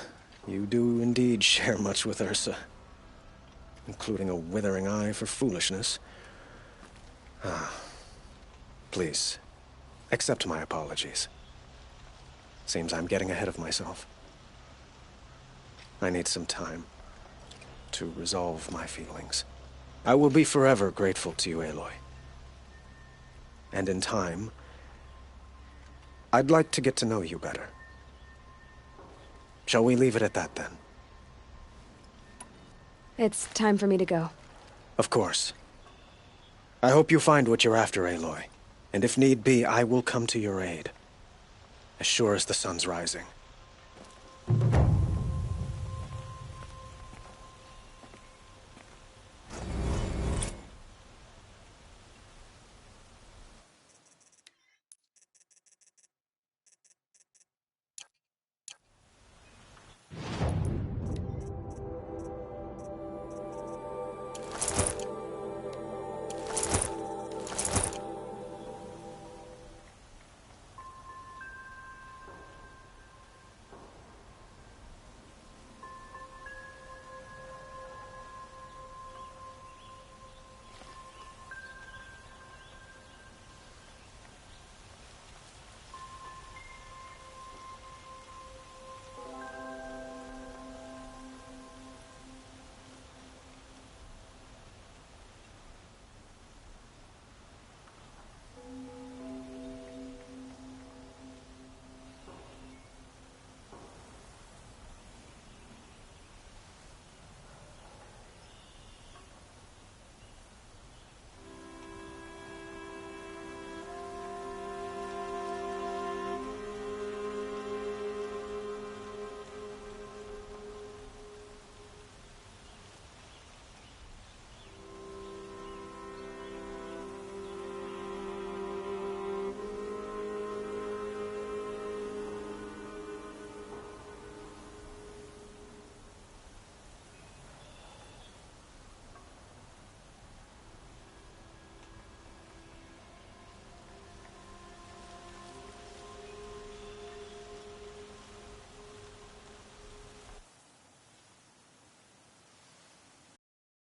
you do indeed share much with Ursa. Including a withering eye for foolishness. Please, accept my apologies. Seems I'm getting ahead of myself. I need some time to resolve my feelings. I will be forever grateful to you, Aloy. And in time, I'd like to get to know you better. Shall we leave it at that, then? It's time for me to go. Of course. I hope you find what you're after, Aloy. And if need be, I will come to your aid. As sure as the sun's rising.